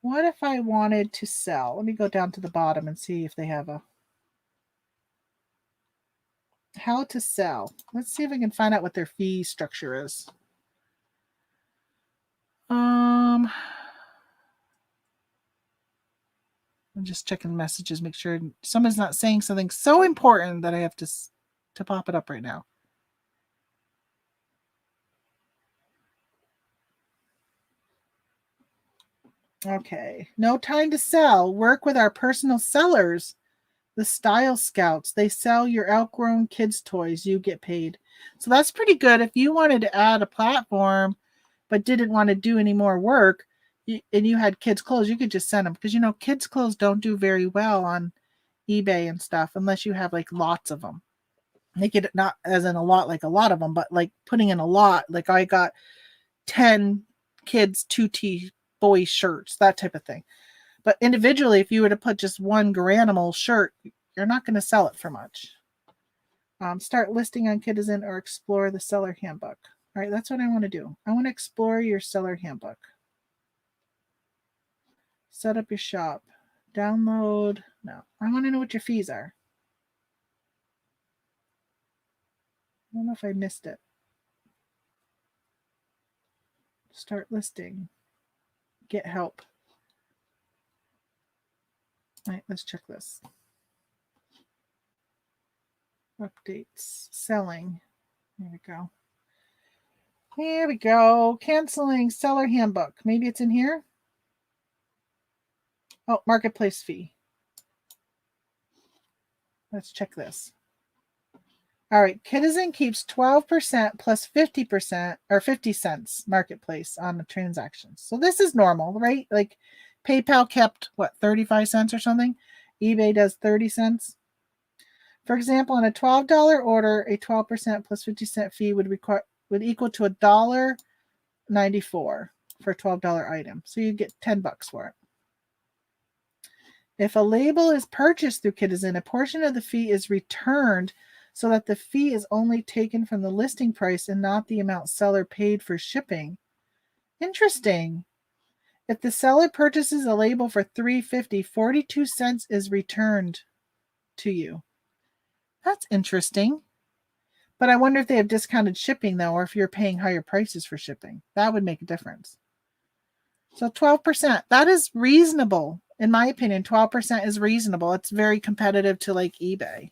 What if I wanted to sell? Let me go down to the bottom and see if they have a how to sell. Let's see if I can find out what their fee structure is. I'm just checking messages, make sure someone's not saying something so important that I have to pop it up right now. Okay. No time to sell. Work with our personal sellers, the Style Scouts. They sell your outgrown kids' toys. You get paid. So that's pretty good. If you wanted to add a platform but didn't want to do any more work and you had kids' clothes, you could just send them. Because, you know, kids' clothes don't do very well on eBay and stuff unless you have like lots of them. Make it not as in a lot, like a lot of them, but like putting in a lot. Like I got 10 kids 2T boy shirts, that type of thing. But individually, if you were to put just one Garanimal shirt, you're not going to sell it for much. Start listing on Kitizen or explore the seller handbook. All right, that's what I want to do. I want to explore your seller handbook. Set up your shop. Download. No, I want to know what your fees are. I don't know if I missed it. Start listing. Get help. All right, let's check this. Updates. Selling. There we go. Here we go. Canceling seller handbook. Maybe it's in here. Oh, marketplace fee. Let's check this. All right, Kitizen keeps 12% plus 50% or 50 cents marketplace on the transactions. So this is normal, right? Like PayPal kept what, 35 cents or something? eBay does 30 cents. For example, on a $12 order, a 12% plus 50-cent fee would equal to $1.94 for a $12 item. So you get $10 for it. If a label is purchased through Kitizen, a portion of the fee is returned so that the fee is only taken from the listing price and not the amount seller paid for shipping. Interesting. If the seller purchases a label for $3.50, 42 cents is returned to you. That's interesting. But I wonder if they have discounted shipping, though, or if you're paying higher prices for shipping. That would make a difference. So 12%, that is reasonable. In my opinion, 12% is reasonable. It's very competitive to like eBay.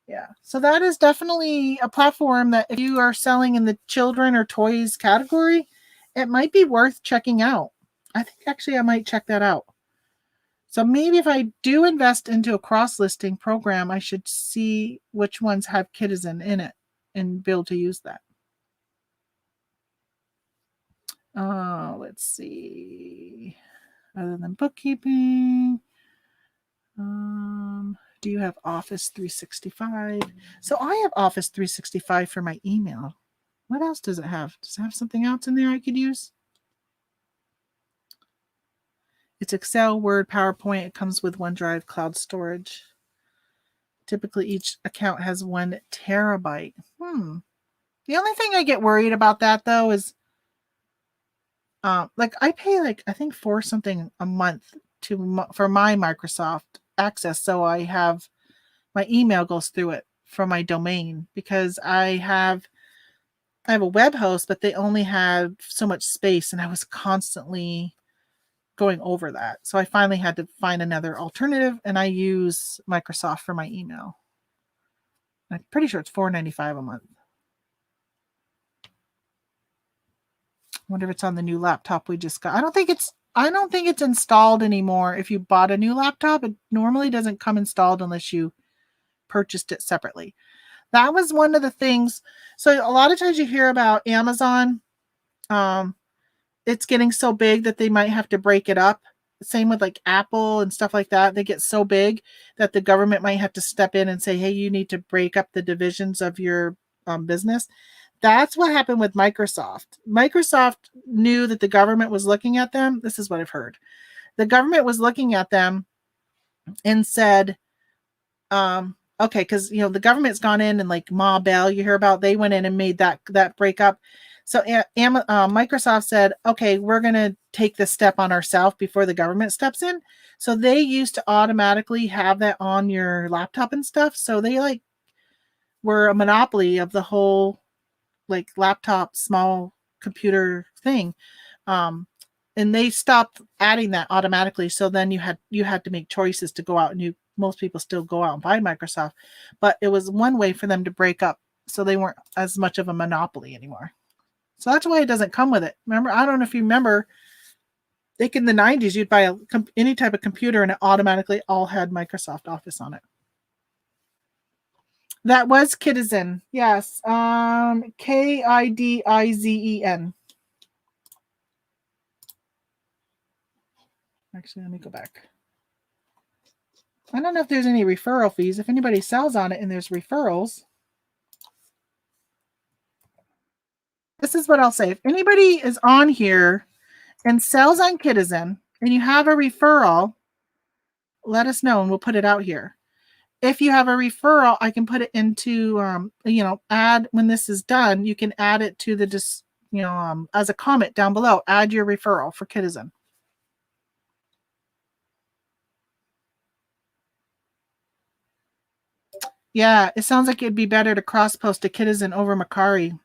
Yeah. So that is definitely a platform that if you are selling in the children or toys category, it might be worth checking out. I think actually I might check that out. So maybe if I do invest into a cross-listing program, I should see which ones have Kitizen in it and be able to use that. Let's see. Other than bookkeeping, do you have Office 365? So I have Office 365 for my email. What else does it have? Does it have something else in there I could use? It's Excel, Word, PowerPoint. It comes with OneDrive, cloud storage. Typically, each account has 1 terabyte. The only thing I get worried about that, though, is like I pay like I think $4 something a month for my Microsoft Access, so I have my email goes through it for my domain because I have a web host, but they only have so much space, and I was constantly going over that. So I finally had to find another alternative, and I use Microsoft for my email. I'm pretty sure it's $4.95 a month. I wonder if it's on the new laptop we just got. I don't think it's installed anymore. If you bought a new laptop, it normally doesn't come installed unless you purchased it separately. That was one of the things. So a lot of times you hear about Amazon. It's getting so big that they might have to break it up. Same with like Apple and stuff like that. They get so big that the government might have to step in and say, hey, you need to break up the divisions of your business. That's what happened with Microsoft. Microsoft knew that the government was looking at them. This is what I've heard. The government was looking at them and said, okay, because the government's gone in and like Ma Bell, you hear about, they went in and made that breakup. So Microsoft said, okay, we're going to take this step on ourselves before the government steps in. So they used to automatically have that on your laptop and stuff. So they like were a monopoly of the whole like laptop, small computer thing. And they stopped adding that automatically. So then you had to make choices to go out, and most people still go out and buy Microsoft, but it was one way for them to break up. So they weren't as much of a monopoly anymore. So that's why it doesn't come with it. Remember, I don't know if you remember, like in the 90s, you'd buy any type of computer and it automatically all had Microsoft Office on it. That was Kidizen. Yes. Kidizen. Actually, let me go back. I don't know if there's any referral fees. If anybody sells on it and there's referrals. This is what I'll say. If anybody is on here and sells on Kidizen and you have a referral, let us know and we'll put it out here. If you have a referral, I can put it into, add when this is done, you can add it to the, as a comment down below, add your referral for Kidizen. Yeah, it sounds like it'd be better to cross post to Kidizen over Macari.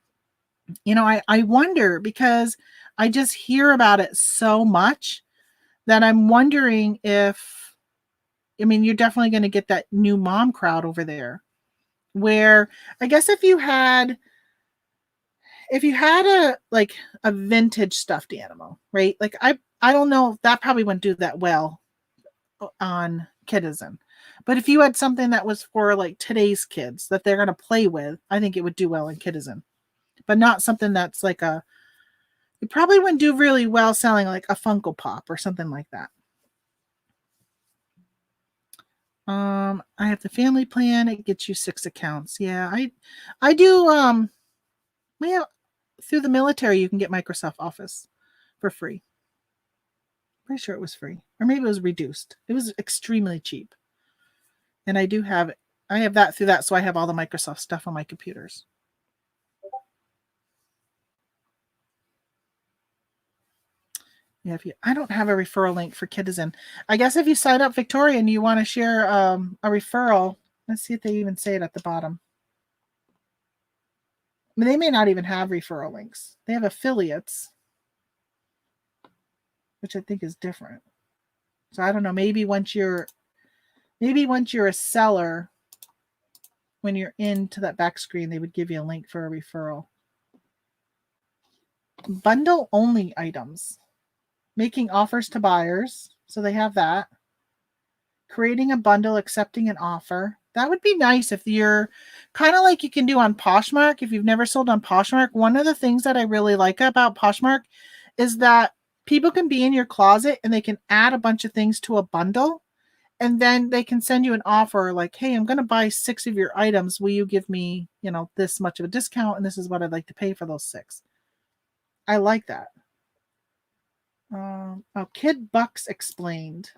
I wonder because I just hear about it so much that I'm wondering if, you're definitely going to get that new mom crowd over there where I guess if you had a vintage stuffed animal, right? Like I don't know, that probably wouldn't do that well on Kidizen. But if you had something that was for like today's kids that they're going to play with, I think it would do well in Kidizen. But not something that's like it probably wouldn't do really well selling like a Funko Pop or something like that. I have the family plan. It gets you 6 accounts. Yeah, I do. Through the military, you can get Microsoft Office for free. Pretty sure it was free, or maybe it was reduced. It was extremely cheap. And I do have it. I have that through that, so I have all the Microsoft stuff on my computers. Yeah, I don't have a referral link for Kidizen. I guess if you sign up, Victoria, and you want to share a referral, let's see if they even say it at the bottom. They may not even have referral links. They have affiliates, which I think is different. So I don't know. Maybe once you're a seller, when you're into that back screen, they would give you a link for a referral. Bundle only items. Making offers to buyers. So they have that. Creating a bundle, accepting an offer. That would be nice if you're kind of like you can do on Poshmark. If you've never sold on Poshmark, one of the things that I really like about Poshmark is that people can be in your closet and they can add a bunch of things to a bundle. And then they can send you an offer like, hey, I'm going to buy 6 of your items. Will you give me, this much of a discount? And this is what I'd like to pay for those 6. I like that. Kid Bucks explained.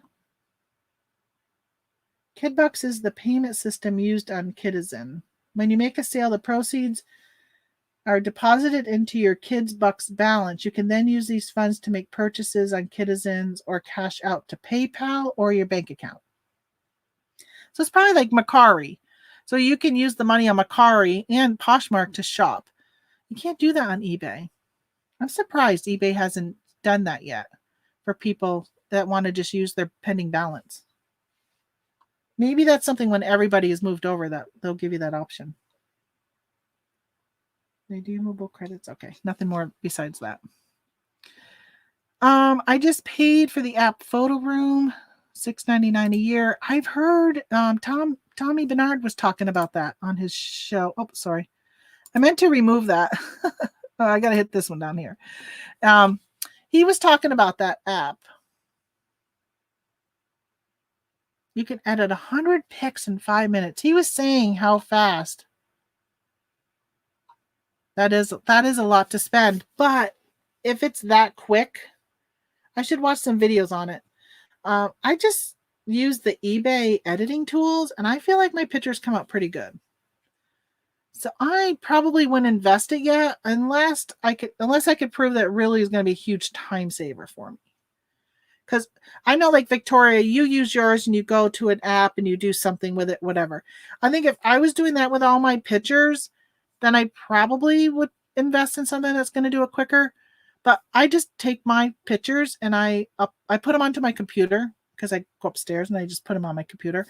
Kid Bucks is the payment system used on Kidizen. When you make a sale, the proceeds are deposited into your Kids Bucks balance. You can then use these funds to make purchases on Kidizen's or cash out to PayPal or your bank account. So it's probably like Macari. So you can use the money on Mercari and Poshmark to shop. You can't do that on eBay. I'm surprised eBay hasn't done that yet for people that want to just use their pending balance. Maybe that's something when everybody is moved over that they'll give you that option. Redeemable credits. Okay, nothing more besides that. I just paid for the app Photo Room, $6.99 a year. I've heard Tommy Bernard was talking about that on his show. Oh, sorry. I meant to remove that. Oh, I gotta hit this one down here. He was talking about that app. You can edit 100 pics in 5 minutes. He was saying how fast. That is a lot to spend. But if it's that quick, I should watch some videos on it. I just use the eBay editing tools, and I feel like my pictures come out pretty good. So I probably wouldn't invest it yet unless I could prove that it really is going to be a huge time saver for me. Because I know, like Victoria, you use yours and you go to an app and you do something with it, whatever. I think if I was doing that with all my pictures, then I probably would invest in something that's going to do it quicker. But I just take my pictures and I put them onto my computer because I go upstairs and I just put them on my computer.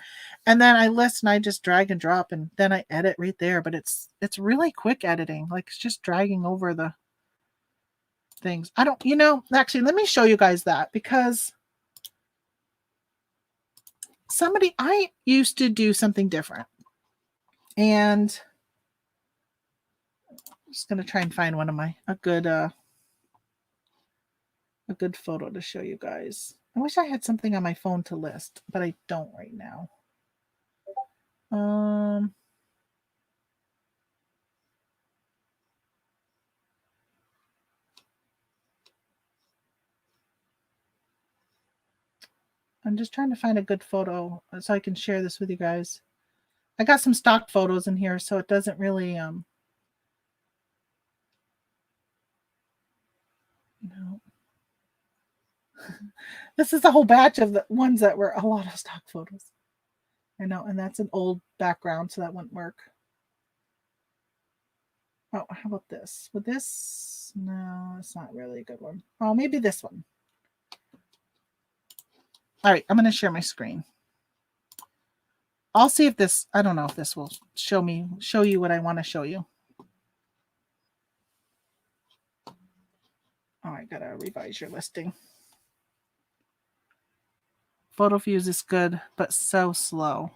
And then I list and I just drag and drop and then I edit right there. But it's really quick editing. Like it's just dragging over the things. Actually, let me show you guys that because I used to do something different. And I'm just going to try and find a good photo to show you guys. I wish I had something on my phone to list, but I don't right now. I'm just trying to find a good photo so I can share this with you guys. I got some stock photos in here, so it doesn't really no. This is a whole batch of the ones that were a lot of stock photos. I know, and that's an old background, so that wouldn't work. Oh, how about this? With this? No, it's not really a good one. Oh, maybe this one. All right, I'm going to share my screen. I'll see if this, I don't know if this will show you what I want to show you. Oh, I got to revise your listing. Photo Fuse is good, but so slow.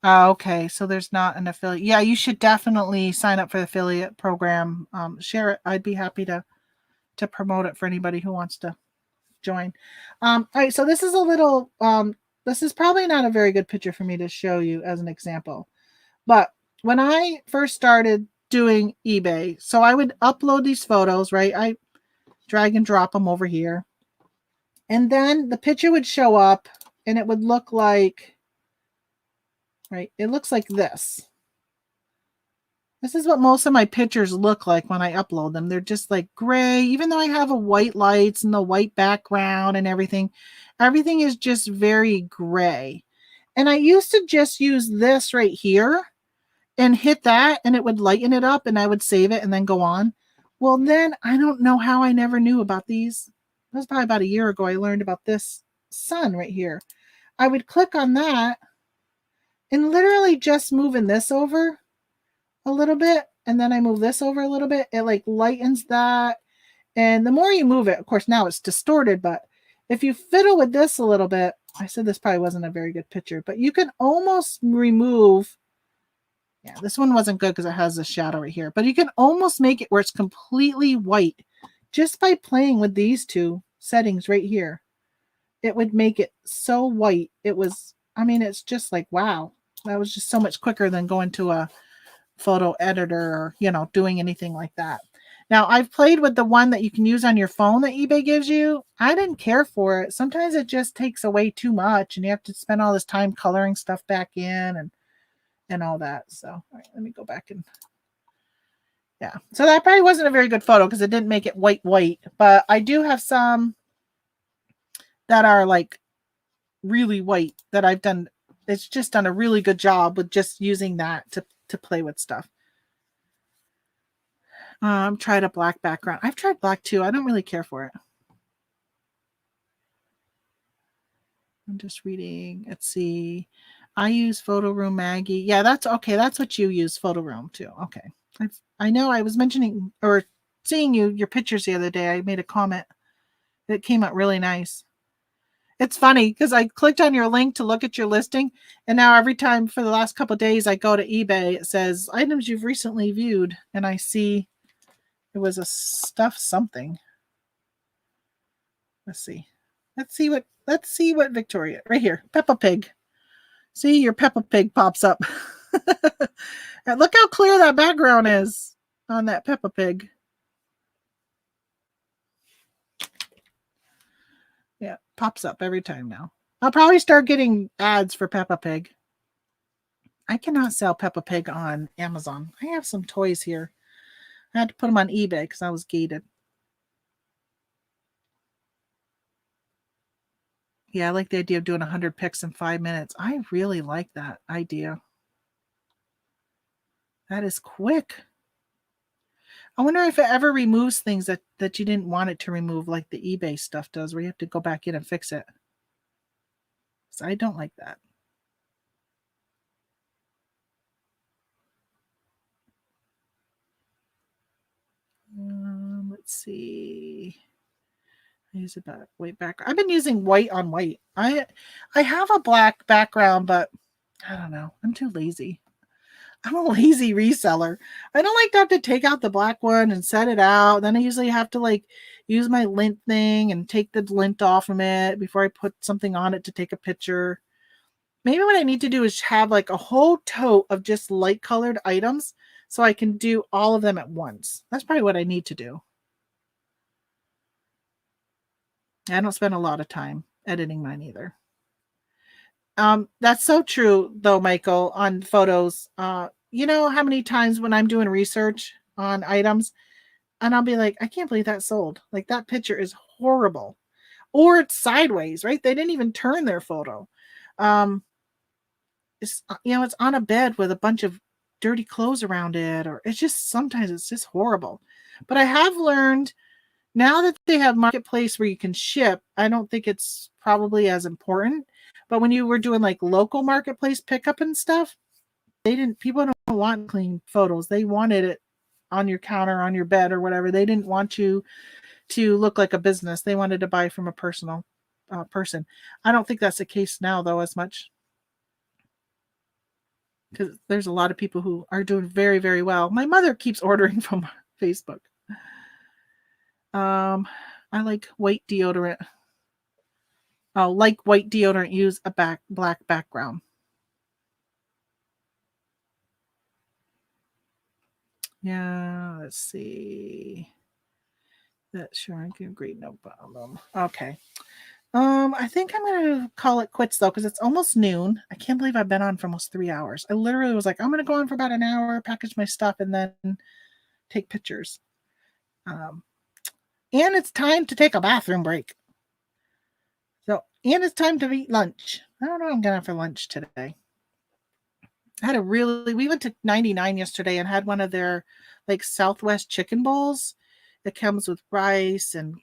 Okay, so there's not an affiliate. Yeah, you should definitely sign up for the affiliate program. Share it. I'd be happy to promote it for anybody who wants to join. All right, so this is a little, this is probably not a very good picture for me to show you as an example. But when I first started doing eBay, so I would upload these photos, right? I drag and drop them over here. And then the picture would show up and it would look like, right? It looks like this. This is what most of my pictures look like when I upload them. They're just like gray, even though I have a white lights and the white background and everything. Everything is just very gray. And I used to just use this right here and hit that and it would lighten it up and I would save it and then go on. Well, then I don't know how I never knew about these. It was probably about a year ago I learned about this sun right here. I would click on that and literally just moving this over a little bit and then I move this over a little bit, it like lightens that. And the more you move it, of course now it's distorted, but if you fiddle with this a little bit, I said this probably wasn't a very good picture, but you can almost remove, yeah, this one wasn't good because it has a shadow right here, but you can almost make it where it's completely white just by playing with these two settings right here. It would make it so white. It was, I mean, it's just like, wow, that was just so much quicker than going to a photo editor or, doing anything like that. Now, I've played with the one that you can use on your phone that eBay gives you. I didn't care for it. Sometimes it just takes away too much and you have to spend all this time coloring stuff back in and all that. So, all right, let me go back and, yeah. So that probably wasn't a very good photo because it didn't make it white, but I do have some that are like really white that I've done. It's just done a really good job with just using that to play with stuff. Tried a black background. I've tried black too. I don't really care for it. I'm just reading. Let's see. I use Photo Room Maggie. Yeah, that's okay. That's what you use, Photo Room too. Okay. I know I was mentioning or seeing your pictures the other day. I made a comment that came out really nice. It's funny because I clicked on your link to look at your listing, and now every time for the last couple of days I go to eBay, it says items you've recently viewed, and I see it was a stuff something. Let's see. Let's see what Victoria right here. Peppa Pig. See, your Peppa Pig pops up. And look how clear that background is on that Peppa Pig. Yeah, pops up every time now. I'll probably start getting ads for Peppa Pig. I cannot sell Peppa Pig on Amazon. I have some toys here. I had to put them on eBay because I was gated. Yeah, I like the idea of doing 100 picks in 5 minutes. I really like that idea. That is quick. I wonder if it ever removes things that you didn't want it to remove, like the eBay stuff does, where you have to go back in and fix it. So I don't like that. Let's see. Use about white background. I've been using white on white. I have a black background, but I don't know. I'm too lazy. I'm a lazy reseller. I don't like to have to take out the black one and set it out. Then I usually have to like use my lint thing and take the lint off from it before I put something on it to take a picture. Maybe what I need to do is have like a whole tote of just light colored items so I can do all of them at once. That's probably what I need to do. I don't spend a lot of time editing mine either. That's so true though, Michael, on photos. You know how many times when I'm doing research on items and I'll be like, I can't believe that sold. Like that picture is horrible. Or it's sideways, right? They didn't even turn their photo. Um, it's it's on a bed with a bunch of dirty clothes around it, or it's just sometimes it's just horrible. But I have learned now that they have marketplace where you can ship, I don't think it's probably as important. But when you were doing like local marketplace pickup and stuff, people don't want clean photos. They wanted it on your counter, on your bed or whatever. They didn't want you to look like a business. They wanted to buy from a personal person. I don't think that's the case now though as much, because there's a lot of people who are doing very, very well. My mother keeps ordering from Facebook. I like white deodorant. Like white deodorant, use a black background. Yeah, let's see. That's sure I can agree, no problem. Okay. I think I'm gonna call it quits though, because it's almost noon. I can't believe I've been on for almost 3 hours. I literally was like, I'm gonna go on for about an hour, package my stuff, and then take pictures. Um, and it's time to take a bathroom break. And it's time to eat lunch. I don't know what I'm gonna have for lunch today. We went to 99 yesterday and had one of their like Southwest chicken bowls. It comes with rice and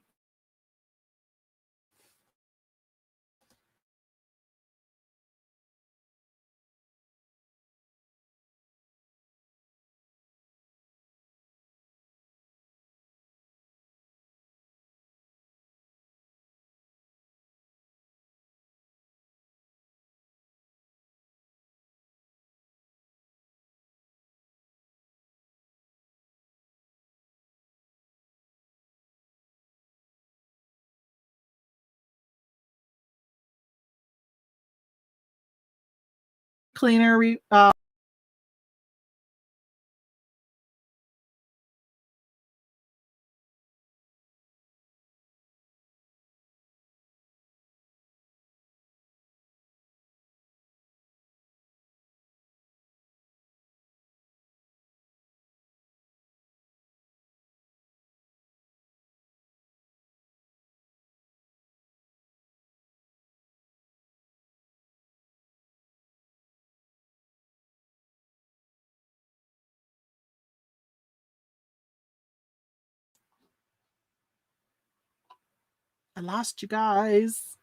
cleaner. lost you guys.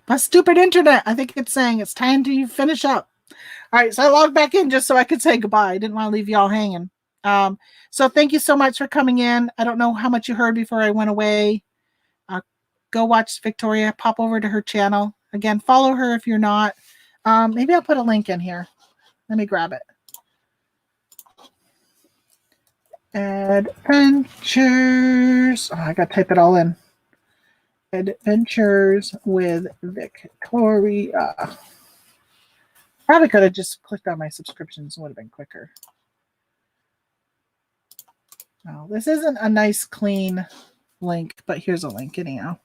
My stupid internet. I think it's saying it's time to finish up. All right, so I logged back in just so I could say goodbye. I didn't want to leave y'all hanging. So thank you so much for coming in. I don't know how much you heard before I went away. Go watch Victoria. Pop over to her channel. Again, follow her if you're not. Maybe I'll put a link in here. Let me grab it. Adventures. Oh, I got to type it all in. Adventures with Victoria. Probably could have just clicked on my subscriptions. It would have been quicker. Oh, this isn't a nice, clean link, but here's a link anyhow.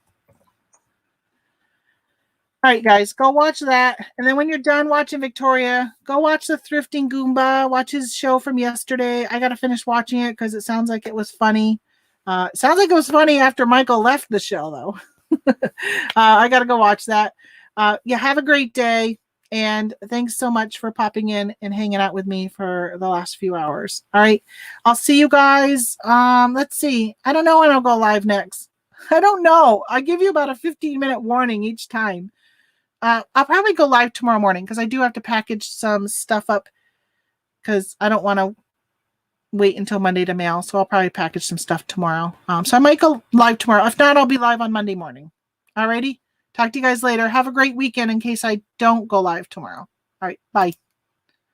All right, guys, go watch that. And then when you're done watching Victoria, go watch the Thrifting Goomba. Watch his show from yesterday. I got to finish watching it because it sounds like it was funny. It sounds like it was funny after Michael left the show, though. I got to go watch that. Yeah, have a great day. And thanks so much for popping in and hanging out with me for the last few hours. All right, I'll see you guys. Let's see. I don't know when I'll go live next. I don't know. I give you about a 15-minute warning each time. I'll probably go live tomorrow morning because I do have to package some stuff up because I don't want to wait until Monday to mail. So I'll probably package some stuff tomorrow. So I might go live tomorrow. If not, I'll be live on Monday morning. Alrighty. Talk to you guys later. Have a great weekend in case I don't go live tomorrow. All right. Bye.